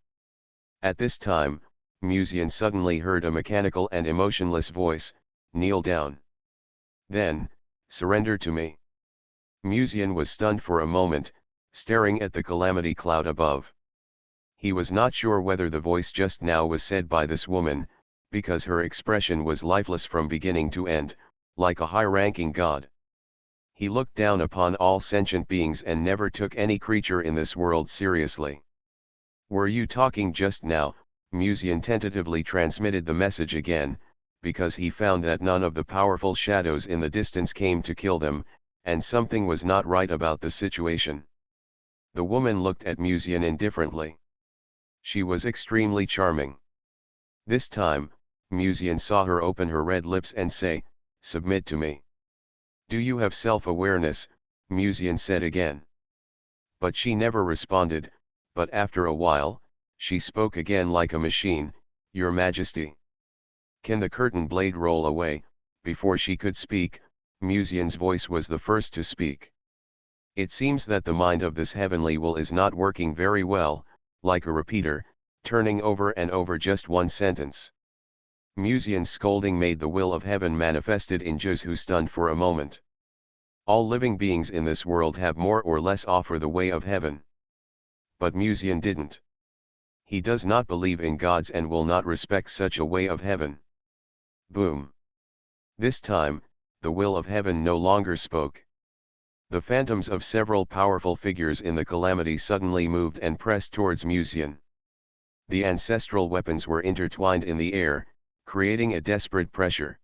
At this time, Musian suddenly heard a mechanical and emotionless voice, "Kneel down. Then, surrender to me." Musian was stunned for a moment, staring at the calamity cloud above. He was not sure whether the voice just now was said by this woman, because her expression was lifeless from beginning to end, like a high-ranking god. He looked down upon all sentient beings and never took any creature in this world seriously. "Were you talking just now?" Musian tentatively transmitted the message again, because he found that none of the powerful shadows in the distance came to kill them, and something was not right about the situation. The woman looked at Musian indifferently. She was extremely charming. This time, Musian saw her open her red lips and say, "Submit to me." "Do you have self-awareness?" Musian said again. But she never responded, but after a while, she spoke again like a machine, "Your Majesty." "Can the curtain blade roll away?" Before she could speak, Musian's voice was the first to speak. "It seems that the mind of this heavenly will is not working very well, like a repeater, turning over and over just one sentence." Musian's scolding made the will of heaven manifested in Juz, who stunned for a moment. All living beings in this world have more or less offer the way of heaven. But Musian didn't. He does not believe in gods and will not respect such a way of heaven. Boom. This time, the will of heaven no longer spoke. The phantoms of several powerful figures in the calamity suddenly moved and pressed towards Musian. The ancestral weapons were intertwined in the air, creating a desperate pressure.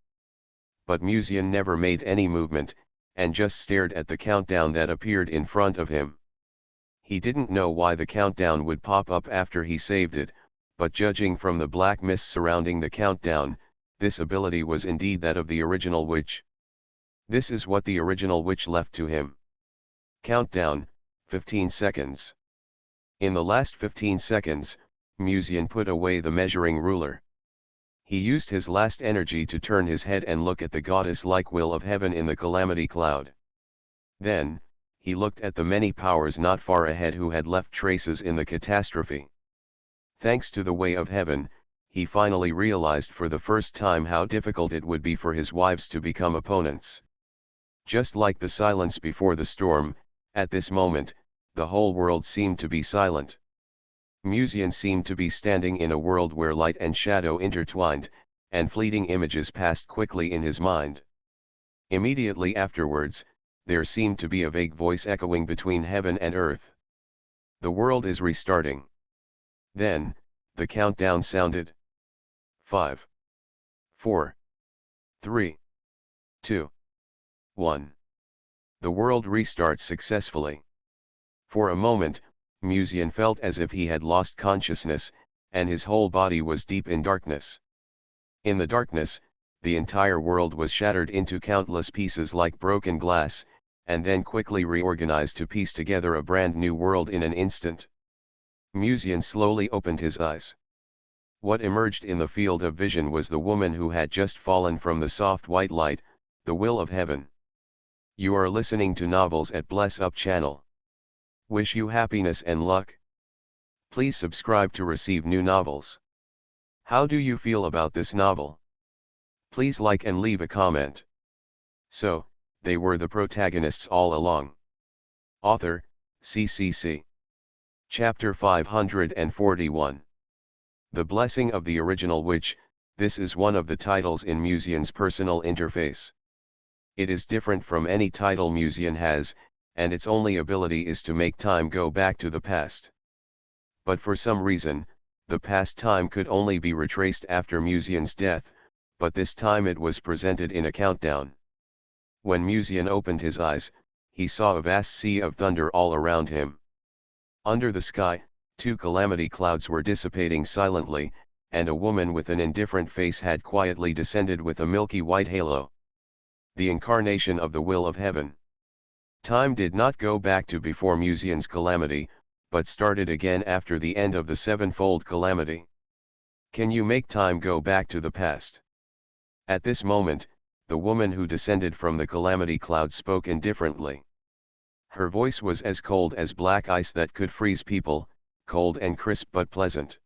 But Musian never made any movement, and just stared at the countdown that appeared in front of him. He didn't know why the countdown would pop up after he saved it, but judging from the black mist surrounding the countdown, this ability was indeed that of the original witch. This is what the original witch left to him. Countdown, 15 seconds. In the last 15 seconds, Musian put away the measuring ruler. He used his last energy to turn his head and look at the goddess-like will of heaven in the calamity cloud. Then, he looked at the many powers not far ahead who had left traces in the catastrophe. Thanks to the way of heaven, he finally realized for the first time how difficult it would be for his wives to become opponents. Just like the silence before the storm, at this moment, the whole world seemed to be silent. Musian seemed to be standing in a world where light and shadow intertwined, and fleeting images passed quickly in his mind. Immediately afterwards, there seemed to be a vague voice echoing between heaven and earth. "The world is restarting." Then, the countdown sounded. 5, 4, 3, 2, 1. The world restarts successfully. For a moment, Musian felt as if he had lost consciousness, and his whole body was deep in darkness. In the darkness, the entire world was shattered into countless pieces like broken glass, and then quickly reorganized to piece together a brand new world in an instant. Musian slowly opened his eyes. What emerged in the field of vision was the woman who had just fallen from the soft white light, the will of heaven. You are listening to Novels at Bless Up channel. Wish you happiness and luck. Please subscribe to receive new novels. How do you feel about this novel? Please like and leave a comment. So, they were the protagonists all along. Author, CCC. Chapter 541. The Blessing of the Original Witch. This is one of the titles in Musian's personal interface. It is different from any title Musian has, and its only ability is to make time go back to the past. But for some reason, the past time could only be retraced after Musian's death, but this time it was presented in a countdown. When Musian opened his eyes, he saw a vast sea of thunder all around him. Under the sky, 2 calamity clouds were dissipating silently, and a woman with an indifferent face had quietly descended with a milky white halo. The incarnation of the will of heaven. Time did not go back to before Musian's calamity, but started again after the end of the sevenfold calamity. Can you make time go back to the past? At this moment, the woman who descended from the calamity cloud spoke indifferently. Her voice was as cold as black ice that could freeze people, cold and crisp but pleasant.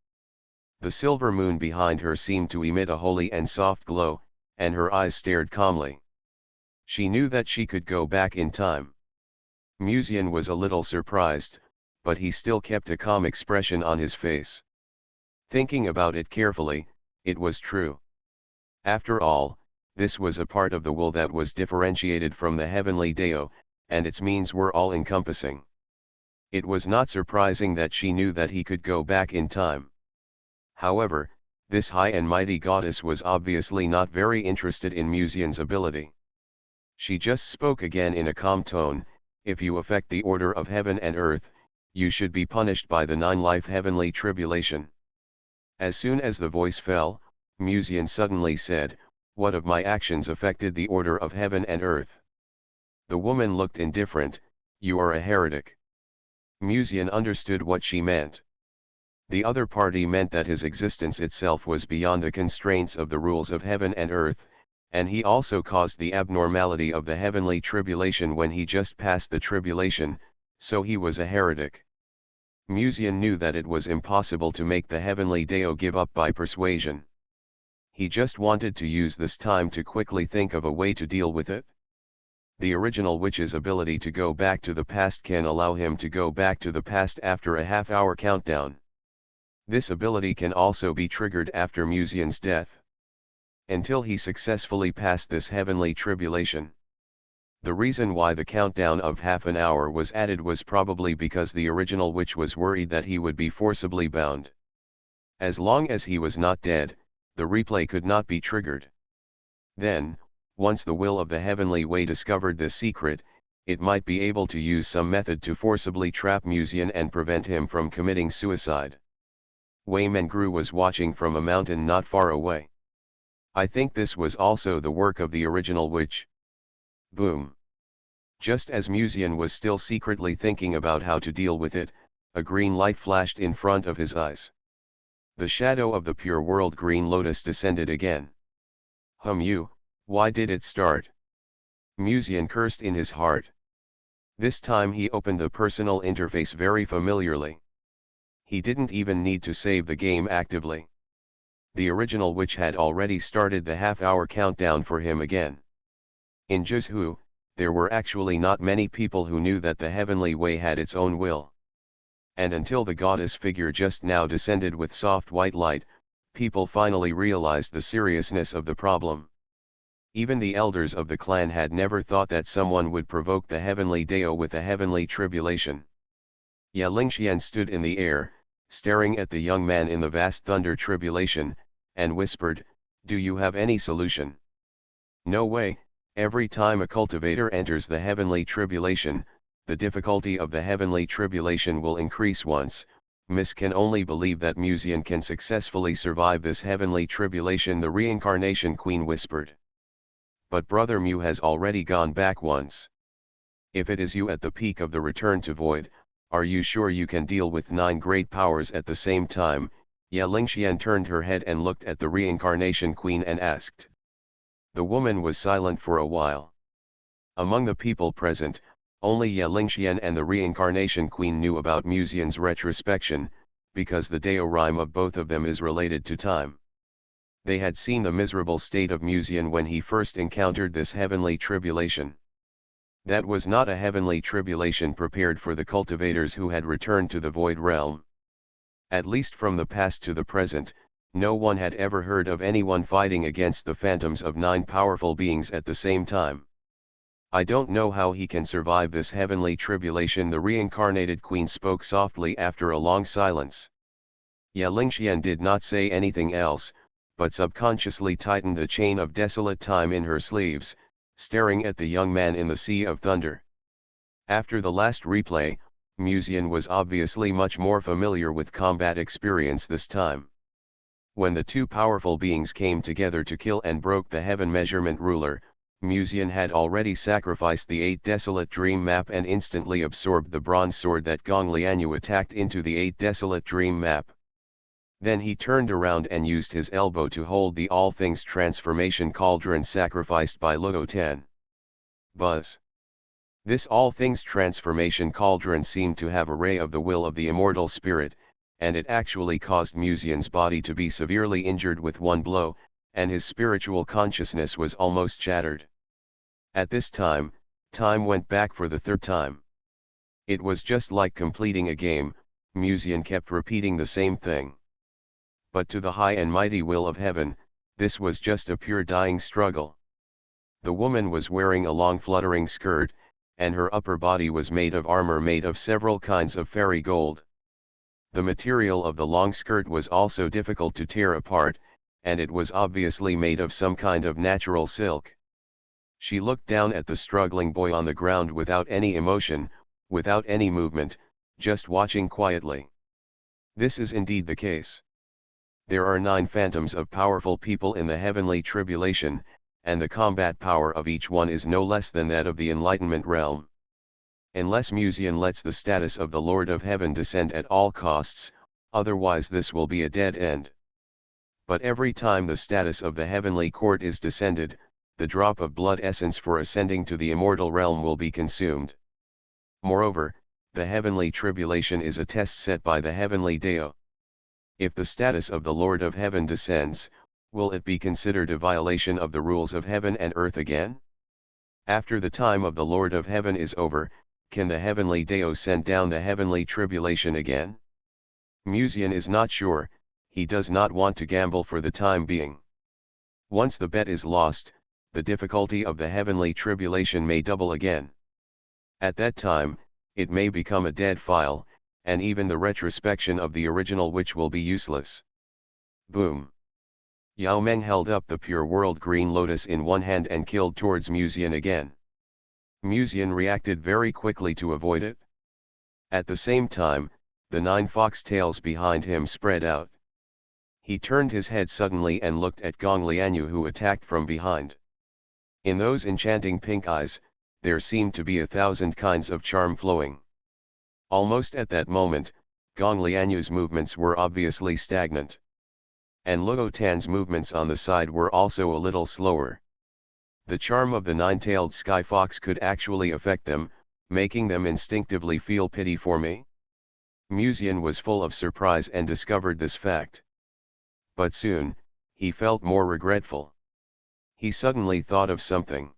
The silver moon behind her seemed to emit a holy and soft glow, and her eyes stared calmly. She knew that she could go back in time. Musian was a little surprised, but he still kept a calm expression on his face. Thinking about it carefully, it was true. After all, this was a part of the will that was differentiated from the heavenly Deo, and its means were all-encompassing. It was not surprising that she knew that he could go back in time. However, this high and mighty goddess was obviously not very interested in Musian's ability. She just spoke again in a calm tone, if you affect the order of heaven and earth, you should be punished by the 9-life heavenly tribulation. As soon as the voice fell, Musian suddenly said, what of my actions affected the order of heaven and earth? The woman looked indifferent, you are a heretic. Musian understood what she meant. The other party meant that his existence itself was beyond the constraints of the rules of heaven and earth, and he also caused the abnormality of the heavenly tribulation when he just passed the tribulation, so he was a heretic. Musian knew that it was impossible to make the heavenly Deo give up by persuasion. He just wanted to use this time to quickly think of a way to deal with it. The original witch's ability to go back to the past can allow him to go back to the past after a half-hour countdown. This ability can also be triggered after Musian's death. Until he successfully passed this heavenly tribulation. The reason why the countdown of half an hour was added was probably because the original witch was worried that he would be forcibly bound. As long as he was not dead, the replay could not be triggered. Then, once the will of the heavenly way discovered this secret, it might be able to use some method to forcibly trap Musian and prevent him from committing suicide. Wei Mengru was watching from a mountain not far away. I think this was also the work of the original witch. Boom. Just as Musian was still secretly thinking about how to deal with it, a green light flashed in front of his eyes. The shadow of the pure world green lotus descended again. Why did it start? Musian cursed in his heart. This time he opened the personal interface very familiarly. He didn't even need to save the game actively. The original witch had already started the half-hour countdown for him again. In Jizhu, there were actually not many people who knew that the heavenly way had its own will. And until the goddess figure just now descended with soft white light, people finally realized the seriousness of the problem. Even the elders of the clan had never thought that someone would provoke the heavenly Deo with a heavenly tribulation. Ya Lingxian stood in the air, staring at the young man in the vast thunder tribulation, and whispered, do you have any solution? No way, every time a cultivator enters the heavenly tribulation, the difficulty of the heavenly tribulation will increase once. Miss can only believe that Musian can successfully survive this heavenly tribulation, the reincarnation queen whispered. But Brother Mu has already gone back once. If it is you at the peak of the return to void, are you sure you can deal with 9 great powers at the same time? Ya Lingxian turned her head and looked at the reincarnation queen and asked. The woman was silent for a while. Among the people present, only Ya Lingxian and the reincarnation queen knew about Musian's retrospection, because the Dao rhyme of both of them is related to time. They had seen the miserable state of Musian when he first encountered this heavenly tribulation. That was not a heavenly tribulation prepared for the cultivators who had returned to the void realm. At least from the past to the present, no one had ever heard of anyone fighting against the phantoms of 9 powerful beings at the same time. I don't know how he can survive this heavenly tribulation, the reincarnated queen spoke softly after a long silence. Ya Lingxian did not say anything else, but subconsciously tightened the chain of desolate time in her sleeves, staring at the young man in the sea of thunder. After the last replay, Musian was obviously much more familiar with combat experience this time. When the 2 powerful beings came together to kill and broke the heaven measurement ruler, Musian had already sacrificed the 8 desolate dream map and instantly absorbed the bronze sword that Gong Lianyu attacked into the 8 desolate dream map. Then he turned around and used his elbow to hold the all things transformation cauldron sacrificed by Luo Tan. Buzz. This all things transformation cauldron seemed to have a ray of the will of the immortal spirit, and it actually caused Musian's body to be severely injured with one blow, and his spiritual consciousness was almost shattered. At this time, time went back for the 3rd time. It was just like completing a game. Musian kept repeating the same thing. But to the high and mighty will of heaven, this was just a pure dying struggle. The woman was wearing a long fluttering skirt, and her upper body was made of armor made of several kinds of fairy gold. The material of the long skirt was also difficult to tear apart, and it was obviously made of some kind of natural silk. She looked down at the struggling boy on the ground without any emotion, without any movement, just watching quietly. This is indeed the case. There are 9 phantoms of powerful people in the heavenly tribulation, and the combat power of each one is no less than that of the enlightenment realm. Unless Musian lets the status of the Lord of Heaven descend at all costs, otherwise this will be a dead end. But every time the status of the heavenly court is descended, the drop of blood essence for ascending to the immortal realm will be consumed. Moreover, the heavenly tribulation is a test set by the heavenly Dao. If the status of the Lord of Heaven descends, will it be considered a violation of the rules of heaven and earth again? After the time of the Lord of Heaven is over, can the heavenly Dao send down the heavenly tribulation again? Musian is not sure. He does not want to gamble for the time being. Once the bet is lost, the difficulty of the heavenly tribulation may double again. At that time, it may become a dead file, and even the retrospection of the original witch will be useless. Boom. Yao Meng held up the pure world green lotus in one hand and killed towards Musian again. Musian reacted very quickly to avoid it. At the same time, the 9 foxtails behind him spread out. He turned his head suddenly and looked at Gong Lianyu, who attacked from behind. In those enchanting pink eyes, there seemed to be 1,000 kinds of charm flowing. Almost at that moment, Gong Lianyu's movements were obviously stagnant. And Luo Tan's movements on the side were also a little slower. The charm of the 9-tailed sky fox could actually affect them, making them instinctively feel pity for me. Musian was full of surprise and discovered this fact. But soon, he felt more regretful. He suddenly thought of something.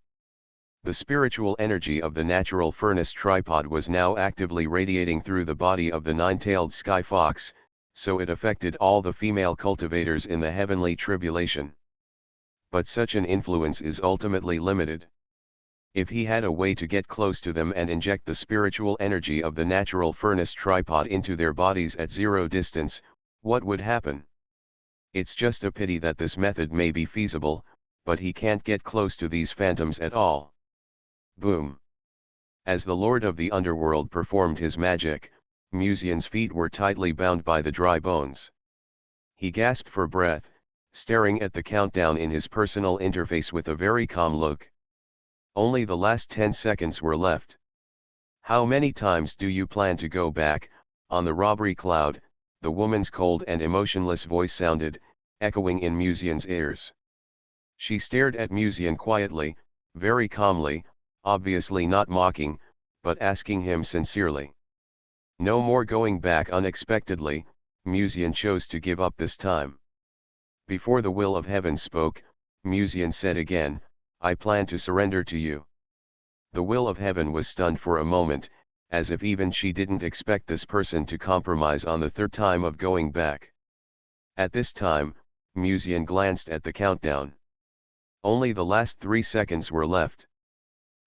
The spiritual energy of the natural furnace tripod was now actively radiating through the body of the 9-tailed sky fox, so it affected all the female cultivators in the heavenly tribulation. But such an influence is ultimately limited. If he had a way to get close to them and inject the spiritual energy of the natural furnace tripod into their bodies at 0 distance, what would happen? It's just a pity that this method may be feasible, but he can't get close to these phantoms at all. Boom. As the lord of the underworld performed his magic, Musian's feet were tightly bound by the dry bones. He gasped for breath, staring at the countdown in his personal interface with a very calm look. Only the last 10 seconds were left. How many times do you plan to go back? On the robbery cloud, the woman's cold and emotionless voice sounded, echoing in Musian's ears. She stared at Musian quietly, very calmly, obviously not mocking, but asking him sincerely. No more going back unexpectedly. Musian chose to give up this time. Before the will of heaven spoke, Musian said again, I plan to surrender to you. The will of heaven was stunned for a moment, as if even she didn't expect this person to compromise on the third time of going back. At this time, Musian glanced at the countdown. Only the last 3 seconds were left.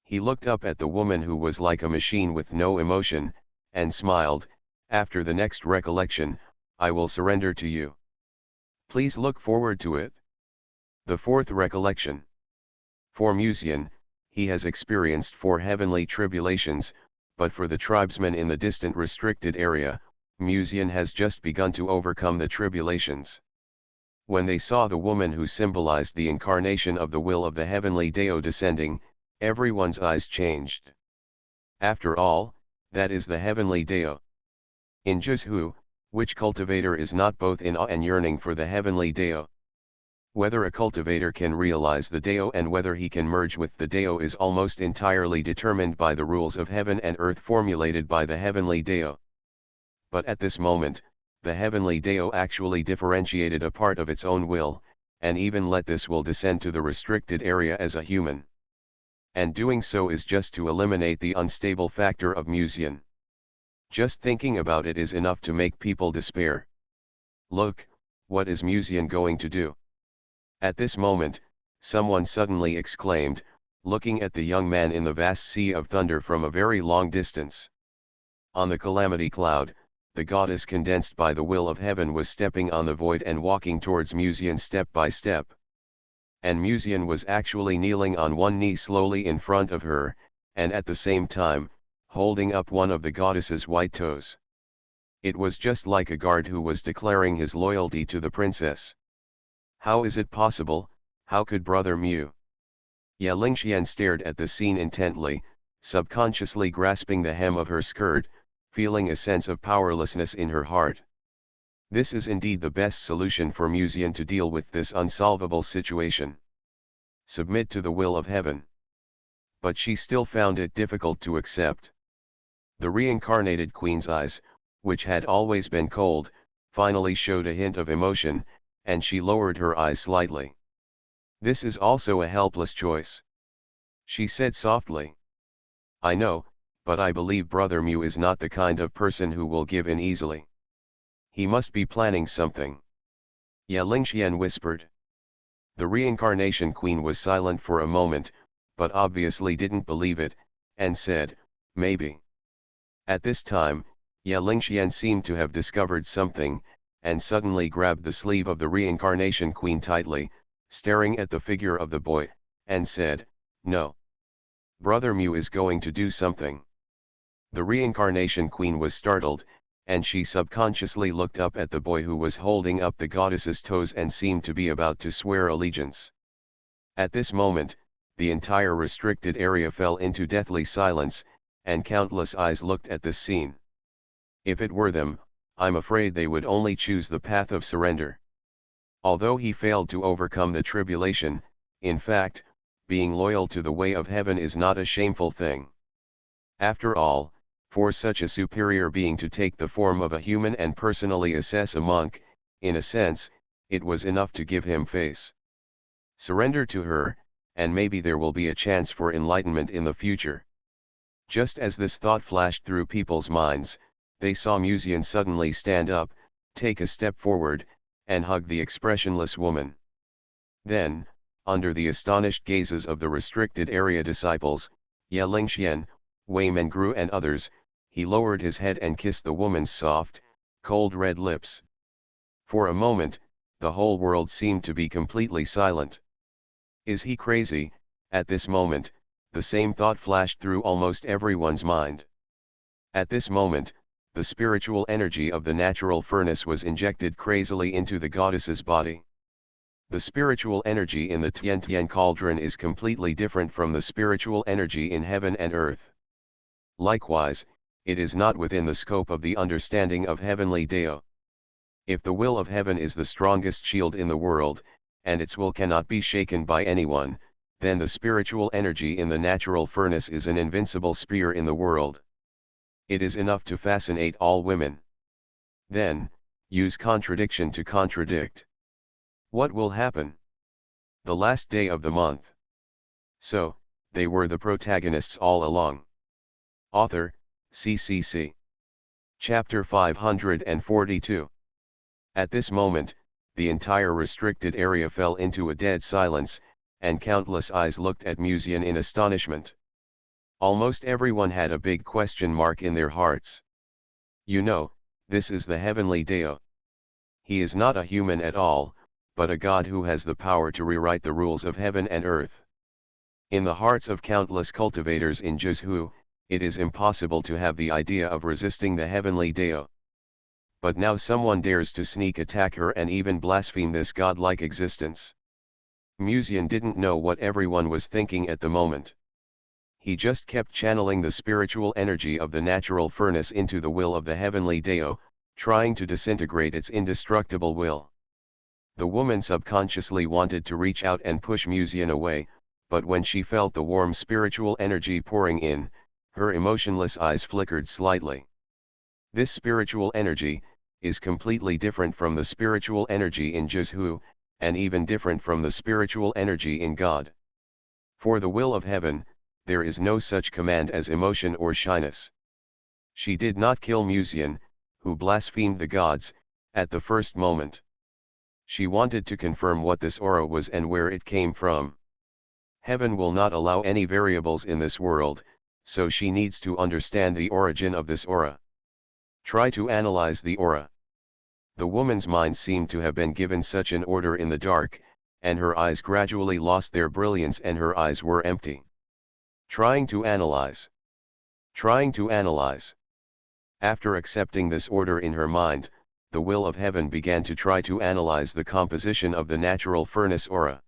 He looked up at the woman who was like a machine with no emotion, and smiled. After the next recollection, I will surrender to you. Please look forward to it. The fourth recollection. For Musian, he has experienced 4 heavenly tribulations, but for the tribesmen in the distant restricted area, Musian has just begun to overcome the tribulations. When they saw the woman who symbolized the incarnation of the will of the heavenly Deo descending, everyone's eyes changed. After all, that is the heavenly Deo. In just which cultivator is not both in awe and yearning for the heavenly Deo? Whether a cultivator can realize the Deo and whether he can merge with the Deo is almost entirely determined by the rules of heaven and earth formulated by the heavenly Deo. But at this moment, the heavenly Deo actually differentiated a part of its own will, and even let this will descend to the restricted area as a human. And doing so is just to eliminate the unstable factor of Musian. Just thinking about it is enough to make people despair. Look, what is Musian going to do? At this moment, someone suddenly exclaimed, looking at the young man in the vast sea of thunder from a very long distance. On the calamity cloud, the goddess condensed by the will of heaven was stepping on the void and walking towards Musian step by step. And Musian was actually kneeling on one knee slowly in front of her, and at the same time, holding up one of the goddess's white toes. It was just like a guard who was declaring his loyalty to the princess. How is it possible? How could Brother Mu? Ye Lingxian stared at the scene intently, subconsciously grasping the hem of her skirt, feeling a sense of powerlessness in her heart. This is indeed the best solution for Musian to deal with this unsolvable situation. Submit to the will of heaven. But she still found it difficult to accept. The reincarnated queen's eyes, which had always been cold, finally showed a hint of emotion, and she lowered her eyes slightly. This is also a helpless choice. She said softly. I know, but I believe Brother Mu is not the kind of person who will give in easily. He must be planning something. Ye Lingxian whispered. The reincarnation queen was silent for a moment, but obviously didn't believe it, and said, maybe. At this time, Ye Lingxian seemed to have discovered something, and suddenly grabbed the sleeve of the reincarnation queen tightly, staring at the figure of the boy, and said, no. Brother Mu is going to do something. The reincarnation queen was startled, and she subconsciously looked up at the boy who was holding up the goddess's toes and seemed to be about to swear allegiance. At this moment, the entire restricted area fell into deathly silence, and countless eyes looked at this scene. If it were them, I'm afraid they would only choose the path of surrender. Although he failed to overcome the tribulation, in fact, being loyal to the way of heaven is not a shameful thing. After all, for such a superior being to take the form of a human and personally assess a monk, in a sense, it was enough to give him face. Surrender to her, and maybe there will be a chance for enlightenment in the future. Just as this thought flashed through people's minds, they saw Musian suddenly stand up, take a step forward, and hug the expressionless woman. Then, under the astonished gazes of the restricted area disciples, Ye Lingxian, Wei Mengru and others, he lowered his head and kissed the woman's soft, cold red lips. For a moment, the whole world seemed to be completely silent. Is he crazy? At this moment, The same thought flashed through almost everyone's mind. At this moment, the spiritual energy of the natural furnace was injected crazily into the goddess's body. The spiritual energy in the Tian cauldron is completely different from the spiritual energy in heaven and earth. Likewise, it is not within the scope of the understanding of heavenly Dao. If the will of heaven is the strongest shield in the world, and its will cannot be shaken by anyone, then the spiritual energy in the natural furnace is an invincible spear in the world. It is enough to fascinate all women. Then, use contradiction to contradict. What will happen? The last day of the month. So, they were the protagonists all along. Author, CCC. Chapter 542. At this moment, the entire restricted area fell into a dead silence, and countless eyes looked at Musian in astonishment. Almost everyone had a big question mark in their hearts. You know, this is the heavenly Dao. He is not a human at all, but a god who has the power to rewrite the rules of heaven and earth. In the hearts of countless cultivators in Jizhu, it is impossible to have the idea of resisting the heavenly Dao. But now someone dares to sneak attack her and even blaspheme this godlike existence. Musian didn't know what everyone was thinking at the moment. He just kept channeling the spiritual energy of the natural furnace into the will of the heavenly Dao, trying to disintegrate its indestructible will. The woman subconsciously wanted to reach out and push Musian away, but when she felt the warm spiritual energy pouring in, her emotionless eyes flickered slightly. This spiritual energy is completely different from the spiritual energy in Jizhu, and even different from the spiritual energy in God. For the will of heaven, there is no such command as emotion or shyness. She did not kill Musian, who blasphemed the gods, at the first moment. She wanted to confirm what this aura was and where it came from. Heaven will not allow any variables in this world, so she needs to understand the origin of this aura. Try to analyze the aura. The woman's mind seemed to have been given such an order in the dark, and her eyes gradually lost their brilliance and her eyes were empty. Trying to analyze. Trying to analyze. After accepting this order in her mind, the will of heaven began to try to analyze the composition of the natural furnace aura.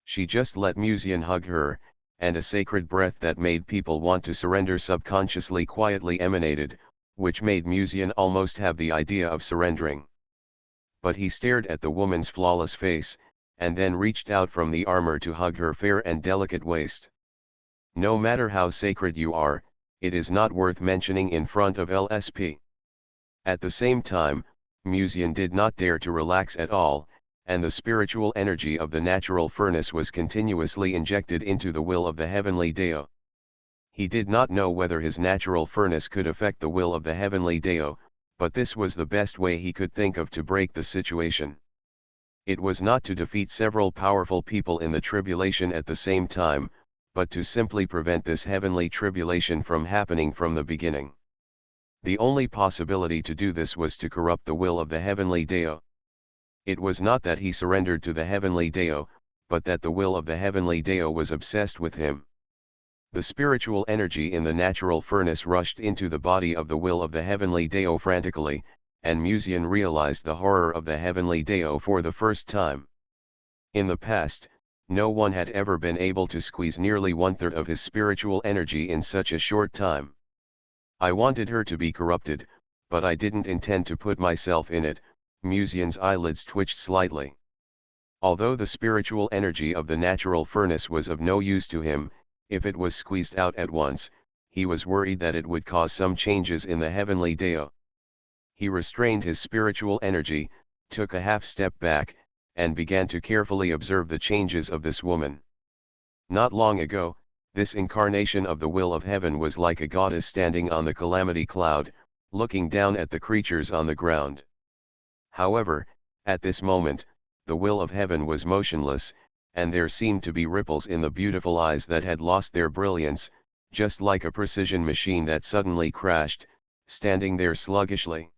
She just let Musian hug her, and a sacred breath that made people want to surrender subconsciously quietly emanated, which made Musian almost have the idea of surrendering. But he stared at the woman's flawless face, and then reached out from the armor to hug her fair and delicate waist. No matter how sacred you are, it is not worth mentioning in front of LSP. At the same time, Musian did not dare to relax at all, and the spiritual energy of the natural furnace was continuously injected into the will of the heavenly Dao. He did not know whether his natural furnace could affect the will of the heavenly Dao, but this was the best way he could think of to break the situation. It was not to defeat several powerful people in the tribulation at the same time, but to simply prevent this heavenly tribulation from happening from the beginning. The only possibility to do this was to corrupt the will of the heavenly Dao. It was not that he surrendered to the heavenly Dao, but that the will of the heavenly Dao was obsessed with him. The spiritual energy in the natural furnace rushed into the body of the will of the heavenly Dao frantically, and Musian realized the horror of the heavenly Dao for the first time. In the past, no one had ever been able to squeeze nearly one-third of his spiritual energy in such a short time. I wanted her to be corrupted, but I didn't intend to put myself in it. Musian's eyelids twitched slightly. Although the spiritual energy of the natural furnace was of no use to him, if it was squeezed out at once, he was worried that it would cause some changes in the heavenly Dao. He restrained his spiritual energy, took a half step back, and began to carefully observe the changes of this woman. Not long ago, this incarnation of the will of heaven was like a goddess standing on the calamity cloud, looking down at the creatures on the ground. However, at this moment, the will of heaven was motionless, and there seemed to be ripples in the beautiful eyes that had lost their brilliance, just like a precision machine that suddenly crashed, standing there sluggishly.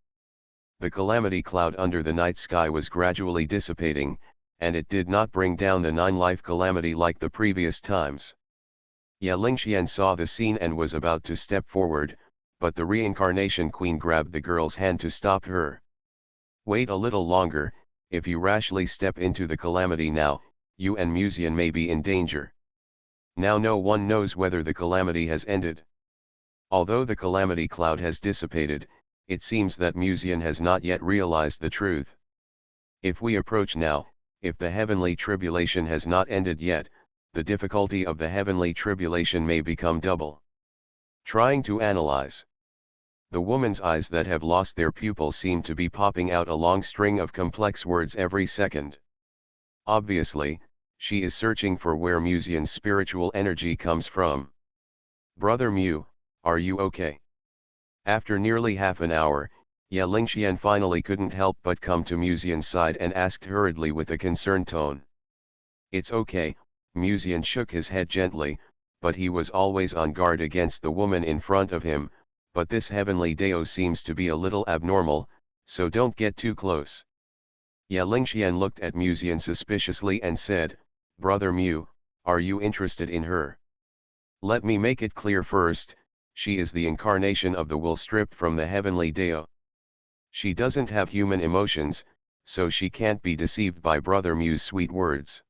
The calamity cloud under the night sky was gradually dissipating, and it did not bring down the 9-life calamity like the previous times. Ya Lingxian saw the scene and was about to step forward, but the reincarnation queen grabbed the girl's hand to stop her. Wait a little longer, if you rashly step into the calamity now, you and Musian may be in danger. Now no one knows whether the calamity has ended. Although the calamity cloud has dissipated, it seems that Musian has not yet realized the truth. If we approach now, if the heavenly tribulation has not ended yet, the difficulty of the heavenly tribulation may become double. Trying to analyze. The woman's eyes that have lost their pupils seem to be popping out a long string of complex words every second. Obviously, she is searching for where Musian's spiritual energy comes from. Brother Mu, are you okay? After nearly half an hour, Ya Lingxian finally couldn't help but come to Musian's side and asked hurriedly with a concerned tone. It's okay, Musian shook his head gently, but he was always on guard against the woman in front of him, but this heavenly Dao seems to be a little abnormal, so don't get too close. Ya Lingxian looked at Musian suspiciously and said, Brother Mu, are you interested in her? Let me make it clear first, she is the incarnation of the will stripped from the heavenly Dao. She doesn't have human emotions, so she can't be deceived by Brother Mu's sweet words.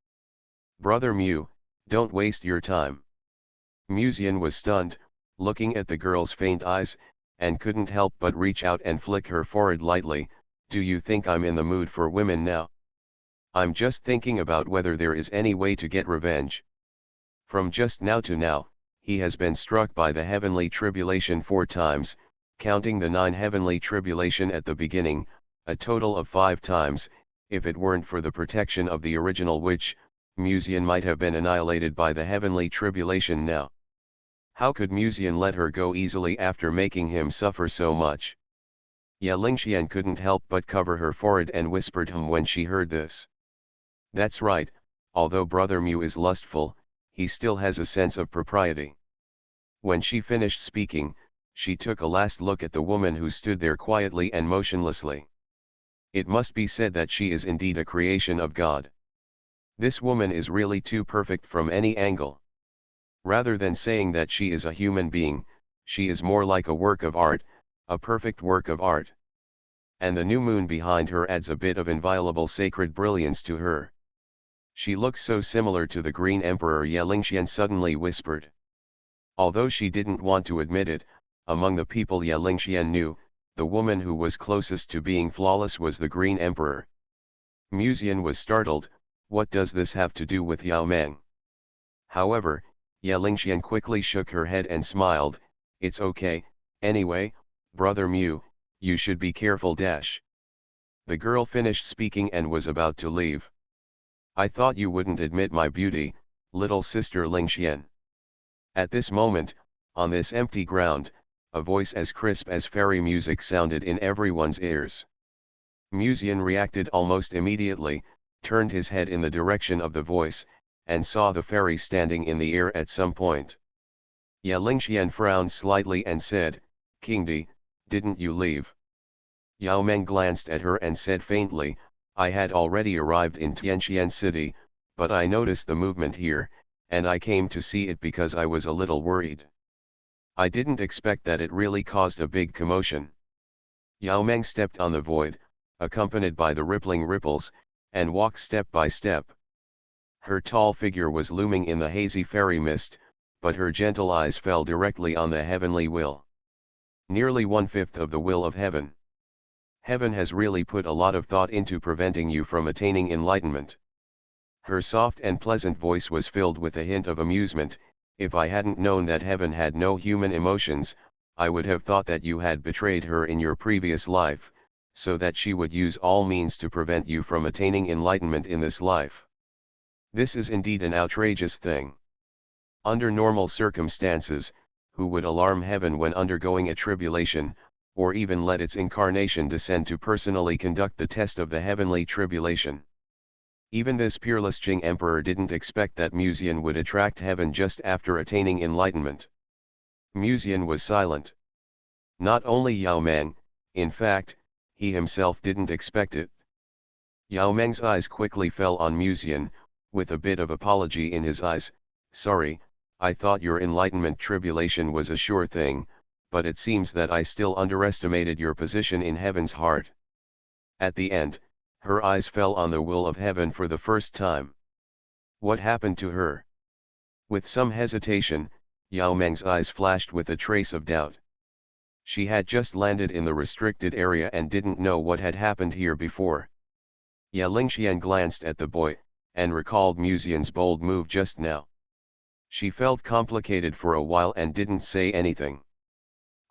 Brother Mu, don't waste your time. Musian was stunned, looking at the girl's faint eyes, and couldn't help but reach out and flick her forehead lightly. Do you think I'm in the mood for women now? I'm just thinking about whether there is any way to get revenge. From just now to now, he has been struck by the heavenly tribulation 4 times, counting the 9 heavenly tribulation at the beginning, a total of 5 times. If it weren't for the protection of the original witch, Musian might have been annihilated by the heavenly tribulation now. How could Musian let her go easily after making him suffer so much? Ya Lingxian couldn't help but cover her forehead and whispered when she heard this. That's right, although Brother Mu is lustful, he still has a sense of propriety. When she finished speaking, she took a last look at the woman who stood there quietly and motionlessly. It must be said that she is indeed a creation of God. This woman is really too perfect from any angle. Rather than saying that she is a human being, she is more like a work of art, a perfect work of art. And the new moon behind her adds a bit of inviolable sacred brilliance to her. She looks so similar to the Green Emperor, Ya Lingxian suddenly whispered. Although she didn't want to admit it, among the people Ya Lingxian knew, the woman who was closest to being flawless was the Green Emperor. Musian was startled. What does this have to do with Yao Meng? However, Ya Lingxian quickly shook her head and smiled. It's okay, anyway, Brother Mu, you should be careful. The girl finished speaking and was about to leave. I thought you wouldn't admit my beauty, little sister Lingxian. At this moment, on this empty ground, a voice as crisp as fairy music sounded in everyone's ears. Musian reacted almost immediately, turned his head in the direction of the voice, and saw the fairy standing in the air at some point. Ya Lingxian frowned slightly and said, Kingdi, didn't you leave? Yao Meng glanced at her and said faintly, I had already arrived in Tianqian City, but I noticed the movement here, and I came to see it because I was a little worried. I didn't expect that it really caused a big commotion. Yao Meng stepped on the void, accompanied by the rippling ripples, and walked step by step. Her tall figure was looming in the hazy fairy mist, but her gentle eyes fell directly on the heavenly will. Nearly 1/5 of the will of heaven. Heaven has really put a lot of thought into preventing you from attaining enlightenment. Her soft and pleasant voice was filled with a hint of amusement. If I hadn't known that heaven had no human emotions, I would have thought that you had betrayed her in your previous life, so that she would use all means to prevent you from attaining enlightenment in this life. This is indeed an outrageous thing. Under normal circumstances, who would alarm heaven when undergoing a tribulation, or even let its incarnation descend to personally conduct the test of the heavenly tribulation? Even this peerless Jing Emperor didn't expect that Musian would attract heaven just after attaining enlightenment. Musian was silent. Not only Yao Meng, in fact, he himself didn't expect it. Yao Meng's eyes quickly fell on Musian, with a bit of apology in his eyes. Sorry, I thought your enlightenment tribulation was a sure thing, but it seems that I still underestimated your position in heaven's heart. At the end, her eyes fell on the will of heaven for the first time. What happened to her? With some hesitation, Yao Meng's eyes flashed with a trace of doubt. She had just landed in the restricted area and didn't know what had happened here before. Ya Lingxian glanced at the boy, and recalled Musian's bold move just now. She felt complicated for a while and didn't say anything.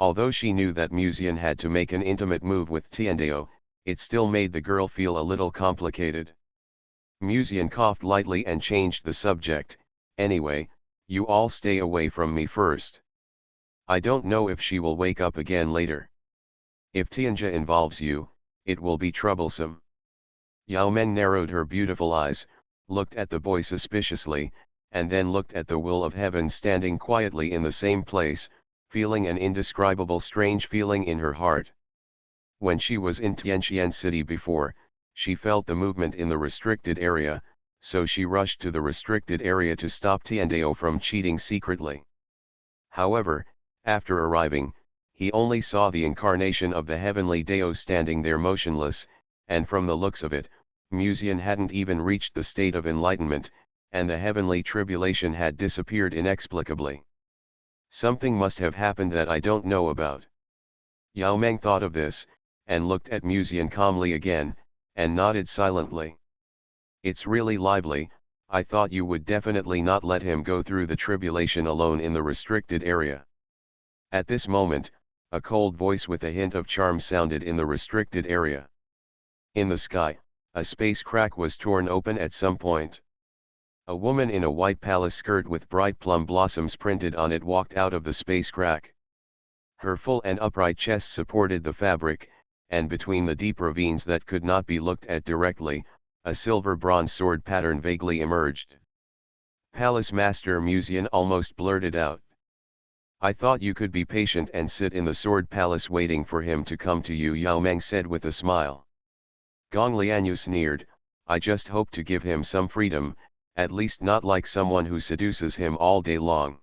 Although she knew that Musian had to make an intimate move with Tiandao, it still made the girl feel a little complicated. Musian coughed lightly and changed the subject. Anyway, you all stay away from me first. I don't know if she will wake up again later. If Tianjia involves you, it will be troublesome. Yao Meng narrowed her beautiful eyes, looked at the boy suspiciously, and then looked at the will of heaven standing quietly in the same place, feeling an indescribable strange feeling in her heart. When she was in Tianxian City before, she felt the movement in the restricted area, so she rushed to the restricted area to stop Tiandao from cheating secretly. However, after arriving, he only saw the incarnation of the heavenly Dao standing there motionless, and from the looks of it, Musian hadn't even reached the state of enlightenment, and the heavenly tribulation had disappeared inexplicably. Something must have happened that I don't know about. Yao Meng thought of this, and looked at Musian calmly again, and nodded silently. It's really lively. I thought you would definitely not let him go through the tribulation alone in the restricted area. At this moment, a cold voice with a hint of charm sounded in the restricted area. In the sky, a space crack was torn open at some point. A woman in a white palace skirt with bright plum blossoms printed on it walked out of the space crack. Her full and upright chest supported the fabric, and between the deep ravines that could not be looked at directly, a silver-bronze sword pattern vaguely emerged. Palace Master Musian almost blurted out. I thought you could be patient and sit in the sword palace waiting for him to come to you, Yao Meng said with a smile. Gong Lianyu sneered, I just hope to give him some freedom, at least not like someone who seduces him all day long.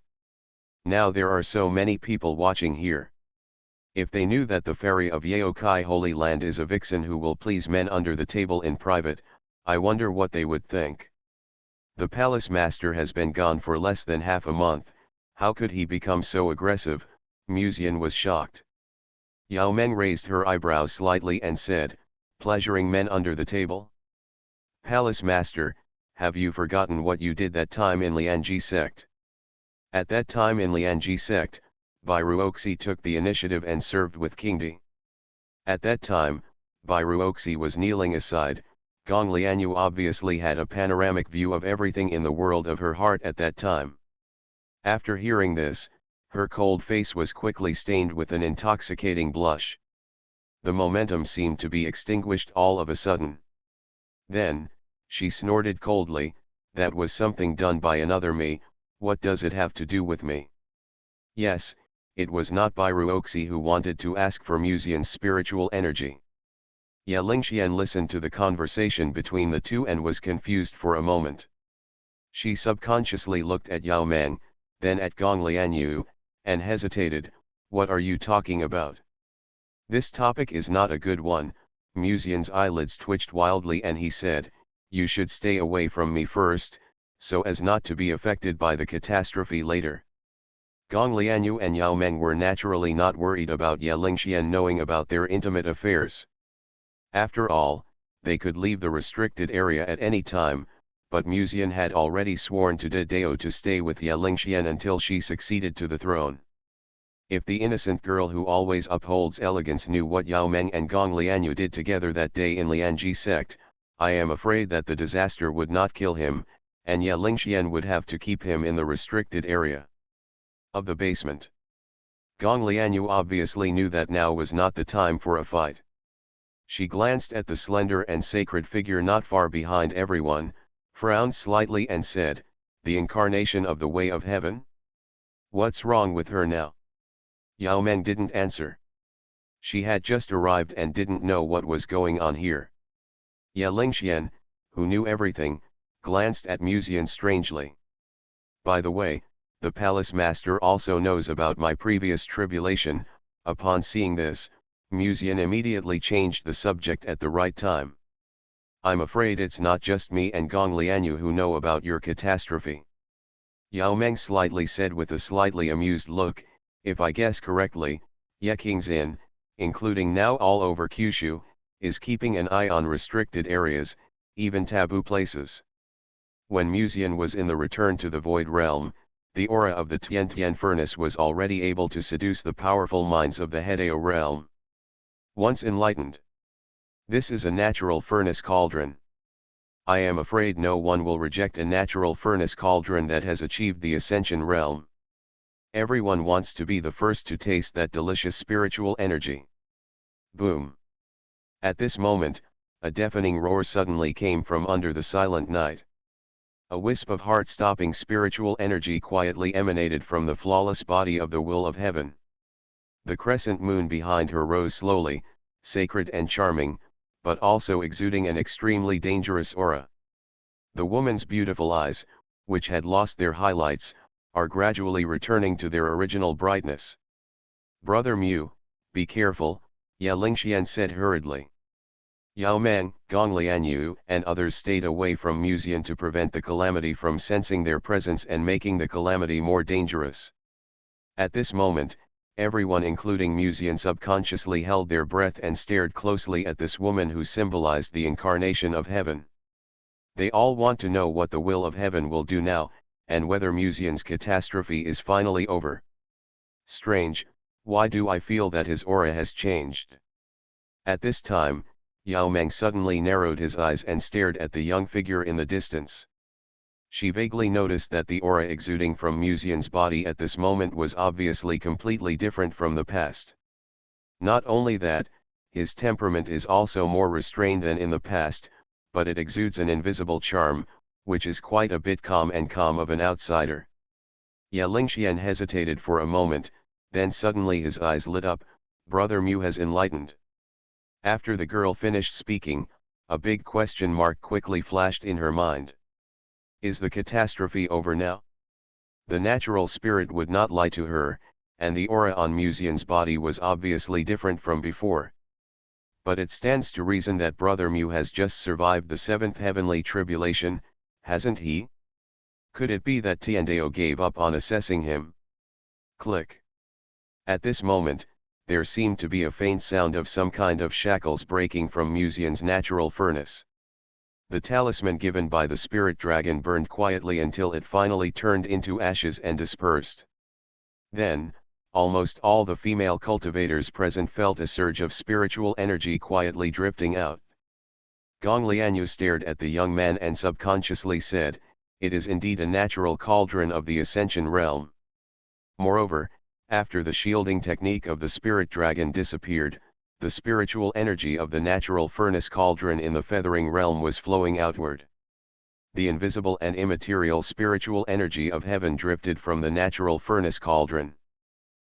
Now there are so many people watching here. If they knew that the fairy of Yaokai Holy Land is a vixen who will please men under the table in private, I wonder what they would think. The palace master has been gone for less than half a month. How could he become so aggressive? Musian was shocked. Yao Meng raised her eyebrows slightly and said, pleasuring men under the table? Palace Master, have you forgotten what you did that time in Lianji sect? At that time in Lianji sect, Bai Ruoxi took the initiative and served with King Di. At that time, Bai Ruoxi was kneeling aside. Gong Lianyu obviously had a panoramic view of everything in the world of her heart at that time. After hearing this, her cold face was quickly stained with an intoxicating blush. The momentum seemed to be extinguished all of a sudden. Then, she snorted coldly, that was something done by another me, what does it have to do with me? Yes, it was not Bai Ruoxi who wanted to ask for Musian's spiritual energy. Ya Lingxian listened to the conversation between the two and was confused for a moment. She subconsciously looked at Yao Meng, then at Gong Lianyu, and hesitated, what are you talking about? This topic is not a good one. Musian's eyelids twitched wildly and he said, you should stay away from me first, so as not to be affected by the catastrophe later. Gong Lianyu and Yao Meng were naturally not worried about Ya Lingxian knowing about their intimate affairs. After all, they could leave the restricted area at any time, but Musian had already sworn to De Dao to stay with Ya Lingxian until she succeeded to the throne. If the innocent girl who always upholds elegance knew what Yao Meng and Gong Lianyu did together that day in Lianji sect, I am afraid that the disaster would not kill him, and Ya Lingxian would have to keep him in the restricted area of the basement. Gong Lianyu obviously knew that now was not the time for a fight. She glanced at the slender and sacred figure not far behind everyone, frowned slightly and said, the incarnation of the way of heaven? What's wrong with her now? Yao Meng didn't answer. She had just arrived and didn't know what was going on here. Ya Lingxian, who knew everything, glanced at Musian strangely. By the way, The palace master also knows about my previous tribulation. Upon seeing this, Musian immediately changed the subject at the right time. I'm afraid it's not just me and Gong Lianyu who know about your catastrophe. Yao Meng slightly said with a slightly amused look, if I guess correctly, Yeking's including now all over Kyushu, is keeping an eye on restricted areas, even taboo places. When Musian was in the return to the Void Realm, the aura of the Tian furnace was already able to seduce the powerful minds of the Hedeo realm. Once enlightened, this is a natural furnace cauldron. I am afraid no one will reject a natural furnace cauldron that has achieved the Ascension realm. Everyone wants to be the first to taste that delicious spiritual energy. Boom! At this moment, a deafening roar suddenly came from under the silent night. A wisp of heart-stopping spiritual energy quietly emanated from the flawless body of the Will of Heaven. The crescent moon behind her rose slowly, sacred and charming, but also exuding an extremely dangerous aura. The woman's beautiful eyes, which had lost their highlights, are gradually returning to their original brightness. Brother Mu, be careful, Ya Lingxian said hurriedly. Yao Meng, Gong Lianyu and others stayed away from Musian to prevent the calamity from sensing their presence and making the calamity more dangerous. At this moment, everyone including Musian subconsciously held their breath and stared closely at this woman who symbolized the incarnation of heaven. They all want to know what the will of heaven will do now, and whether Musian's catastrophe is finally over. Strange, why do I feel that his aura has changed? At this time, Yao Meng suddenly narrowed his eyes and stared at the young figure in the distance. She vaguely noticed that the aura exuding from Musian's body at this moment was obviously completely different from the past. Not only that, his temperament is also more restrained than in the past, but it exudes an invisible charm, which is quite a bit calm of an outsider. Ya Lingxian hesitated for a moment, then suddenly his eyes lit up. Brother Mu has enlightened. After the girl finished speaking, a big question mark quickly flashed in her mind. Is the catastrophe over now? The natural spirit would not lie to her, and the aura on Musian's body was obviously different from before. But it stands to reason that Brother Mu has just survived the 7th heavenly tribulation, hasn't he? Could it be that Tiandao gave up on assessing him? Click. At this moment, there seemed to be a faint sound of some kind of shackles breaking from Musian's natural furnace. The talisman given by the spirit dragon burned quietly until it finally turned into ashes and dispersed. Then, almost all the female cultivators present felt a surge of spiritual energy quietly drifting out. Gong Lianyu stared at the young man and subconsciously said, it is indeed a natural cauldron of the Ascension realm. Moreover, after the shielding technique of the spirit dragon disappeared, the spiritual energy of the natural furnace cauldron in the feathering realm was flowing outward. The invisible and immaterial spiritual energy of heaven drifted from the natural furnace cauldron.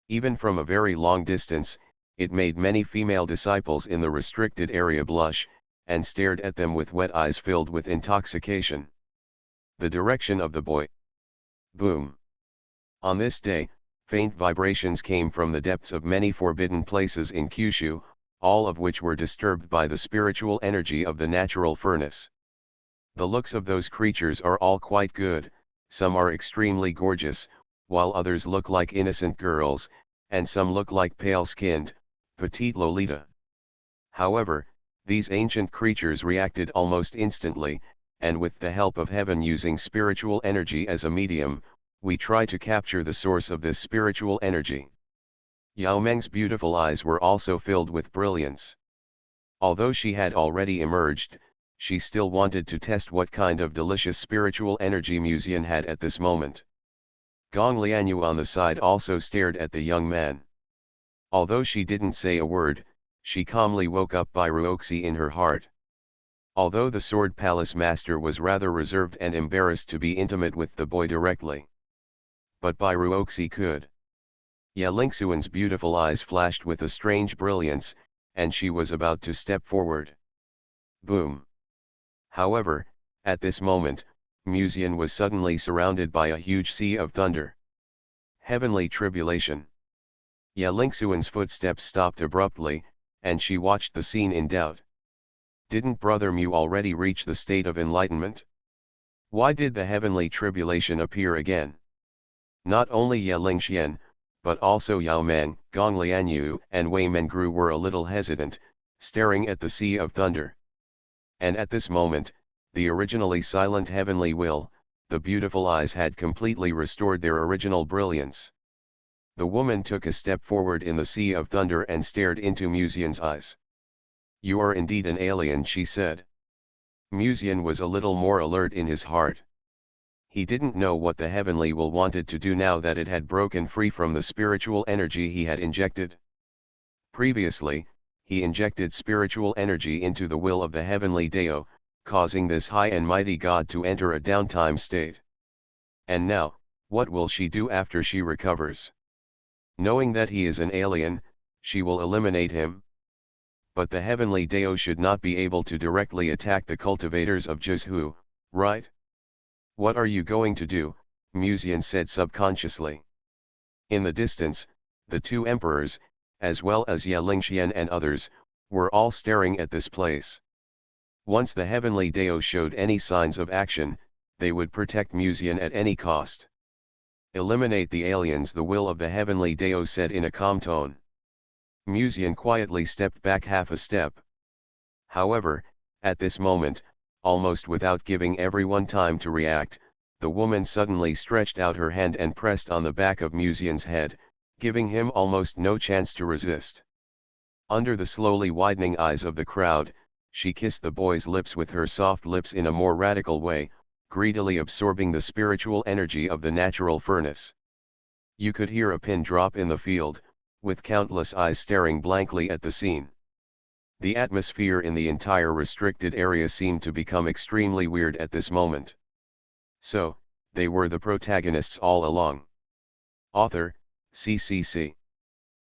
Even from a very long distance, it made many female disciples in the restricted area blush, and stared at them with wet eyes filled with intoxication. The direction of the boy. Boom. On this day, faint vibrations came from the depths of many forbidden places in Kyushu, all of which were disturbed by the spiritual energy of the natural furnace. The looks of those creatures are all quite good, some are extremely gorgeous, while others look like innocent girls, and some look like pale-skinned, petite Lolita. However, these ancient creatures reacted almost instantly, and with the help of heaven using spiritual energy as a medium, we try to capture the source of this spiritual energy. Yao Meng's beautiful eyes were also filled with brilliance. Although she had already emerged, she still wanted to test what kind of delicious spiritual energy Musian had at this moment. Gong Lianyu on the side also stared at the young man. Although she didn't say a word, she calmly woke up by Ruoxi in her heart. Although the Sword Palace Master was rather reserved and embarrassed to be intimate with the boy directly. But Bai Ruoxi could. Ya Lingxuan's beautiful eyes flashed with a strange brilliance, and she was about to step forward. Boom. However, at this moment, Musian was suddenly surrounded by a huge sea of thunder. Heavenly Tribulation. Ya Lingxuan's footsteps stopped abruptly, and she watched the scene in doubt. Didn't Brother Mu already reach the state of enlightenment? Why did the heavenly tribulation appear again? Not only Ya Lingxian, but also Yao Meng, Gong Lianyu and Wei Mengru were a little hesitant, staring at the sea of thunder. And at this moment, the originally silent heavenly will, the beautiful eyes had completely restored their original brilliance. The woman took a step forward in the sea of thunder and stared into Musian's eyes. "You are indeed an alien," she said. Musian was a little more alert in his heart. He didn't know what the heavenly will wanted to do now that it had broken free from the spiritual energy he had injected. Previously, he injected spiritual energy into the will of the heavenly Dao, causing this high and mighty God to enter a downtime state. And now, what will she do after she recovers? Knowing that he is an alien, she will eliminate him. But the heavenly Dao should not be able to directly attack the cultivators of Jizhu, right? "What are you going to do?" Musian said subconsciously. In the distance, the two emperors, as well as Ya Lingxian and others, were all staring at this place. Once the heavenly Dao showed any signs of action, they would protect Musian at any cost. "Eliminate the aliens," the will of the heavenly Dao said in a calm tone. Musian quietly stepped back half a step. However, at this moment, almost without giving everyone time to react, the woman suddenly stretched out her hand and pressed on the back of Musian's head, giving him almost no chance to resist. Under the slowly widening eyes of the crowd, she kissed the boy's lips with her soft lips in a more radical way, greedily absorbing the spiritual energy of the natural furnace. You could hear a pin drop in the field, with countless eyes staring blankly at the scene. The atmosphere in the entire restricted area seemed to become extremely weird at this moment. So, they were the protagonists all along. Author, CCC.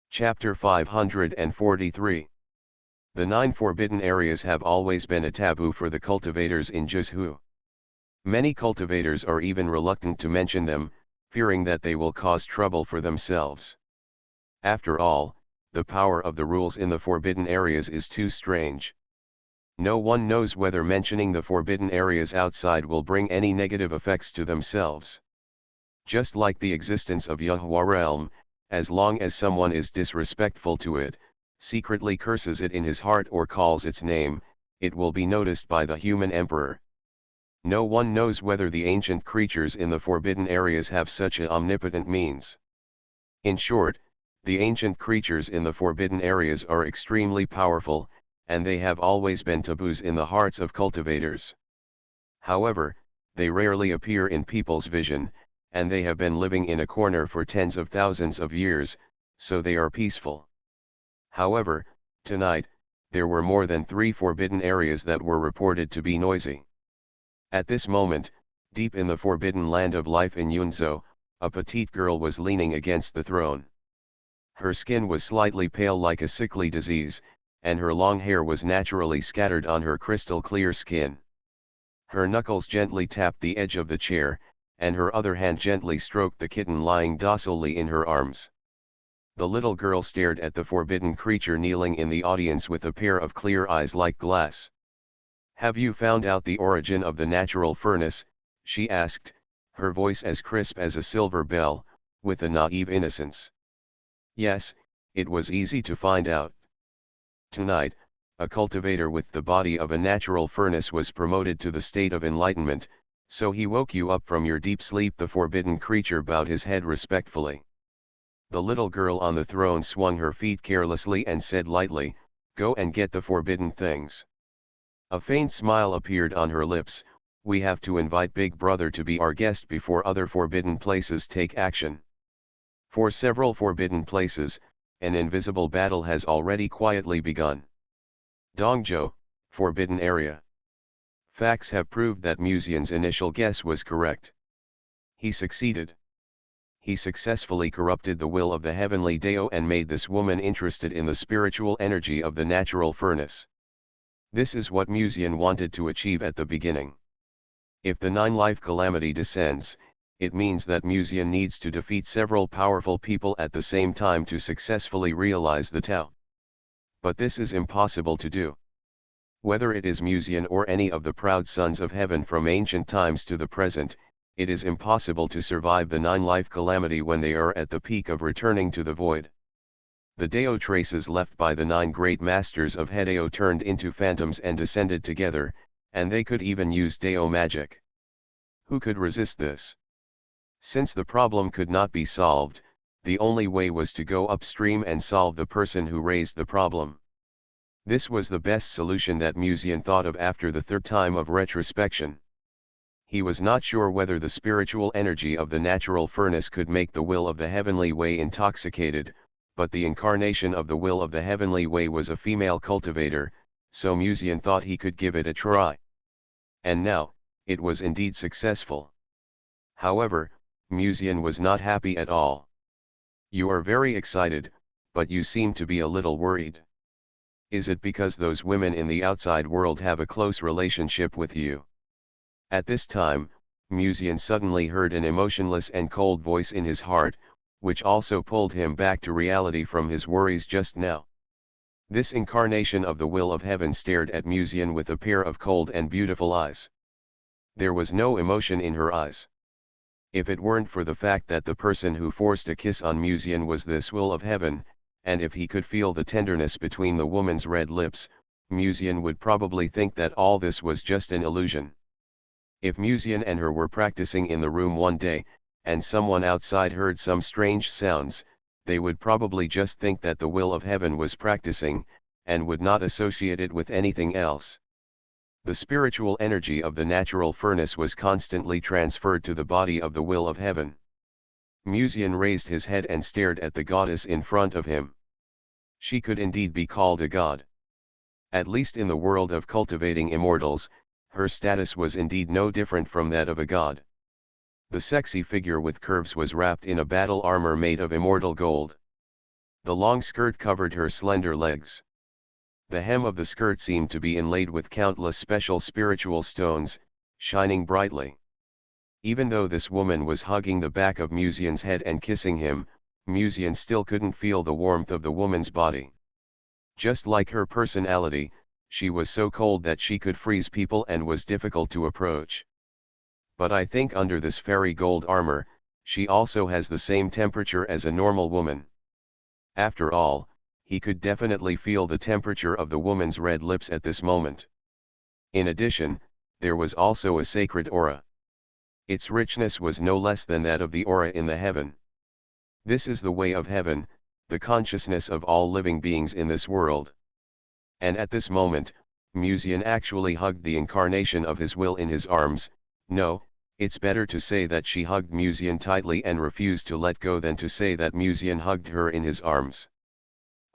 Chapter 543. The 9 forbidden areas have always been a taboo for the cultivators in Jizhu. Many cultivators are even reluctant to mention them, fearing that they will cause trouble for themselves. After all, the power of the rules in the forbidden areas is too strange. No one knows whether mentioning the forbidden areas outside will bring any negative effects to themselves. Just like the existence of Yahua realm, as long as someone is disrespectful to it, secretly curses it in his heart or calls its name, it will be noticed by the human emperor. No one knows whether the ancient creatures in the forbidden areas have such an omnipotent means. In short, the ancient creatures in the forbidden areas are extremely powerful, and they have always been taboos in the hearts of cultivators. However, they rarely appear in people's vision, and they have been living in a corner for tens of thousands of years, so they are peaceful. However, tonight, there were more than 3 forbidden areas that were reported to be noisy. At this moment, deep in the forbidden land of life in Yunzhou, a petite girl was leaning against the throne. Her skin was slightly pale like a sickly disease, and her long hair was naturally scattered on her crystal clear skin. Her knuckles gently tapped the edge of the chair, and her other hand gently stroked the kitten lying docilely in her arms. The little girl stared at the forbidden creature kneeling in the audience with a pair of clear eyes like glass. "Have you found out the origin of the natural furnace?" she asked, her voice as crisp as a silver bell, with a naive innocence. "Yes, it was easy to find out. Tonight, a cultivator with the body of a natural furnace was promoted to the state of enlightenment, so he woke you up from your deep sleep." The forbidden creature bowed his head respectfully. The little girl on the throne swung her feet carelessly and said lightly, "Go and get the forbidden things." A faint smile appeared on her lips. "We have to invite Big Brother to be our guest before other forbidden places take action." For several forbidden places, an invisible battle has already quietly begun. Dongzhou, forbidden area. Facts have proved that Musian's initial guess was correct. He succeeded. He successfully corrupted the will of the heavenly Dao and made this woman interested in the spiritual energy of the natural furnace. This is what Musian wanted to achieve at the beginning. If the 9 life calamity descends, it means that Muzian needs to defeat several powerful people at the same time to successfully realize the Tao. But this is impossible to do. Whether it is Muzian or any of the proud sons of heaven from ancient times to the present, it is impossible to survive the nine-life calamity when they are at the peak of returning to the void. The Dao traces left by the 9 great masters of Hedao turned into phantoms and descended together, and they could even use Dao magic. Who could resist this? Since the problem could not be solved, the only way was to go upstream and solve the person who raised the problem. This was the best solution that Muzian thought of after the third time of retrospection. He was not sure whether the spiritual energy of the natural furnace could make the will of the heavenly way intoxicated, but the incarnation of the will of the heavenly way was a female cultivator, so Muzian thought he could give it a try. And now, it was indeed successful. However, Muzian was not happy at all. "You are very excited, but you seem to be a little worried. Is it because those women in the outside world have a close relationship with you?" At this time, Muzian suddenly heard an emotionless and cold voice in his heart, which also pulled him back to reality from his worries just now. This incarnation of the will of heaven stared at Muzian with a pair of cold and beautiful eyes. There was no emotion in her eyes. If it weren't for the fact that the person who forced a kiss on Muzian was this will of heaven, and if he could feel the tenderness between the woman's red lips, Muzian would probably think that all this was just an illusion. If Muzian and her were practicing in the room one day, and someone outside heard some strange sounds, they would probably just think that the will of heaven was practicing, and would not associate it with anything else. The spiritual energy of the natural furnace was constantly transferred to the body of the will of heaven. Muzian raised his head and stared at the goddess in front of him. She could indeed be called a god. At least in the world of cultivating immortals, her status was indeed no different from that of a god. The sexy figure with curves was wrapped in a battle armor made of immortal gold. The long skirt covered her slender legs. The hem of the skirt seemed to be inlaid with countless special spiritual stones, shining brightly. Even though this woman was hugging the back of Muzian's head and kissing him, Muzian still couldn't feel the warmth of the woman's body. Just like her personality, she was so cold that she could freeze people and was difficult to approach. But I think under this fairy gold armor, she also has the same temperature as a normal woman. After all, he could definitely feel the temperature of the woman's red lips at this moment. In addition, there was also a sacred aura. Its richness was no less than that of the aura in the heaven. This is the way of heaven, the consciousness of all living beings in this world. And at this moment, Muzian actually hugged the incarnation of his will in his arms. No, it's better to say that she hugged Muzian tightly and refused to let go than to say that Muzian hugged her in his arms.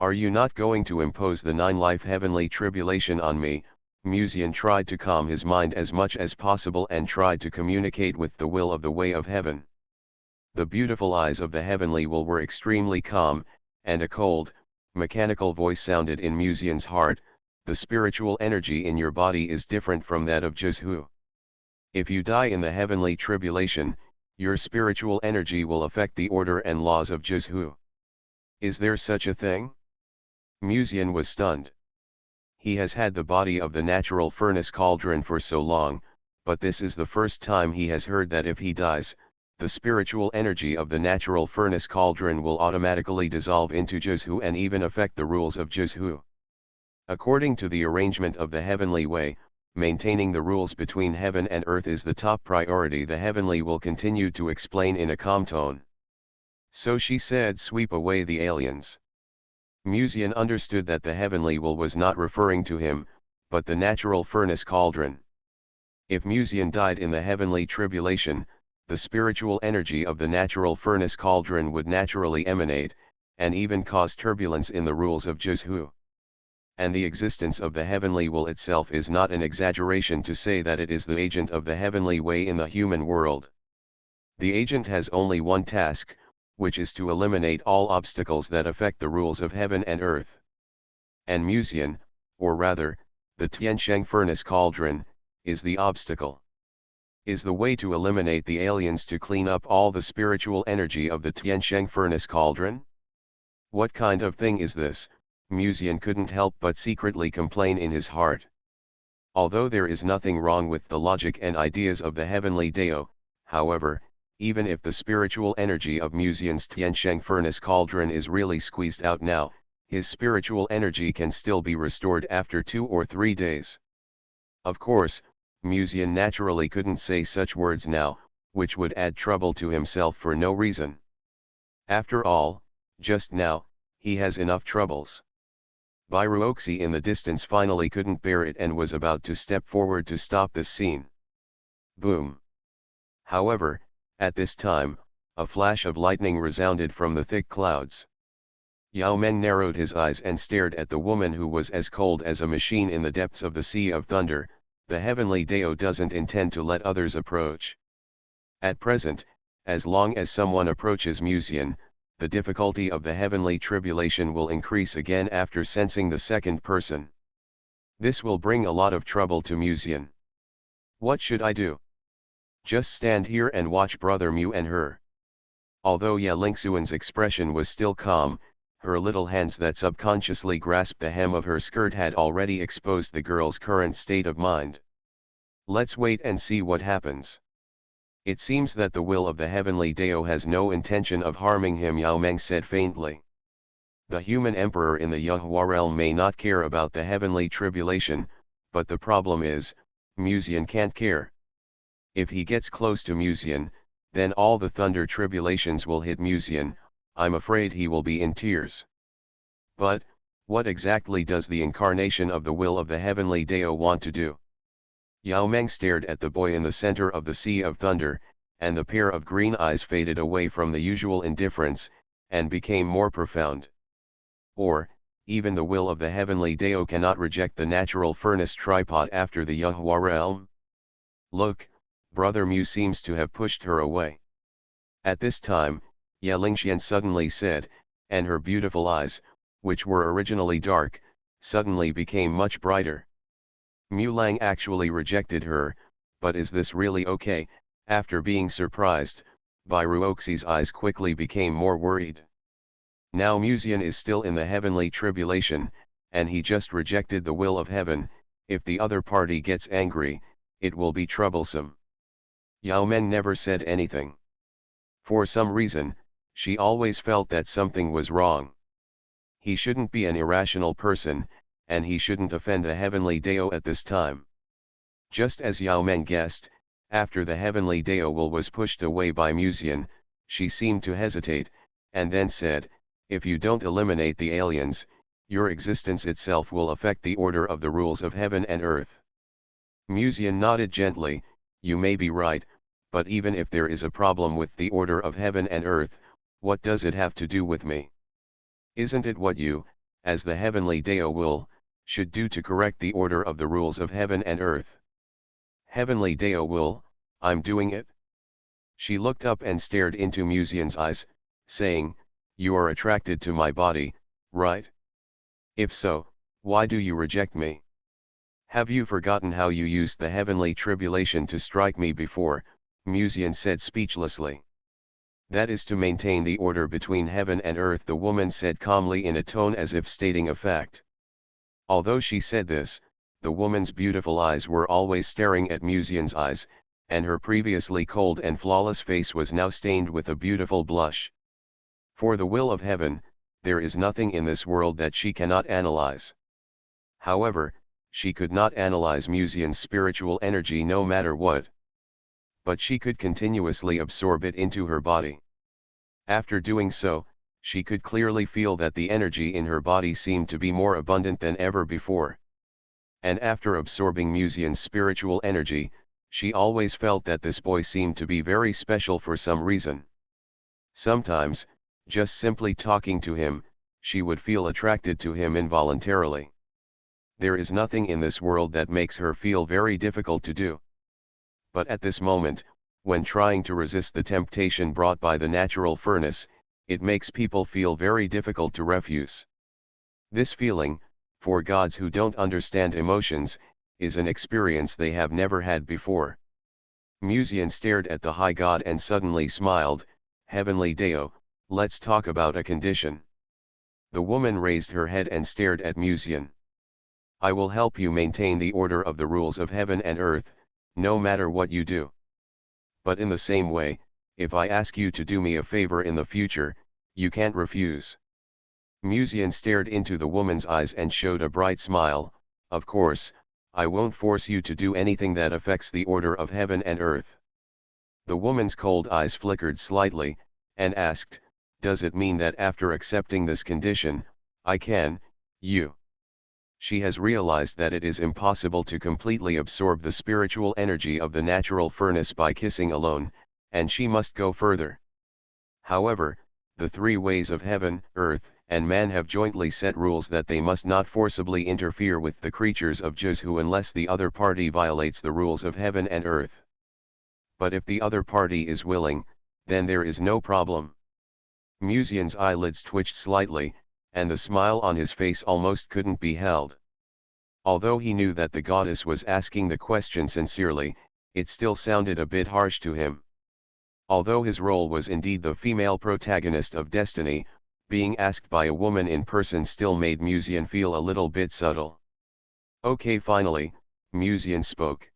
"Are you not going to impose the 9-life heavenly tribulation on me?" Muzian tried to calm his mind as much as possible and tried to communicate with the will of the way of heaven. The beautiful eyes of the heavenly will were extremely calm, and a cold, mechanical voice sounded in Muzian's heart. "The spiritual energy in your body is different from that of Jizhu. If you die in the heavenly tribulation, your spiritual energy will affect the order and laws of Jizhu." "Is there such a thing?" Muzian was stunned. He has had the body of the natural furnace cauldron for so long, but this is the first time he has heard that if he dies, the spiritual energy of the natural furnace cauldron will automatically dissolve into Jizhu and even affect the rules of Jizhu. According to the arrangement of the heavenly way, maintaining the rules between heaven and earth is the top priority, the heavenly will continue to explain in a calm tone. "So she said, sweep away the aliens." Muzian understood that the heavenly will was not referring to him, but the natural furnace cauldron. If Muzian died in the heavenly tribulation, the spiritual energy of the natural furnace cauldron would naturally emanate, and even cause turbulence in the rules of Jizhu. And the existence of the heavenly will itself is not an exaggeration to say that it is the agent of the heavenly way in the human world. The agent has only one task, which is to eliminate all obstacles that affect the rules of heaven and earth. And Muzian, or rather, the Tiansheng furnace cauldron, is the obstacle. Is the way to eliminate the aliens to clean up all the spiritual energy of the Tiansheng furnace cauldron? What kind of thing is this? Musian couldn't help but secretly complain in his heart. Although there is nothing wrong with the logic and ideas of the heavenly Dao, however, even if the spiritual energy of Musian's Tiansheng furnace cauldron is really squeezed out now, his spiritual energy can still be restored after 2 or 3 days. Of course, Musian naturally couldn't say such words now, which would add trouble to himself for no reason. After all, just now, he has enough troubles. Byruoxi in the distance finally couldn't bear it and was about to step forward to stop this scene. Boom! However, at this time, a flash of lightning resounded from the thick clouds. Yao Meng narrowed his eyes and stared at the woman who was as cold as a machine in the depths of the Sea of Thunder. The heavenly Dao doesn't intend to let others approach. At present, as long as someone approaches Musian, the difficulty of the heavenly tribulation will increase again after sensing the second person. This will bring a lot of trouble to Musian. What should I do? Just stand here and watch Brother Mu and her. Although Ye Lingxuan's expression was still calm, her little hands that subconsciously grasped the hem of her skirt had already exposed the girl's current state of mind. Let's wait and see what happens. It seems that the will of the heavenly Dao has no intention of harming him, Yao Meng said faintly. The human emperor in the Yahua realm may not care about the heavenly tribulation, but the problem is, Musian can't care. If he gets close to Musian, then all the thunder tribulations will hit Musian. I'm afraid he will be in tears. But, what exactly does the incarnation of the will of the heavenly Dao want to do? Yao Meng stared at the boy in the center of the Sea of Thunder, and the pair of green eyes faded away from the usual indifference, and became more profound. Or, even the will of the heavenly Dao cannot reject the natural furnace tripod after the Yahua realm? Look, Brother Mu seems to have pushed her away. At this time, Ye Lingxian suddenly said, and her beautiful eyes, which were originally dark, suddenly became much brighter. Mu Lang actually rejected her, but is this really okay? After being surprised, Byruoxi's eyes quickly became more worried. Now Musian is still in the heavenly tribulation, and he just rejected the will of heaven. If the other party gets angry, it will be troublesome. Yao Meng never said anything. For some reason, she always felt that something was wrong. He shouldn't be an irrational person, and he shouldn't offend the heavenly Dao at this time. Just as Yao Meng guessed, after the heavenly Dao will was pushed away by Musian, she seemed to hesitate, and then said, if you don't eliminate the aliens, your existence itself will affect the order of the rules of heaven and earth. Musian nodded gently, you may be right, but even if there is a problem with the order of heaven and earth, what does it have to do with me? Isn't it what you, as the heavenly Dao will, should do to correct the order of the rules of heaven and earth? Heavenly Dao will, I'm doing it? She looked up and stared into Musian's eyes, saying, you are attracted to my body, right? If so, why do you reject me? Have you forgotten how you used the heavenly tribulation to strike me before? Musian said speechlessly. That is to maintain the order between heaven and earth, the woman said calmly in a tone as if stating a fact. Although she said this, the woman's beautiful eyes were always staring at Musian's eyes, and her previously cold and flawless face was now stained with a beautiful blush. For the will of heaven, there is nothing in this world that she cannot analyze. However, she could not analyze Musian's spiritual energy no matter what. But she could continuously absorb it into her body. After doing so, she could clearly feel that the energy in her body seemed to be more abundant than ever before. And after absorbing Musian's spiritual energy, she always felt that this boy seemed to be very special for some reason. Sometimes, just simply talking to him, she would feel attracted to him involuntarily. There is nothing in this world that makes her feel very difficult to do. But at this moment, when trying to resist the temptation brought by the natural furnace, it makes people feel very difficult to refuse. This feeling, for gods who don't understand emotions, is an experience they have never had before. Muzian stared at the high god and suddenly smiled. Heavenly Deo, let's talk about a condition. The woman raised her head and stared at Muzian. I will help you maintain the order of the rules of heaven and earth, no matter what you do. But in the same way, if I ask you to do me a favor in the future, you can't refuse. Muzian stared into the woman's eyes and showed a bright smile. Of course, I won't force you to do anything that affects the order of heaven and earth. The woman's cold eyes flickered slightly, and asked, does it mean that after accepting this condition, I can, you? She has realized that it is impossible to completely absorb the spiritual energy of the natural furnace by kissing alone, and she must go further. However, the three ways of heaven, earth, and man have jointly set rules that they must not forcibly interfere with the creatures of Juzhu unless the other party violates the rules of heaven and earth. But if the other party is willing, then there is no problem. Muzian's eyelids twitched slightly, and the smile on his face almost couldn't be held. Although he knew that the goddess was asking the question sincerely, it still sounded a bit harsh to him. Although his role was indeed the female protagonist of destiny, being asked by a woman in person still made Muzian feel a little bit subtle. Okay, finally, Muzian spoke.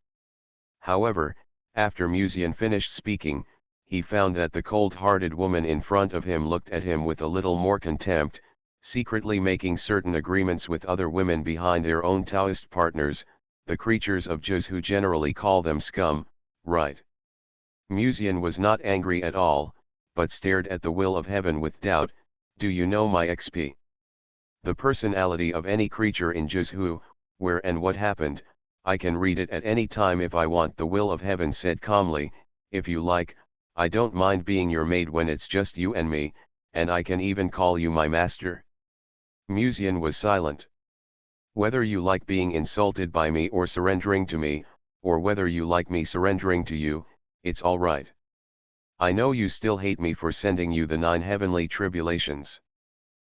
However, after Muzian finished speaking, he found that the cold-hearted woman in front of him looked at him with a little more contempt, secretly making certain agreements with other women behind their own Taoist partners. The creatures of Juzhu generally call them scum, right? Muzian was not angry at all, but stared at the will of heaven with doubt. Do you know my XP? The personality of any creature in Juzhu, where and what happened, I can read it at any time if I want. The will of heaven said calmly, if you like, I don't mind being your maid when it's just you and me, and I can even call you my master. Muzian was silent. Whether you like being insulted by me or surrendering to me, or whether you like me surrendering to you, it's all right. I know you still hate me for sending you the 9 heavenly tribulations.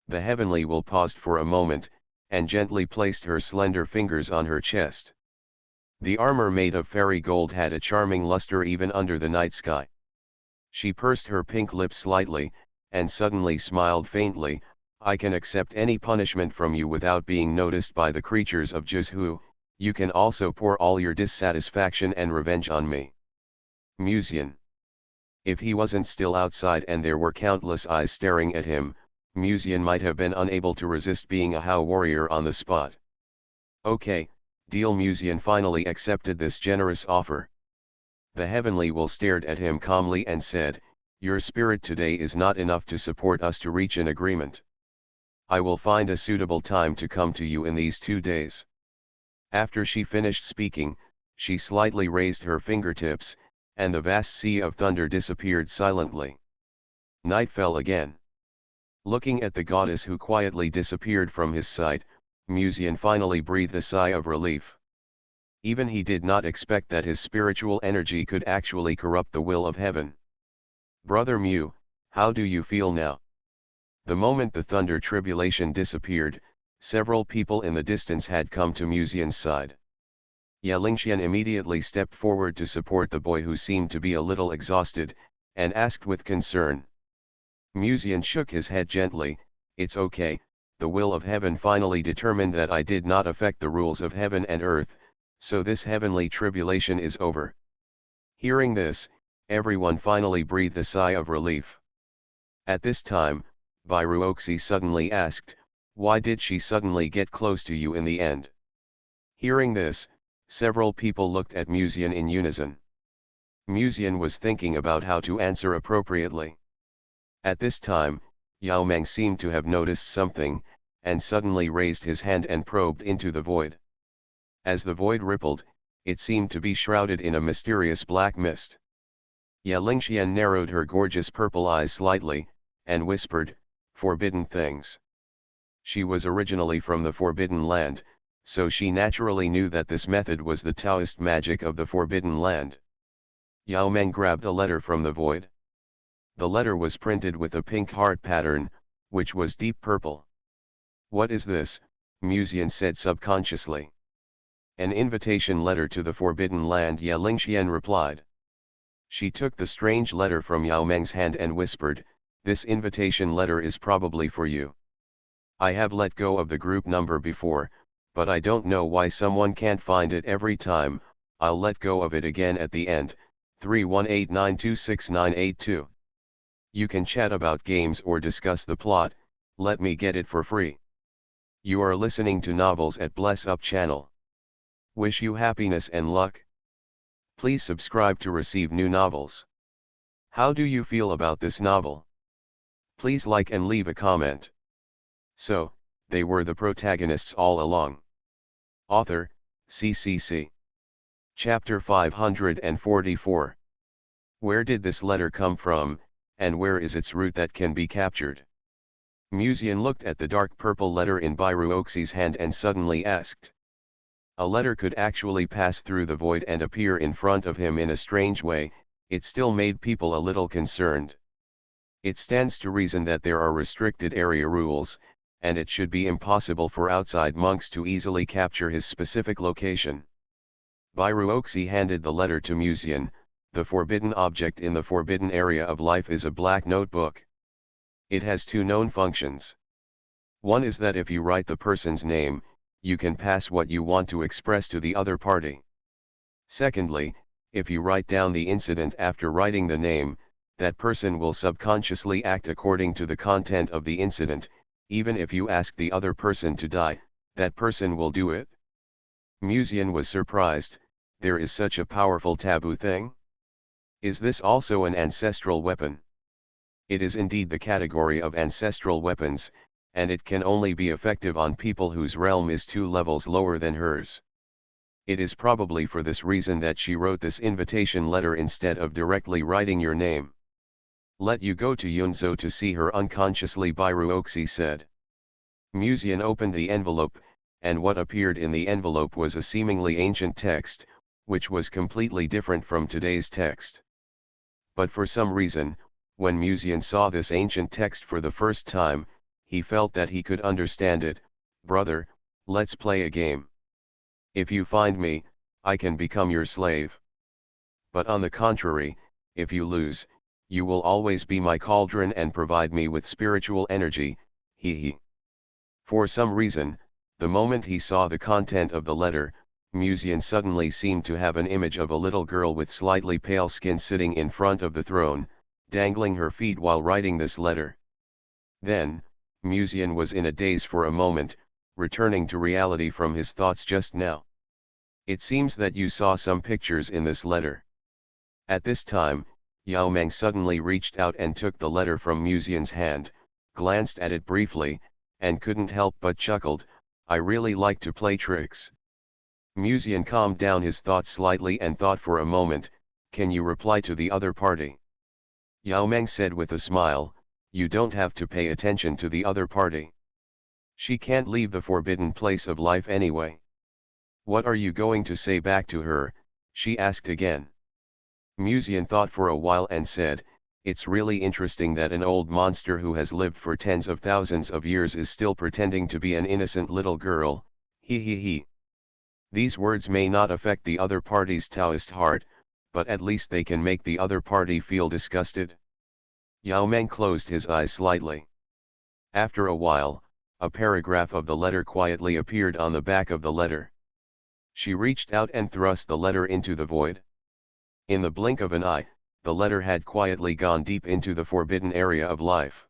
The heavenly will paused for a moment, and gently placed her slender fingers on her chest. The armor made of fairy gold had a charming luster even under the night sky. She pursed her pink lips slightly, and suddenly smiled faintly. I can accept any punishment from you without being noticed by the creatures of Juzhu. You can also pour all your dissatisfaction and revenge on me. Muzian. If he wasn't still outside and there were countless eyes staring at him, Muzian might have been unable to resist being a Hao warrior on the spot. Okay, deal. Muzian finally accepted this generous offer. The heavenly will stared at him calmly and said, your spirit today is not enough to support us to reach an agreement. I will find a suitable time to come to you in these 2 days. After she finished speaking, she slightly raised her fingertips, and the vast sea of thunder disappeared silently. Night fell again. Looking at the goddess who quietly disappeared from his sight, Muzian finally breathed a sigh of relief. Even he did not expect that his spiritual energy could actually corrupt the will of heaven. Brother Mu, how do you feel now? The moment the thunder tribulation disappeared, several people in the distance had come to Muzian's side. Yalingxian immediately stepped forward to support the boy who seemed to be a little exhausted, and asked with concern. Muzian shook his head gently, it's okay, the will of heaven finally determined that I did not affect the rules of heaven and earth, so this heavenly tribulation is over. Hearing this, everyone finally breathed a sigh of relief. At this time, Bairuoxi suddenly asked, why did she suddenly get close to you in the end? Hearing this, several people looked at Muzian in unison. Muzian was thinking about how to answer appropriately. At this time, Yao Meng seemed to have noticed something, and suddenly raised his hand and probed into the void. As the void rippled, it seemed to be shrouded in a mysterious black mist. Yalingxian narrowed her gorgeous purple eyes slightly, and whispered, forbidden things. She was originally from the Forbidden Land, so she naturally knew that this method was the Taoist magic of the Forbidden Land. Yao Meng grabbed a letter from the void. The letter was printed with a pink heart pattern, which was deep purple. What is this? Muzian said subconsciously. An invitation letter to the Forbidden Land, Yalingxian replied. She took the strange letter from Yao Meng's hand and whispered, "This invitation letter is probably for you. I have let go of the group number before, but I don't know why someone can't find it every time. I'll let go of it again at the end, 318926982. You can chat about games or discuss the plot, let me get it for free. You are listening to Novels at Bless Up channel. Wish you happiness and luck. Please subscribe to receive new novels. How do you feel about this novel? Please like and leave a comment." So, they were the protagonists all along. Author, CCC. Chapter 544. Where did this letter come from, and where is its root that can be captured? Muzian looked at the dark purple letter in Bairuoxi's hand and suddenly asked. A letter could actually pass through the void and appear in front of him in a strange way. It still made people a little concerned. It stands to reason that there are restricted area rules, and it should be impossible for outside monks to easily capture his specific location. Bairuoxi handed the letter to Muzian. The forbidden object in the forbidden area of life is a black notebook. It has two known functions. One is that if you write the person's name, you can pass what you want to express to the other party. Secondly, if you write down the incident after writing the name, that person will subconsciously act according to the content of the incident. Even if you ask the other person to die, that person will do it. Muzian was surprised. There is such a powerful taboo thing? Is this also an ancestral weapon? It is indeed the category of ancestral weapons, and it can only be effective on people whose realm is 2 levels lower than hers. It is probably for this reason that she wrote this invitation letter instead of directly writing your name. "Let you go to Yunzhou to see her unconsciously," Bairuoxi said. Muzian opened the envelope, and what appeared in the envelope was a seemingly ancient text, which was completely different from today's text. But for some reason, when Muzian saw this ancient text for the first time, he felt that he could understand it. "Brother, let's play a game. If you find me, I can become your slave. But on the contrary, if you lose, you will always be my cauldron and provide me with spiritual energy, he." For some reason, the moment he saw the content of the letter, Muzian suddenly seemed to have an image of a little girl with slightly pale skin sitting in front of the throne, dangling her feet while writing this letter. Then, Muzian was in a daze for a moment, returning to reality from his thoughts just now. "It seems that you saw some pictures in this letter." At this time, Yao Meng suddenly reached out and took the letter from Muzian's hand, glanced at it briefly, and couldn't help but chuckled. "I really like to play tricks." Muzian calmed down his thoughts slightly and thought for a moment. "Can you reply to the other party?" Yao Meng said with a smile, "You don't have to pay attention to the other party. She can't leave the forbidden place of life anyway." "What are you going to say back to her?" she asked again. Muzian thought for a while and said, "It's really interesting that an old monster who has lived for tens of thousands of years is still pretending to be an innocent little girl, he. These words may not affect the other party's Taoist heart, but at least they can make the other party feel disgusted." Yao Meng closed his eyes slightly. After a while, a paragraph of the letter quietly appeared on the back of the letter. She reached out and thrust the letter into the void. In the blink of an eye, the letter had quietly gone deep into the forbidden area of life.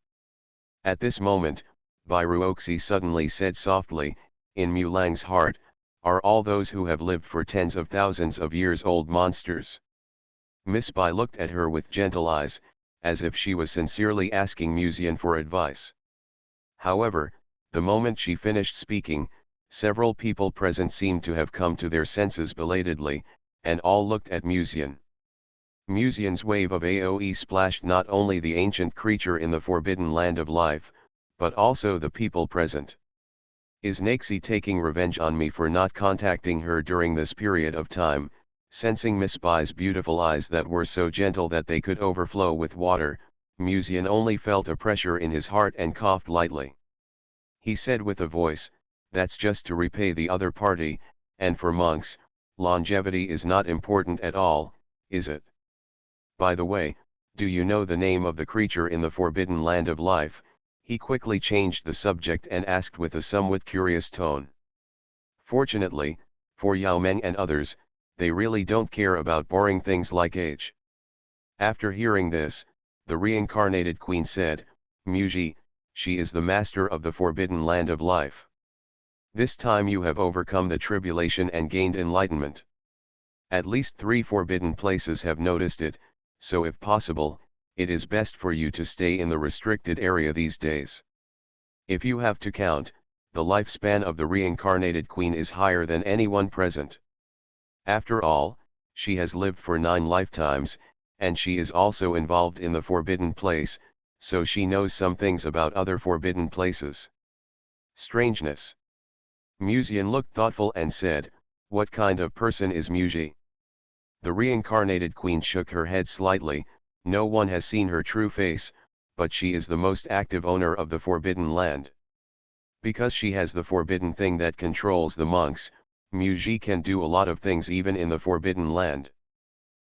At this moment, Bairuoxi suddenly said softly, "In Mulang's heart, are all those who have lived for tens of thousands of years old monsters?" Miss Bai looked at her with gentle eyes, as if she was sincerely asking Muzian for advice. However, the moment she finished speaking, several people present seemed to have come to their senses belatedly, and all looked at Muzian. Muzian's wave of AoE splashed not only the ancient creature in the forbidden land of life, but also the people present. "Is Naxi taking revenge on me for not contacting her during this period of time?" Sensing Miss Bai's beautiful eyes that were so gentle that they could overflow with water, Muzian only felt a pressure in his heart and coughed lightly. He said with a voice, "That's just to repay the other party, and for monks, longevity is not important at all, is it?" By the way, do you know the name of the creature in the forbidden land of life? He quickly changed the subject and asked with a somewhat curious tone. Fortunately, for Yao Meng and others, they really don't care about boring things like age. After hearing this, the reincarnated queen said, Muji, she is the master of the forbidden land of life. This time you have overcome the tribulation and gained enlightenment. At least 3 forbidden places have noticed it, so if possible, it is best for you to stay in the restricted area these days. If you have to count, the lifespan of the reincarnated queen is higher than anyone present. After all, she has lived for 9 lifetimes, and she is also involved in the forbidden place, so she knows some things about other forbidden places. Strangeness. Muzian looked thoughtful and said, what kind of person is Muji? The reincarnated queen shook her head slightly. No one has seen her true face, but she is the most active owner of the forbidden land. Because she has the forbidden thing that controls the monks, Muji can do a lot of things even in the forbidden land.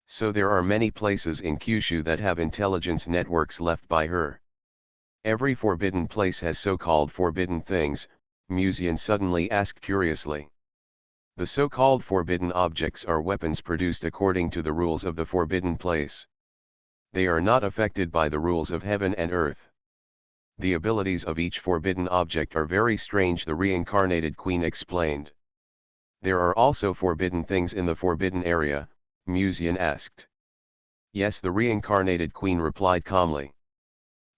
So there are many places in Kyushu that have intelligence networks left by her. Every forbidden place has so-called forbidden things, Muzian suddenly asked curiously. The so-called forbidden objects are weapons produced according to the rules of the forbidden place. They are not affected by the rules of heaven and earth. The abilities of each forbidden object are very strange, the reincarnated queen explained. There are also forbidden things in the forbidden area, Muzian asked. Yes, the reincarnated queen replied calmly.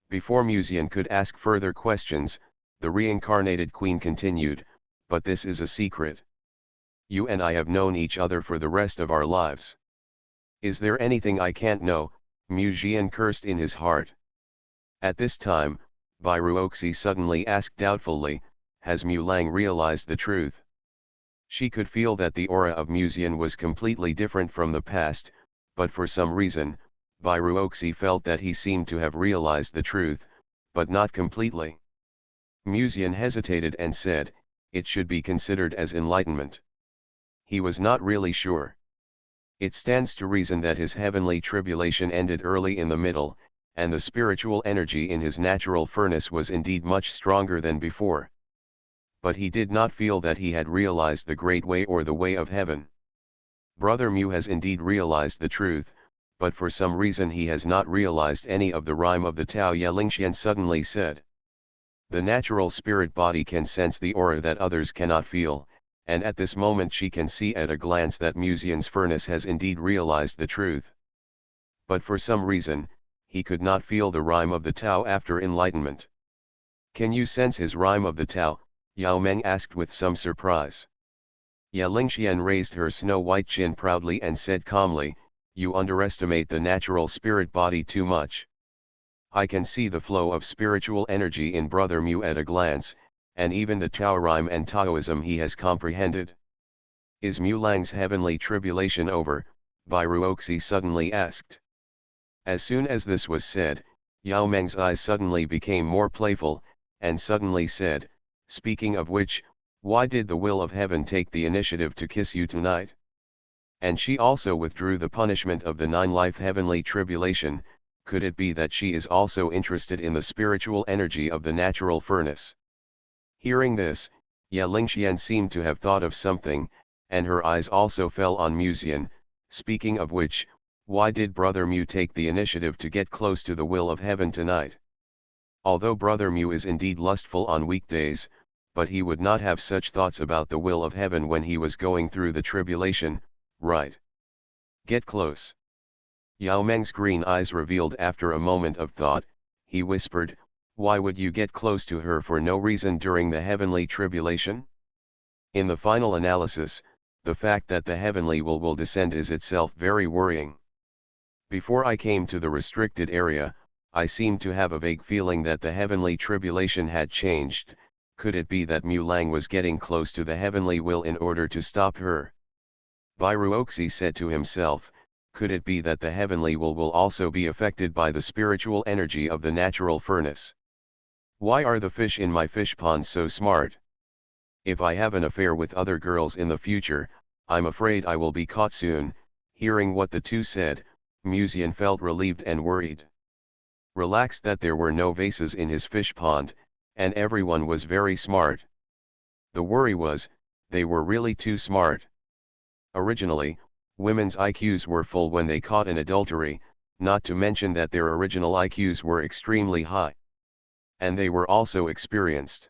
Before Muzian could ask further questions, the reincarnated queen continued, but this is a secret. You and I have known each other for the rest of our lives. Is there anything I can't know? Muzian cursed in his heart. At this time, Bai Ruoxi suddenly asked doubtfully, has Mulang realized the truth? She could feel that the aura of Muzian was completely different from the past, but for some reason, Bai Ruoxi felt that he seemed to have realized the truth, but not completely. Muzian hesitated and said, it should be considered as enlightenment. He was not really sure. It stands to reason that his heavenly tribulation ended early in the middle, and the spiritual energy in his natural furnace was indeed much stronger than before. But he did not feel that he had realized the great way or the way of heaven. Brother Mu has indeed realized the truth, but for some reason he has not realized any of the rhyme of the Tao. Yelingxian suddenly said. The natural spirit body can sense the aura that others cannot feel, and at this moment she can see at a glance that Muzian's furnace has indeed realized the truth. But for some reason, he could not feel the rhyme of the Tao after enlightenment. Can you sense his rhyme of the Tao? Yao Meng asked with some surprise. Yelingxian raised her snow-white chin proudly and said calmly, you underestimate the natural spirit body too much. I can see the flow of spiritual energy in Brother Mu at a glance, and even the Tao rhyme and Taoism he has comprehended. Is Mulang's heavenly tribulation over? Bai Ruoxi suddenly asked. As soon as this was said, Yao Meng's eyes suddenly became more playful, and suddenly said, speaking of which, why did the will of heaven take the initiative to kiss you tonight? And she also withdrew the punishment of the 9-life heavenly tribulation. Could it be that she is also interested in the spiritual energy of the natural furnace? Hearing this, Yelingxian seemed to have thought of something, and her eyes also fell on Muzian. Speaking of which, why did Brother Mu take the initiative to get close to the will of heaven tonight? Although Brother Mu is indeed lustful on weekdays, but he would not have such thoughts about the will of heaven when he was going through the tribulation, right? Get close. Yao Meng's green eyes revealed after a moment of thought. He whispered, why would you get close to her for no reason during the heavenly tribulation? In the final analysis, the fact that the heavenly will descend is itself very worrying. Before I came to the restricted area, I seemed to have a vague feeling that the heavenly tribulation had changed. Could it be that Mulang was getting close to the heavenly will in order to stop her? Bai Ruoxi said to himself, could it be that the heavenly will also be affected by the spiritual energy of the natural furnace? Why are the fish in my fish pond so smart? If I have an affair with other girls in the future, I'm afraid I will be caught soon. Hearing what the two said, Musian felt relieved and worried. Relaxed that there were no vases in his fish pond, and everyone was very smart. The worry was, they were really too smart. Originally, women's IQs were full when they caught an adultery, not to mention that their original IQs were extremely high. And they were also experienced.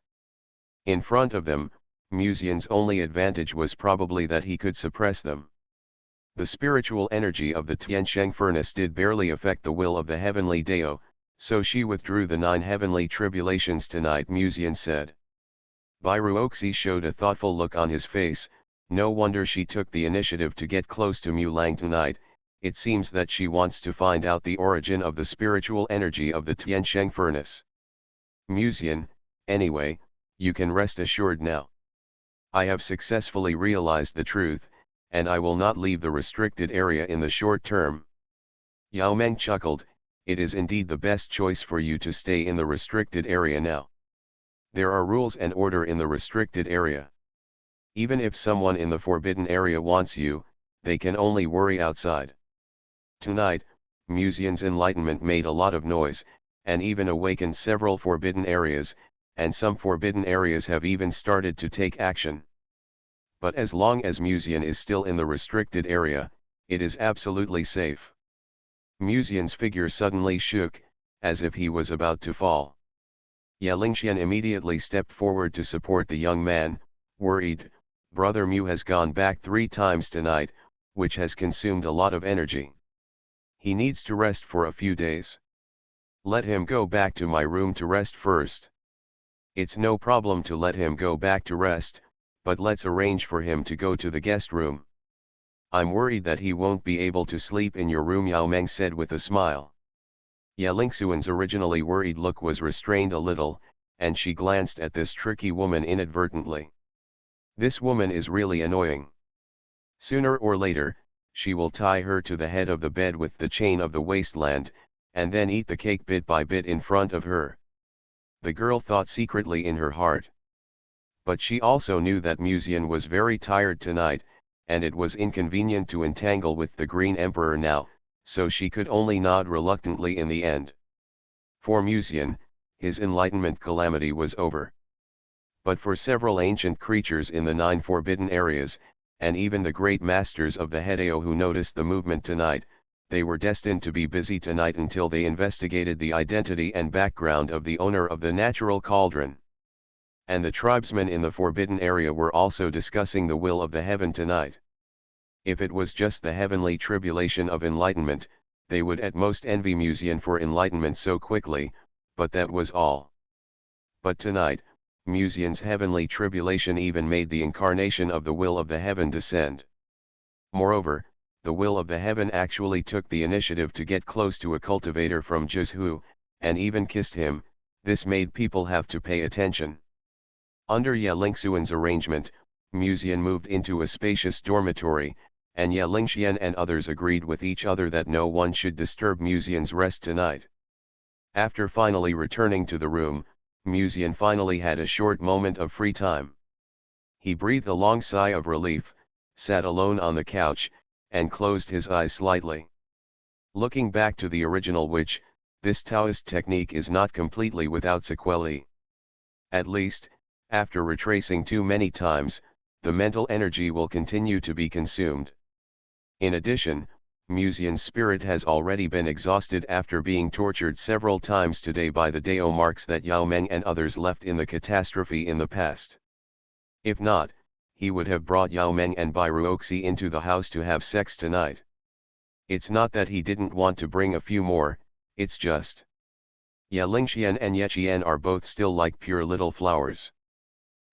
In front of them, Musian's only advantage was probably that he could suppress them. The spiritual energy of the Tiansheng furnace did barely affect the will of the heavenly Dao, so she withdrew the 9 heavenly tribulations tonight, Musian said. Bairuoxi showed a thoughtful look on his face. No wonder she took the initiative to get close to Mu Lang tonight. It seems that she wants to find out the origin of the spiritual energy of the Tiansheng furnace. Musian, anyway, you can rest assured now. I have successfully realized the truth, and I will not leave the restricted area in the short term. Yao Meng chuckled. It is indeed the best choice for you to stay in the restricted area now. There are rules and order in the restricted area. Even if someone in the forbidden area wants you, they can only worry outside. Tonight, Musian's enlightenment made a lot of noise, and even awakened several forbidden areas, and some forbidden areas have even started to take action. But as long as Musian is still in the restricted area, it is absolutely safe. Musian's figure suddenly shook, as if he was about to fall. Ye Lingxian immediately stepped forward to support the young man, worried. Brother Mu has gone back 3 times tonight, which has consumed a lot of energy. He needs to rest for a few days. Let him go back to my room to rest first. It's no problem to let him go back to rest, but let's arrange for him to go to the guest room. I'm worried that he won't be able to sleep in your room, Yao Meng said with a smile. Ye Lingxuan's originally worried look was restrained a little, and she glanced at this tricky woman inadvertently. This woman is really annoying. Sooner or later, she will tie her to the head of the bed with the chain of the wasteland, and then eat the cake bit by bit in front of her. The girl thought secretly in her heart. But she also knew that Musian was very tired tonight, and it was inconvenient to entangle with the Green Emperor now, so she could only nod reluctantly in the end. For Musian, his enlightenment calamity was over. But for several ancient creatures in the 9 forbidden areas, and even the great masters of the Hedao who noticed the movement tonight, they were destined to be busy tonight until they investigated the identity and background of the owner of the natural cauldron. And the tribesmen in the forbidden area were also discussing the will of the heaven tonight. If it was just the heavenly tribulation of enlightenment, they would at most envy Musian for enlightenment so quickly, but that was all. But tonight, Musian's heavenly tribulation even made the incarnation of the will of the heaven descend. Moreover, the will of the heaven actually took the initiative to get close to a cultivator from Jizhu, and even kissed him. This made people have to pay attention. Under Ye Lingxuan's arrangement, Musian moved into a spacious dormitory, and Ye Lingxian and others agreed with each other that no one should disturb Musian's rest tonight. After finally returning to the room, Musian finally had a short moment of free time. He breathed a long sigh of relief, sat alone on the couch, and closed his eyes slightly. Looking back to the original witch, this Taoist technique is not completely without sequelae. At least, after retracing too many times, the mental energy will continue to be consumed. In addition, Musian's spirit has already been exhausted after being tortured several times today by the Dao marks that Yao Meng and others left in the catastrophe in the past. If not, he would have brought Yao Meng and Bairuoxi into the house to have sex tonight. It's not that he didn't want to bring a few more, it's just. Ye Lingxian and Ye Qian are both still like pure little flowers.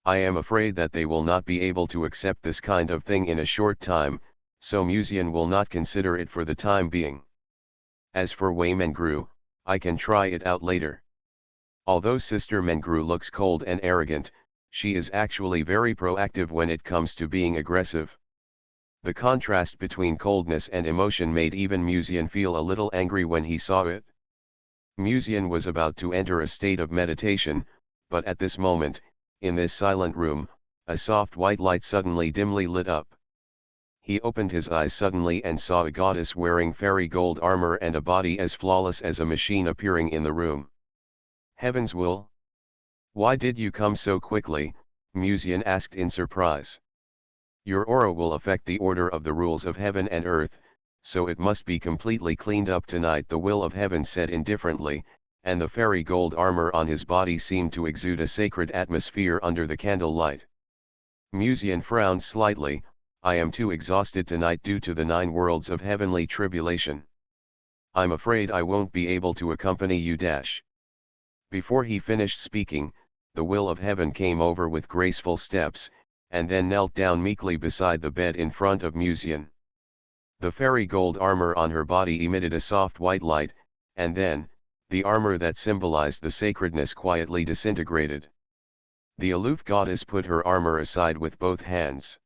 I am afraid that they will not be able to accept this kind of thing in a short time, so Musian will not consider it for the time being. As for Wei Mengru, I can try it out later. Although Sister Mengru looks cold and arrogant, she is actually very proactive when it comes to being aggressive. The contrast between coldness and emotion made even Musian feel a little angry when he saw it. Musian was about to enter a state of meditation, but at this moment, in this silent room, a soft white light suddenly dimly lit up. he opened his eyes suddenly and saw a goddess wearing fairy gold armor and a body as flawless as a machine appearing in the room. Heaven's will? Why did you come so quickly? Musian asked in surprise. Your aura will affect the order of the rules of heaven and earth, so it must be completely cleaned up tonight, the will of heaven said indifferently, and the fairy gold armor on his body seemed to exude a sacred atmosphere under the candlelight. Musian frowned slightly. I am too exhausted tonight due to the 9 worlds of heavenly tribulation. I'm afraid I won't be able to accompany you. Before he finished speaking, the will of heaven came over with graceful steps, and then knelt down meekly beside the bed in front of Musian. The fairy gold armor on her body emitted a soft white light, and then, the armor that symbolized the sacredness quietly disintegrated. The aloof goddess put her armor aside with both hands.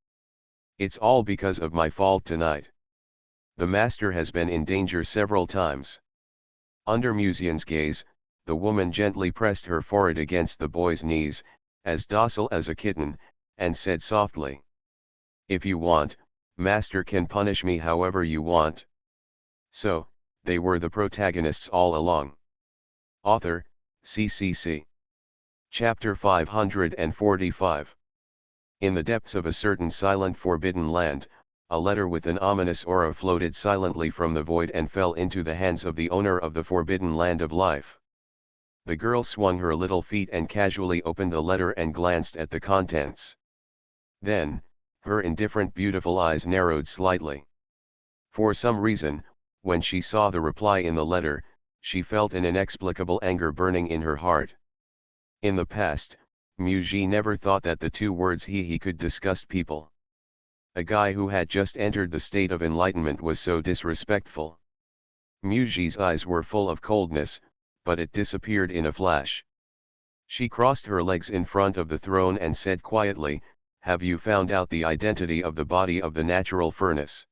It's all because of my fault tonight. The master has been in danger several times. Under Musian's gaze, the woman gently pressed her forehead against the boy's knees, as docile as a kitten, and said softly, "If you want, master can punish me however you want." So, they were the protagonists all along. Author, CCC. Chapter 545. In the depths of a certain silent forbidden land, a letter with an ominous aura floated silently from the void and fell into the hands of the owner of the forbidden land of life. The girl swung her little feet and casually opened the letter and glanced at the contents. Then, her indifferent beautiful eyes narrowed slightly. For some reason, when she saw the reply in the letter, she felt an inexplicable anger burning in her heart. In the past, Muji never thought that the 2 words he could disgust people. A guy who had just entered the state of enlightenment was so disrespectful. Muji's eyes were full of coldness, but it disappeared in a flash. She crossed her legs in front of the throne and said quietly, "Have you found out the identity of the body of the natural furnace?"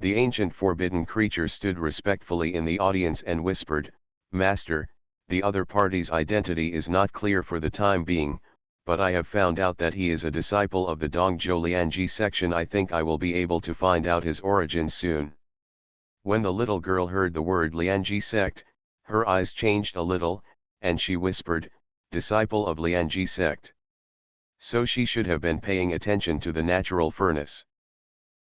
The ancient forbidden creature stood respectfully in the audience and whispered, "Master, the other party's identity is not clear for the time being, but I have found out that he is a disciple of the Dongzhou Lianji section. I think I will be able to find out his origin soon." When the little girl heard the word Lianji sect, her eyes changed a little, and she whispered, "Disciple of Lianji sect." So she should have been paying attention to the natural furnace.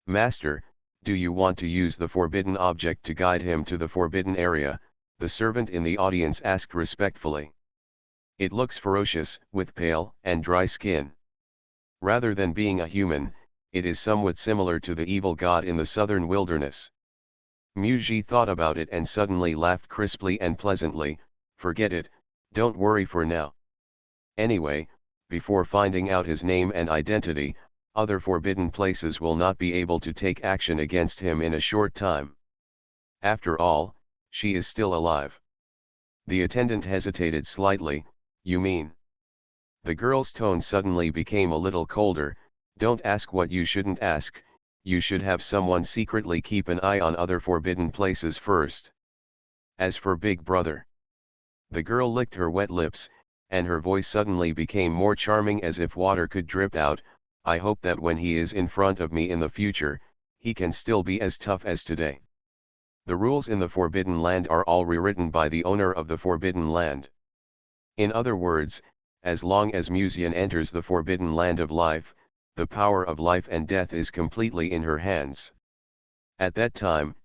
"Master, do you want to use the forbidden object to guide him to the forbidden area?" the servant in the audience asked respectfully. "It looks ferocious, with pale and dry skin. Rather than being a human, it is somewhat similar to the evil god in the southern wilderness." Muji thought about it and suddenly laughed crisply and pleasantly, "Forget it, don't worry for now. Anyway, before finding out his name and identity, other forbidden places will not be able to take action against him in a short time. After all, she is still alive." The attendant hesitated slightly. "You mean?" The girl's tone suddenly became a little colder. "Don't ask what you shouldn't ask. You should have someone secretly keep an eye on other forbidden places first. As for Big Brother." The girl licked her wet lips, and her voice suddenly became more charming as if water could drip out. "I hope that when he is in front of me in the future, he can still be as tough as today. The rules in the Forbidden Land are all rewritten by the owner of the Forbidden Land. In other words, as long as Musian enters the Forbidden Land of life, the power of life and death is completely in her hands. At that time,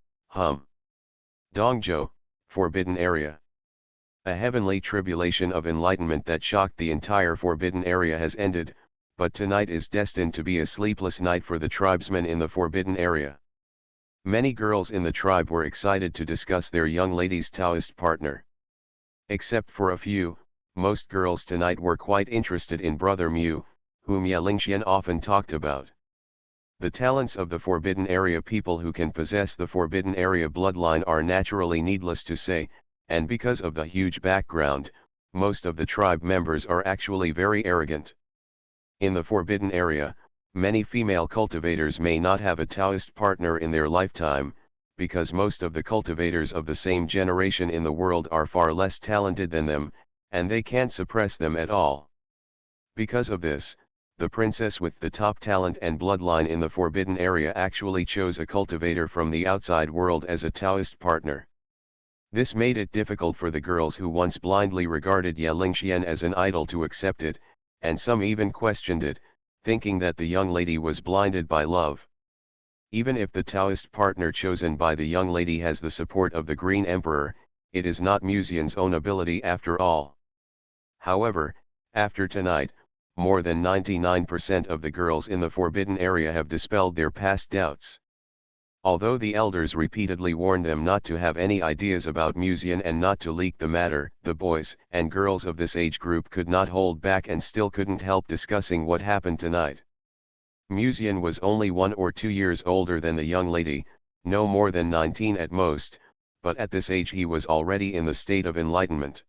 Dongzhou, Forbidden Area. A heavenly tribulation of enlightenment that shocked the entire Forbidden Area has ended, but tonight is destined to be a sleepless night for the tribesmen in the Forbidden Area." Many girls in the tribe were excited to discuss their young lady's Taoist partner. Except for a few, most girls tonight were quite interested in Brother Mu, whom Ye Lingxian often talked about. The talents of the Forbidden Area people who can possess the Forbidden Area bloodline are naturally needless to say, and because of the huge background, most of the tribe members are actually very arrogant. In the Forbidden Area, many female cultivators may not have a Taoist partner in their lifetime, because most of the cultivators of the same generation in the world are far less talented than them, and they can't suppress them at all. Because of this, the princess with the top talent and bloodline in the forbidden area actually chose a cultivator from the outside world as a Taoist partner. This made it difficult for the girls who once blindly regarded Ye Lingxian as an idol to accept it, and some even questioned it, thinking that the young lady was blinded by love. Even if the Taoist partner chosen by the young lady has the support of the Green Emperor, it is not Musian's own ability after all. However, after tonight, more than 99% of the girls in the forbidden area have dispelled their past doubts. Although the elders repeatedly warned them not to have any ideas about Musian and not to leak the matter, the boys and girls of this age group could not hold back and still couldn't help discussing what happened tonight. Musian was only 1 or 2 years older than the young lady, no more than 19 at most, but at this age he was already in the state of enlightenment.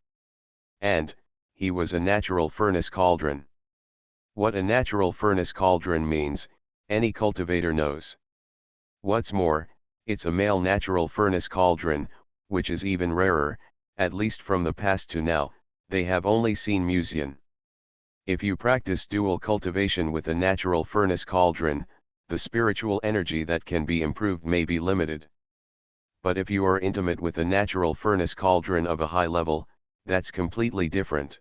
And he was a natural furnace cauldron. What a natural furnace cauldron means, any cultivator knows. What's more, it's a male natural furnace cauldron, which is even rarer, at least from the past to now. They have only seen Musian. If you practice dual cultivation with a natural furnace cauldron, the spiritual energy that can be improved may be limited. But if you are intimate with a natural furnace cauldron of a high level, that's completely different.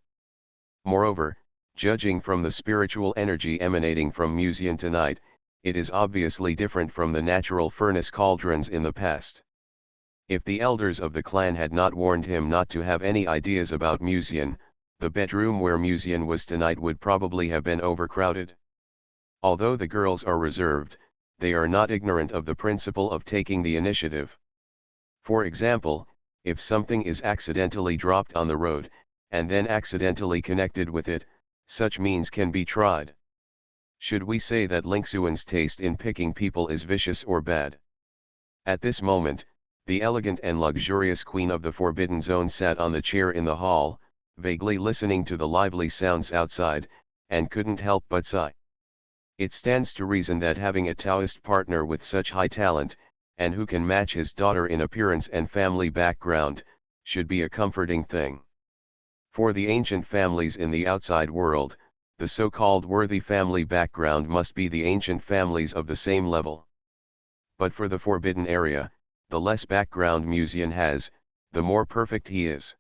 Moreover, judging from the spiritual energy emanating from Musian tonight, it is obviously different from the natural furnace cauldrons in the past. If the elders of the clan had not warned him not to have any ideas about Musian, the bedroom where Musian was tonight would probably have been overcrowded. Although the girls are reserved, they are not ignorant of the principle of taking the initiative. For example, if something is accidentally dropped on the road, and then accidentally connected with it, such means can be tried. Should we say that Lingxuan's taste in picking people is vicious or bad? At this moment, the elegant and luxurious queen of the Forbidden Zone sat on the chair in the hall, vaguely listening to the lively sounds outside, and couldn't help but sigh. It stands to reason that having a Taoist partner with such high talent, and who can match his daughter in appearance and family background, should be a comforting thing. For the ancient families in the outside world, the so-called worthy family background must be the ancient families of the same level. But for the forbidden area, the less background Musian has, the more perfect he is.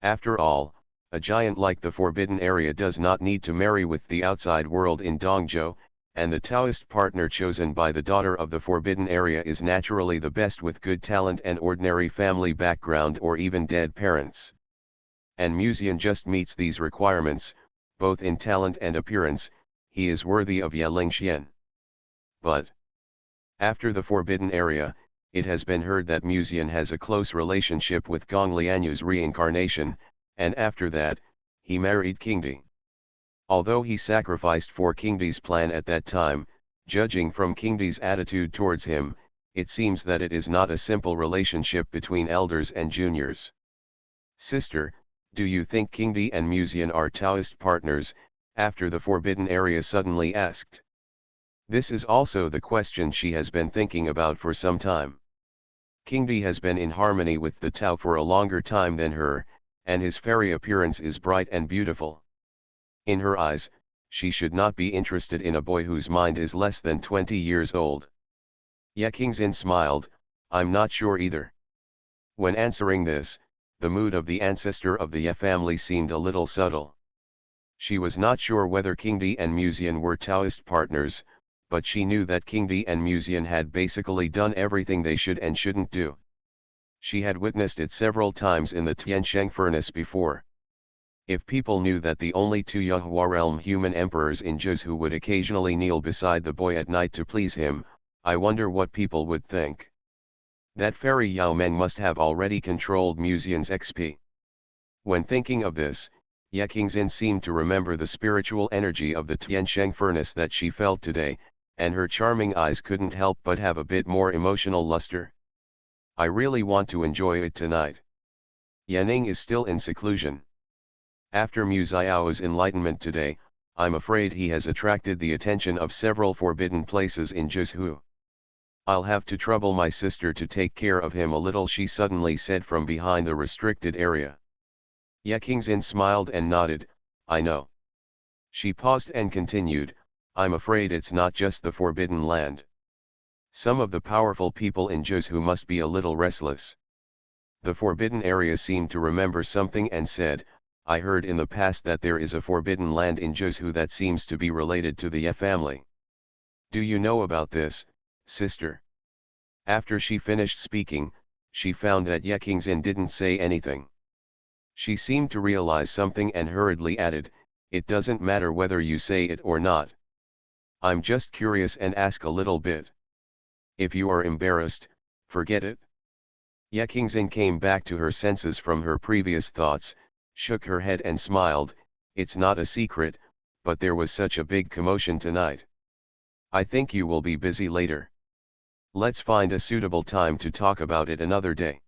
After all, a giant like the forbidden area does not need to marry with the outside world in Dongzhou, and the Taoist partner chosen by the daughter of the forbidden area is naturally the best with good talent and ordinary family background or even dead parents. And Musian just meets these requirements, both in talent and appearance. He is worthy of Ye Lingxian. But after the forbidden area, it has been heard that Musian has a close relationship with Gong Lianyu's reincarnation, and after that, he married King Di. Although he sacrificed for King Di's plan at that time, judging from King Di's attitude towards him, it seems that it is not a simple relationship between elders and juniors. Sister, do you think King Di and Musian are Taoist partners? After the forbidden area suddenly asked. This is also the question she has been thinking about for some time. King Di has been in harmony with the Tao for a longer time than her, and his fairy appearance is bright and beautiful. In her eyes, she should not be interested in a boy whose mind is less than 20 years old. Ye Qingxin smiled, I'm not sure either. When answering this, the mood of the ancestor of the Ye family seemed a little subtle. She was not sure whether King Di and Musian were Taoist partners, but she knew that King Di and Musian had basically done everything they should and shouldn't do. She had witnessed it several times in the Tiansheng furnace before. If people knew that the only two Yahua realm human emperors in Zhou would occasionally kneel beside the boy at night to please him, I wonder what people would think. That fairy Yao Meng must have already controlled Musian's XP. When thinking of this, Ye Qingxin seemed to remember the spiritual energy of the Tiansheng furnace that she felt today, and her charming eyes couldn't help but have a bit more emotional luster. I really want to enjoy it tonight. Yanning is still in seclusion. After Mu Xiao's enlightenment today, I'm afraid he has attracted the attention of several forbidden places in Zhou. I'll have to trouble my sister to take care of him a little, she suddenly said from behind the restricted area. Ye Qingxin smiled and nodded, I know. She paused and continued, I'm afraid it's not just the Forbidden Land. Some of the powerful people in Juzhu must be a little restless. The Forbidden Area seemed to remember something and said, I heard in the past that there is a Forbidden Land in Juzhu that seems to be related to the Ye family. Do you know about this, sister? After she finished speaking, she found that Ye Qingxin didn't say anything. She seemed to realize something and hurriedly added, it doesn't matter whether you say it or not. I'm just curious and ask a little bit. If you are embarrassed, forget it. Ye Qingxin came back to her senses from her previous thoughts, shook her head and smiled, it's not a secret, but there was such a big commotion tonight. I think you will be busy later. Let's find a suitable time to talk about it another day.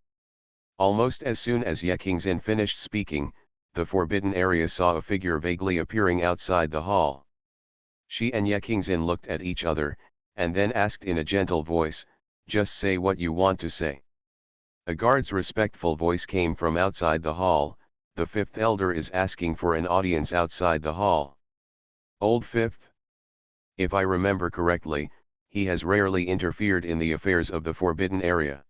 Almost as soon as Ye Qingxin finished speaking, the Forbidden Area saw a figure vaguely appearing outside the hall. She and Ye Qingxin looked at each other, and then asked in a gentle voice, just say what you want to say. A guard's respectful voice came from outside the hall, the fifth elder is asking for an audience outside the hall. Old fifth? If I remember correctly, he has rarely interfered in the affairs of the Forbidden Area.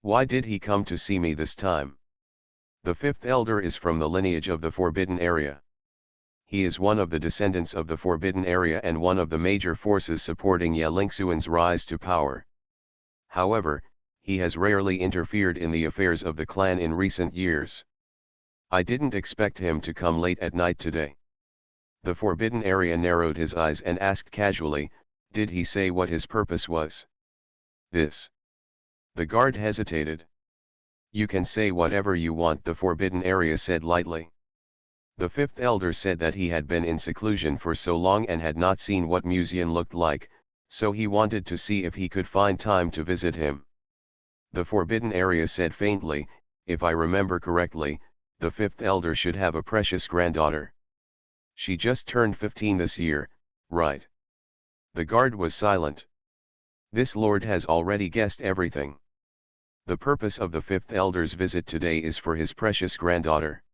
Why did he come to see me this time? The fifth elder is from the lineage of the Forbidden Area. He is one of the descendants of the Forbidden Area and one of the major forces supporting Ye Lingxuan's rise to power. However, he has rarely interfered in the affairs of the clan in recent years. I didn't expect him to come late at night today. The Forbidden Area narrowed his eyes and asked casually, did he say what his purpose was? This. The guard hesitated. You can say whatever you want, the Forbidden Area said lightly. The fifth elder said that he had been in seclusion for so long and had not seen what Musian looked like, so he wanted to see if he could find time to visit him. The Forbidden Area said faintly, if I remember correctly, the fifth elder should have a precious granddaughter. She just turned 15 this year, right? The guard was silent. This lord has already guessed everything. The purpose of the fifth elder's visit today is for his precious granddaughter.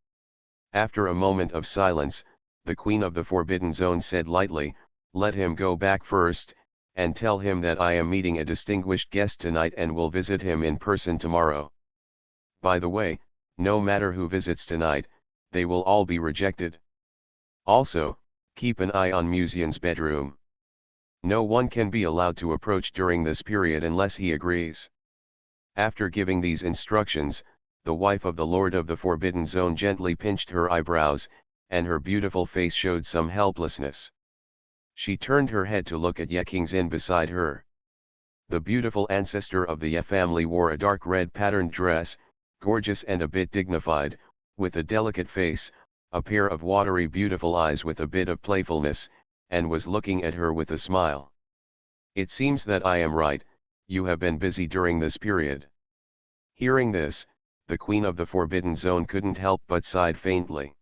After a moment of silence, the queen of the Forbidden Zone said lightly, let him go back first, and tell him that I am meeting a distinguished guest tonight and will visit him in person tomorrow. By the way, no matter who visits tonight, they will all be rejected. Also, keep an eye on Musian's bedroom. No one can be allowed to approach during this period unless he agrees. After giving these instructions, the wife of the Lord of the Forbidden Zone gently pinched her eyebrows, and her beautiful face showed some helplessness. She turned her head to look at Ye Qingxin beside her. The beautiful ancestor of the Ye family wore a dark red patterned dress, gorgeous and a bit dignified, with a delicate face, a pair of watery beautiful eyes with a bit of playfulness, and was looking at her with a smile. It seems that I am right, you have been busy during this period. Hearing this, the queen of the Forbidden Zone couldn't help but sighed faintly.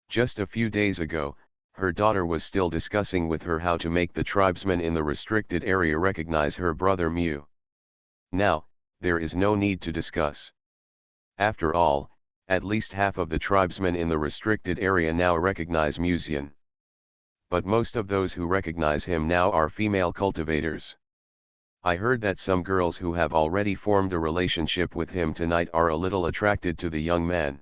Just a few days ago, her daughter was still discussing with her how to make the tribesmen in the restricted area recognize her brother Mu. Now, there is no need to discuss. After all, at least half of the tribesmen in the restricted area now recognize Musian. But most of those who recognize him now are female cultivators. I heard that some girls who have already formed a relationship with him tonight are a little attracted to the young man.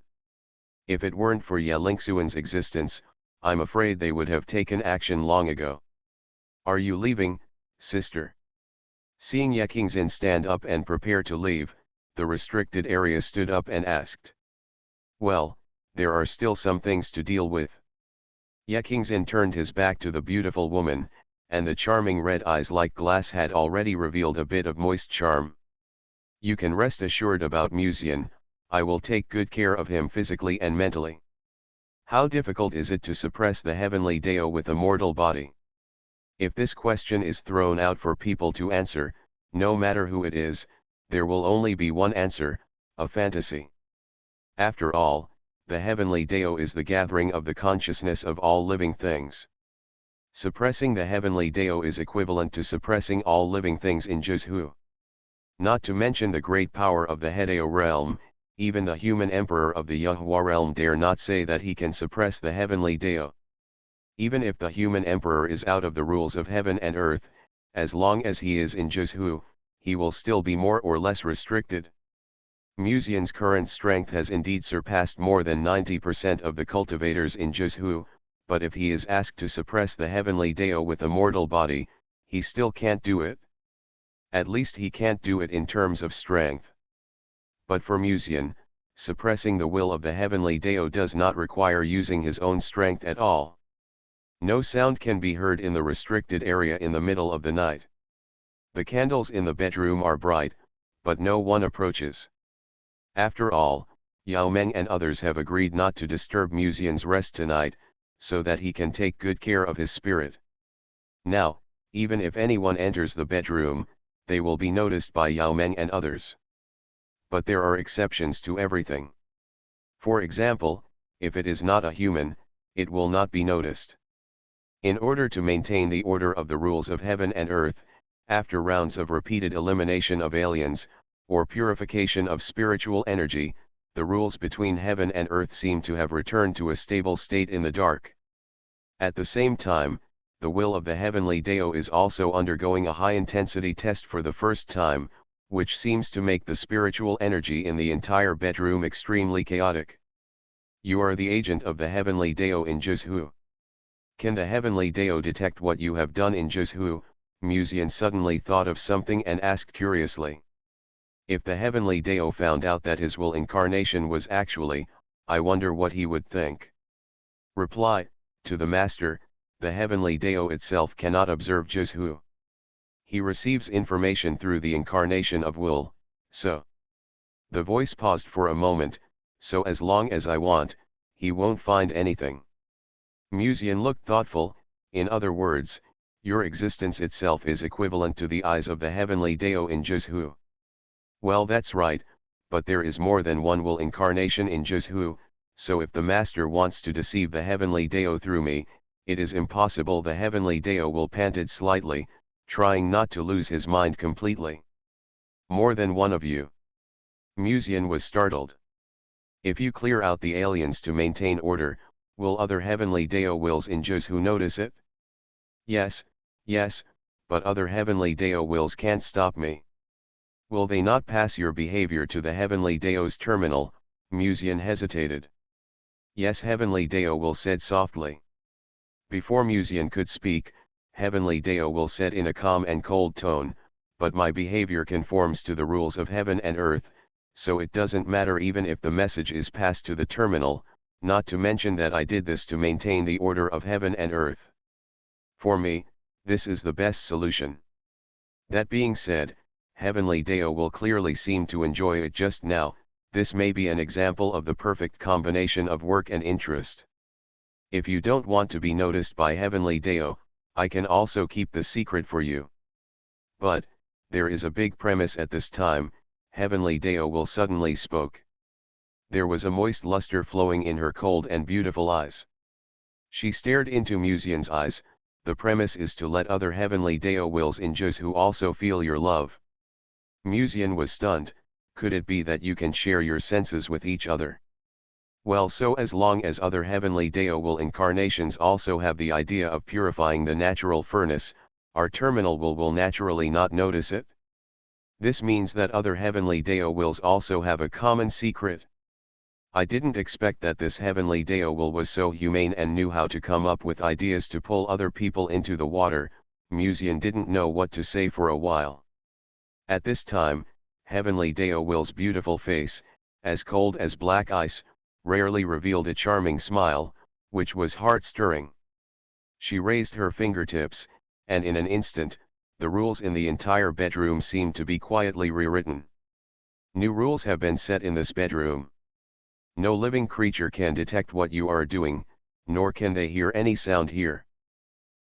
If it weren't for Ye Lingxuan's existence, I'm afraid they would have taken action long ago. Are you leaving, sister? Seeing Ye Qingxin stand up and prepare to leave, the restricted area stood up and asked. Well, there are still some things to deal with. Ye Qingxin turned his back to the beautiful woman, and the charming red eyes like glass had already revealed a bit of moist charm. You can rest assured about Musian, I will take good care of him physically and mentally. How difficult is it to suppress the heavenly Dao with a mortal body? If this question is thrown out for people to answer, no matter who it is, there will only be one answer, a fantasy. After all, the heavenly Dao is the gathering of the consciousness of all living things. Suppressing the heavenly Dao is equivalent to suppressing all living things in Juzhu. Not to mention the great power of the Hedao realm, even the human emperor of the Yahua realm dare not say that he can suppress the heavenly Dao. Even if the human emperor is out of the rules of heaven and earth, as long as he is in Jizhu, he will still be more or less restricted. Musian's current strength has indeed surpassed more than 90% of the cultivators in Jizhu, but if he is asked to suppress the heavenly Dao with a mortal body, he still can't do it. At least he can't do it in terms of strength. But for Musian, suppressing the will of the heavenly Dao does not require using his own strength at all. No sound can be heard in the restricted area in the middle of the night. The candles in the bedroom are bright, but no one approaches. After all, Yao Meng and others have agreed not to disturb Musian's rest tonight, so that he can take good care of his spirit. Now, even if anyone enters the bedroom, they will be noticed by Yao Meng and others. But there are exceptions to everything. For example, if it is not a human, it will not be noticed. In order to maintain the order of the rules of heaven and earth, after rounds of repeated elimination of aliens, or purification of spiritual energy, the rules between heaven and earth seem to have returned to a stable state in the dark. At the same time, the will of the heavenly Dao is also undergoing a high-intensity test for the first time, which seems to make the spiritual energy in the entire bedroom extremely chaotic. You are the agent of the heavenly Dao in Jizhu. Can the heavenly Dao detect what you have done in Jizhu? Musian suddenly thought of something and asked curiously. If the heavenly Dao found out that his will incarnation was actually, I wonder what he would think. Reply, to the master, the heavenly Dao itself cannot observe Jizhu. He receives information through the incarnation of will, so. The voice paused for a moment, so as long as I want, he won't find anything. Musian looked thoughtful, in other words, your existence itself is equivalent to the eyes of the heavenly Dao in Jizhu. Well, that's right, but there is more than one will incarnation in Jizhu, so if the master wants to deceive the heavenly Dao through me, it is impossible. The heavenly Dao will panted slightly, trying not to lose his mind completely. More than one of you. Musian was startled. If you clear out the aliens to maintain order, will other heavenly Dao wills in Jizhu notice it? Yes, but other heavenly Dao wills can't stop me. Will they not pass your behavior to the heavenly Dao's terminal? Musian hesitated. Yes, heavenly Dao will said softly. Before Musian could speak, heavenly Dao will said in a calm and cold tone, but my behavior conforms to the rules of heaven and earth, so it doesn't matter even if the message is passed to the terminal, not to mention that I did this to maintain the order of heaven and earth. For me, this is the best solution. That being said, heavenly Dao will clearly seem to enjoy it just now. This may be an example of the perfect combination of work and interest. If you don't want to be noticed by heavenly Dao, I can also keep the secret for you. But, there is a big premise at this time. Heavenly Dao will suddenly spoke. There was a moist luster flowing in her cold and beautiful eyes. She stared into Musian's eyes. The premise is to let other heavenly Dao wills in Jizhu also feel your love. Musian was stunned. Could it be that you can share your senses with each other? Well, so as long as other heavenly Dao will incarnations also have the idea of purifying the natural furnace, our terminal will naturally not notice it. This means that other heavenly Dao wills also have a common secret. I didn't expect that this heavenly Dao will was so humane and knew how to come up with ideas to pull other people into the water. Musian didn't know what to say for a while. At this time, heavenly Dao will's beautiful face, as cold as black ice, rarely revealed a charming smile, which was heart-stirring. She raised her fingertips, and in an instant, the rules in the entire bedroom seemed to be quietly rewritten. New rules have been set in this bedroom. No living creature can detect what you are doing, nor can they hear any sound here.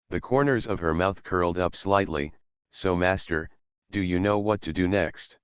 The corners of her mouth curled up slightly. So, master, do you know what to do next?